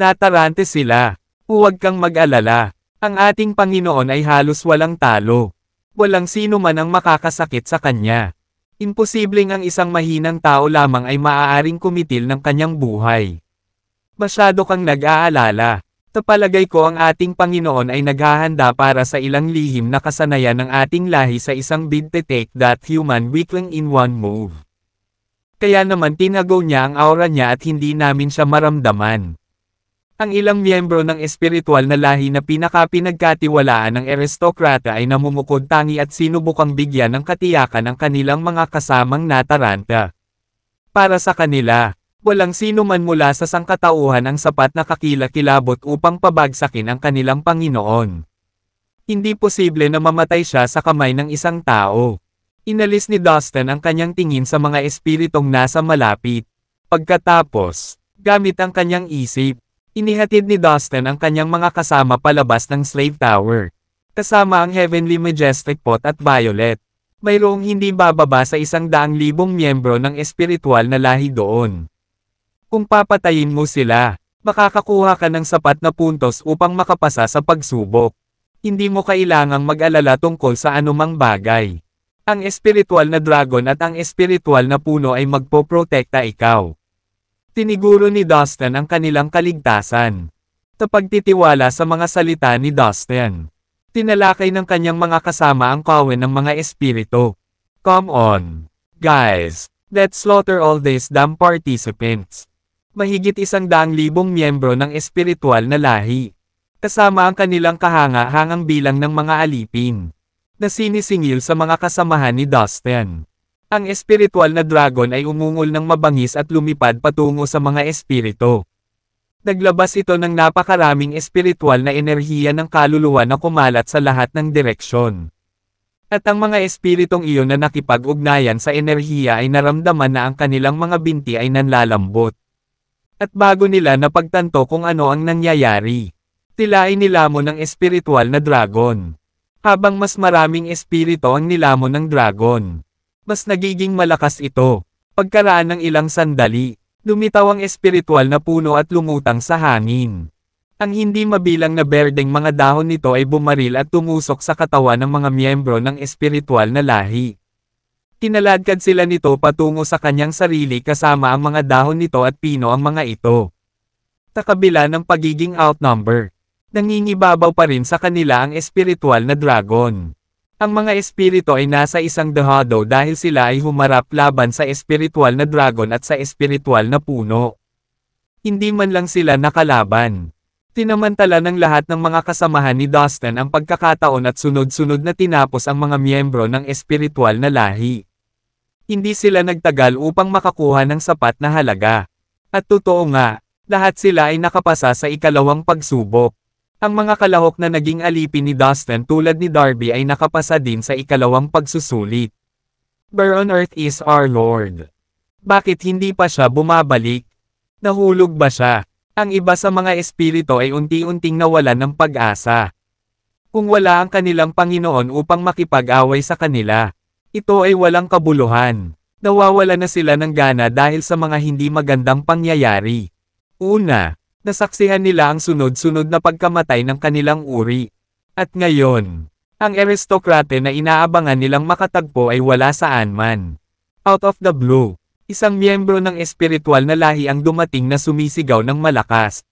Natarante sila. Huwag kang mag-alala. Ang ating Panginoon ay halos walang talo. Walang sino man ang makakasakit sa kanya. Imposibleng ang isang mahinang tao lamang ay maaaring kumitil ng kanyang buhay. Masyado kang nag-aalala. Tapalagay ko ang ating Panginoon ay naghahanda para sa ilang lihim na kasanayan ng ating lahi sa isang bid to take that human weakling in one move. Kaya naman tinago niya ang aura niya at hindi namin siya maramdaman. Ang ilang miyembro ng espiritual na lahi na pinagkatiwalaan ng aristokrata ay namumukod tangi at sinubukang bigyan ng katiyakan ang kanilang mga kasamang nataranta. Para sa kanila, walang sino man mula sa sangkatauhan ang sapat na kakilakilabot upang pabagsakin ang kanilang Panginoon. Hindi posible na mamatay siya sa kamay ng isang tao. Inalis ni Dustin ang kanyang tingin sa mga espiritong nasa malapit. Pagkatapos, gamit ang kanyang isip, inihatid ni Dustin ang kanyang mga kasama palabas ng Slave Tower. Kasama ang Heavenly Majestic Pot at Violet. Mayroong hindi bababa sa 100,000 miyembro ng espiritual na lahi doon. Kung papatayin mo sila, makakakuha ka ng sapat na puntos upang makapasa sa pagsubok. Hindi mo kailangang mag-alala tungkol sa anumang bagay. Ang espiritual na dragon at ang espiritual na puno ay magpoprotekta ikaw. Tiniguro ni Dustin ang kanilang kaligtasan. Tapagtitiwala sa mga salita ni Dustin. Tinalakay ng kanyang mga kasama ang kawin ng mga espiritu. Come on, guys, let's slaughter all these damn participants. Mahigit 100,000 miyembro ng espiritual na lahi. Kasama ang kanilang kahanga-hangang bilang ng mga alipin. Na sinisingil sa mga kasamahan ni Dustin. Ang espiritual na dragon ay umungol ng mabangis at lumipad patungo sa mga espiritu. Naglabas ito ng napakaraming espiritual na enerhiya ng kaluluwa na kumalat sa lahat ng direksyon. At ang mga espiritong iyon na nakipag-ugnayan sa enerhiya ay naramdaman na ang kanilang mga binti ay nanlalambot. At bago nila napagtanto kung ano ang nangyayari, tila ay nilamon ng espiritual na dragon. Habang mas maraming espiritu ang nilamon ng dragon, mas nagiging malakas ito. Pagkaraan ng ilang sandali, lumitaw ang espiritual na puno at lumutang sa hangin. Ang hindi mabilang na berdeng mga dahon nito ay bumaril at tumusok sa katawan ng mga miyembro ng espiritual na lahi. Tinaladkad sila nito patungo sa kanyang sarili kasama ang mga dahon nito at pino ang mga ito. Sa kabila ng pagiging outnumber, nangingibabaw pa rin sa kanila ang espiritual na dragon. Ang mga espiritu ay nasa isang dahado dahil sila ay humarap laban sa espiritual na dragon at sa espiritual na puno. Hindi man lang sila nakalaban. Tinamantala ng lahat ng mga kasamahan ni Dustin ang pagkakataon at sunod-sunod na tinapos ang mga miyembro ng espiritual na lahi. Hindi sila nagtagal upang makakuha ng sapat na halaga. At totoo nga, lahat sila ay nakapasa sa ikalawang pagsubok. Ang mga kalahok na naging alipin ni Dustin tulad ni Darby ay nakapasa din sa ikalawang pagsusulit. Where on earth is our Lord? Bakit hindi pa siya bumabalik? Nahulog ba siya? Ang iba sa mga espiritu ay unti-unting nawalan ng pag-asa. Kung wala ang kanilang Panginoon upang makipag-away sa kanila, ito ay walang kabuluhan. Nawawala na sila ng gana dahil sa mga hindi magandang pangyayari. Una, nasaksihan nila ang sunod-sunod na pagkamatay ng kanilang uri. At ngayon, ang aristokrate na inaabangan nilang makatagpo ay wala saan man. Out of the blue, isang miyembro ng espiritual na lahi ang dumating na sumisigaw ng malakas.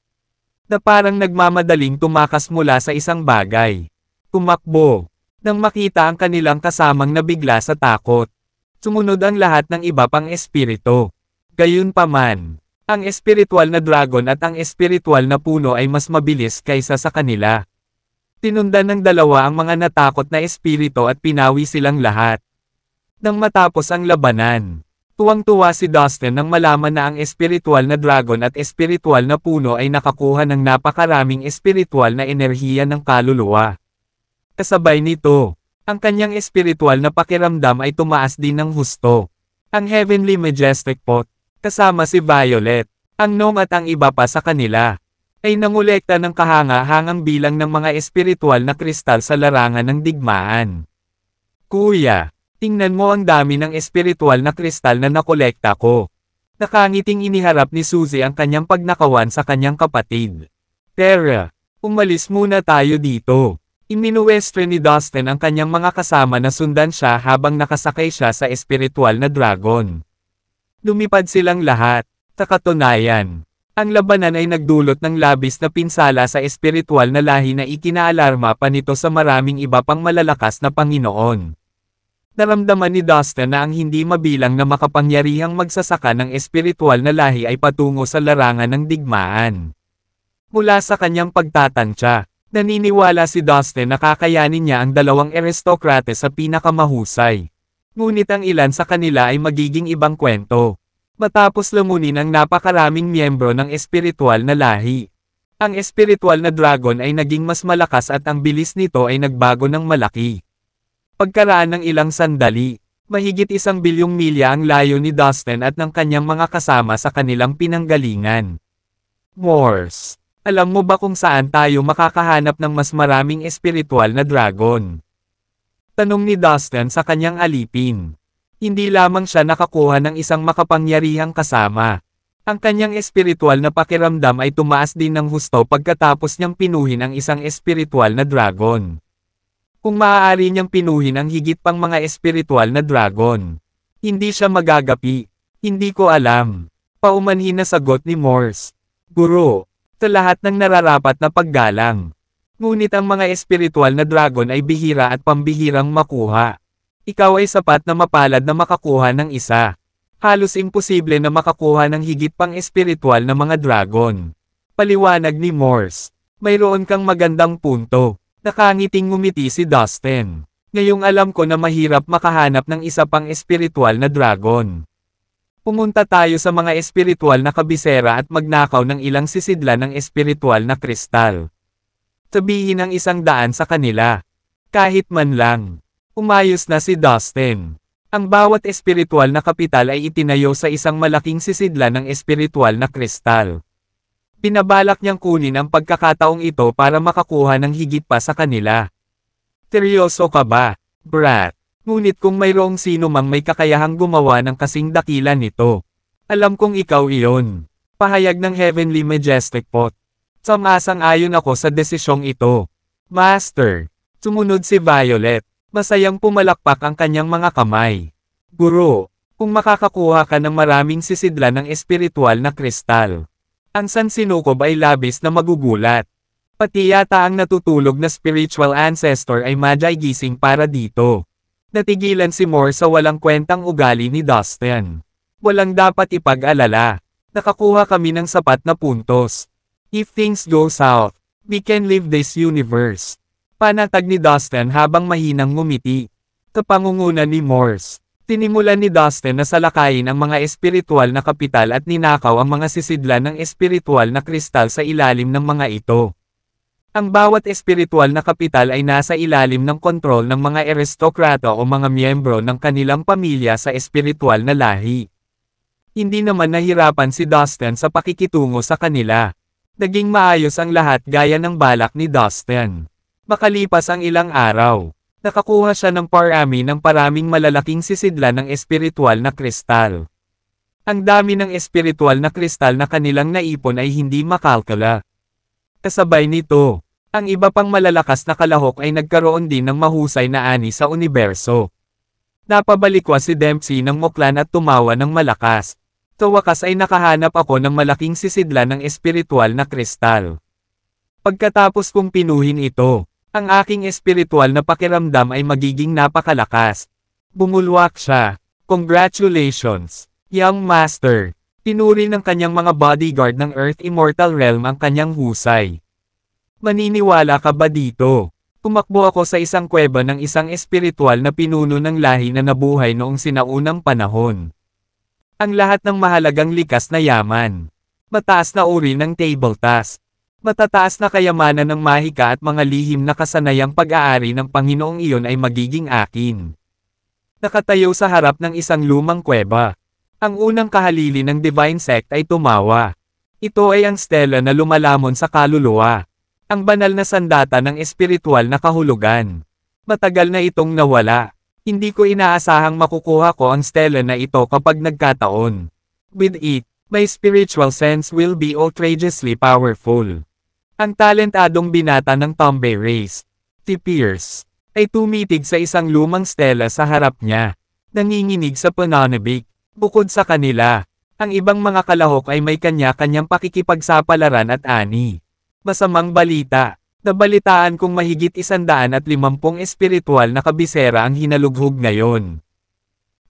Na parang nagmamadaling tumakas mula sa isang bagay. Tumakbo. Nang makita ang kanilang kasamang nabigla sa takot. Sumunod ang lahat ng iba pang espiritu. Gayunpaman, ang espiritual na dragon at ang espiritual na puno ay mas mabilis kaysa sa kanila. Tinundan ng dalawa ang mga natakot na espiritu at pinawi silang lahat. Nang matapos ang labanan, tuwang-tuwa si Dustin nang malaman na ang espiritual na dragon at espiritual na puno ay nakakuha ng napakaraming espiritual na enerhiya ng kaluluwa. Kasabay nito, ang kanyang espiritual na pakiramdam ay tumaas din ng husto. Ang Heavenly Majestic Pot, kasama si Violet, ang gnome at ang iba pa sa kanila, ay nangolekta ng kahanga-hangang bilang ng mga espiritual na kristal sa larangan ng digmaan. Kuya, tingnan mo ang dami ng espiritual na kristal na nakolekta ko. Nakangiting iniharap ni Suzy ang kanyang pagnakawan sa kanyang kapatid. Tara, umalis muna tayo dito. Iminuwestre ni Dustin ang kanyang mga kasama na sundan siya habang nakasakay siya sa espiritual na dragon. Lumipad silang lahat. Sa katunayan, ang labanan ay nagdulot ng labis na pinsala sa espiritual na lahi na ikinaalarma pa nito sa maraming iba pang malalakas na Panginoon. Naramdaman ni Dustin na ang hindi mabilang na makapangyarihang magsasaka ng espiritual na lahi ay patungo sa larangan ng digmaan. Mula sa kanyang pagtatansya, naniniwala si Dustin na kakayanin niya ang dalawang aristokrate sa pinakamahusay. Ngunit ang ilan sa kanila ay magiging ibang kwento. Matapos lamunin ang napakaraming miyembro ng espiritual na lahi. Ang espiritual na dragon ay naging mas malakas at ang bilis nito ay nagbago ng malaki. Pagkaraan ng ilang sandali, mahigit 1 bilyong milya ang layo ni Dustin at ng kanyang mga kasama sa kanilang pinanggalingan. Morse. Alam mo ba kung saan tayo makakahanap ng mas maraming espiritual na dragon? Tanong ni Dustin sa kanyang alipin. Hindi lamang siya nakakuha ng isang makapangyarihang kasama. Ang kanyang espiritual na pakiramdam ay tumaas din ng husto pagkatapos niyang pinuhin ang isang espiritual na dragon. Kung maaari niyang pinuhin ang higit pang mga espiritual na dragon, hindi siya magagapi. Hindi ko alam. Paumanhin na sagot ni Morse. Guro. Sa lahat ng nararapat na paggalang. Ngunit ang mga espiritual na dragon ay bihira at pambihirang makuha. Ikaw ay sapat na mapalad na makakuha ng isa. Halos imposible na makakuha ng higit pang espiritual na mga dragon. Paliwanag ni Morse. Mayroon kang magandang punto. Nakangiting ngumiti si Dustin. Ngayong alam ko na mahirap makahanap ng isa pang espiritual na dragon. Pumunta tayo sa mga espiritual na kabisera at magnakaw ng ilang sisidlan ng espiritual na kristal. Sabihin ang 100 sa kanila. Kahit man lang. Umayos na si Dustin. Ang bawat espiritual na kapital ay itinayo sa isang malaking sisidlan ng espiritual na kristal. Pinabalak niyang kunin ang pagkakataong ito para makakuha ng higit pa sa kanila. Seryoso ka ba, Brat? Ngunit kung mayroong sino mang may kakayahang gumawa ng kasing dakila nito. Alam kong ikaw iyon. Pahayag ng Heavenly Majestic Pot. Samasang-ayon ako sa desisyong ito. Master. Sumunod si Violet. Masayang pumalakpak ang kanyang mga kamay. Guro. Kung makakakuha ka ng maraming sisidlan ng espiritual na kristal. Ang sansinukob ay labis na magugulat. Pati yata ang natutulog na spiritual ancestor ay magi gising para dito. Natigilan si Moore sa walang kwentang ugali ni Dustin. Walang dapat ipag-alala. Nakakuha kami ng sapat na puntos. If things go south, we can leave this universe. Panatag ni Dustin habang mahinang ngumiti. Sa pangunguna ni Morse, tinimulan ni Dustin na salakayin ang mga espiritual na kapital at ninakaw ang mga sisidlan ng espiritual na kristal sa ilalim ng mga ito. Ang bawat espiritual na kapital ay nasa ilalim ng kontrol ng mga aristokrata o mga miyembro ng kanilang pamilya sa espiritual na lahi. Hindi naman nahirapan si Dustin sa pakikitungo sa kanila. Naging maayos ang lahat gaya ng balak ni Dustin. Makalipas ang ilang araw, nakakuha siya ng paraming malalaking sisidlan ng espiritual na kristal. Ang dami ng espiritual na kristal na kanilang naipon ay hindi makalkula. Kasabay nito, ang iba pang malalakas na kalahok ay nagkaroon din ng mahusay na ani sa universo. Napabalikwa si Dempsey ng muklan at tumawa ng malakas. Sa wakas ay nakahanap ako ng malaking sisidlan ng espiritual na kristal. Pagkatapos kong pinuhin ito, ang aking espiritual na pakiramdam ay magiging napakalakas. Bumulwak siya. Congratulations, young master. Pinuri ng kanyang mga bodyguard ng Earth Immortal Realm ang kanyang husay. Maniniwala ka ba dito? Tumakbo ako sa isang kuweba ng isang espiritual na pinuno ng lahi na nabuhay noong sinaunang panahon. Ang lahat ng mahalagang likas na yaman. Mataas na uri ng table task. Matataas na kayamanan ng mahika at mga lihim na kasanayang pag-aari ng Panginoong iyon ay magiging akin. Nakatayo sa harap ng isang lumang kuweba. Ang unang kahalili ng Divine Sect ay tumawa. Ito ay ang stela na lumalamon sa kaluluwa. Ang banal na sandata ng espiritual na kahulugan. Matagal na itong nawala. Hindi ko inaasahang makukuha ko ang stela na ito kapag nagkataon. With it, my spiritual sense will be outrageously powerful. Ang talentadong binata ng Tombe Race, si Pierce, ay tumitig sa isang lumang stela sa harap niya. Nanginginig sa pananabik. Bukod sa kanila, ang ibang mga kalahok ay may kanya-kanyang pakikipagsapalaran at ani. Masamang balita. Nabalitaan kong mahigit 150 espiritual na kabisera ang hinalughog ngayon.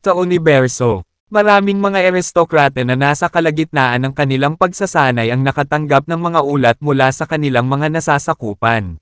Sa universo, maraming mga aristokrate na nasa kalagitnaan ng kanilang pagsasanay ang nakatanggap ng mga ulat mula sa kanilang mga nasasakupan.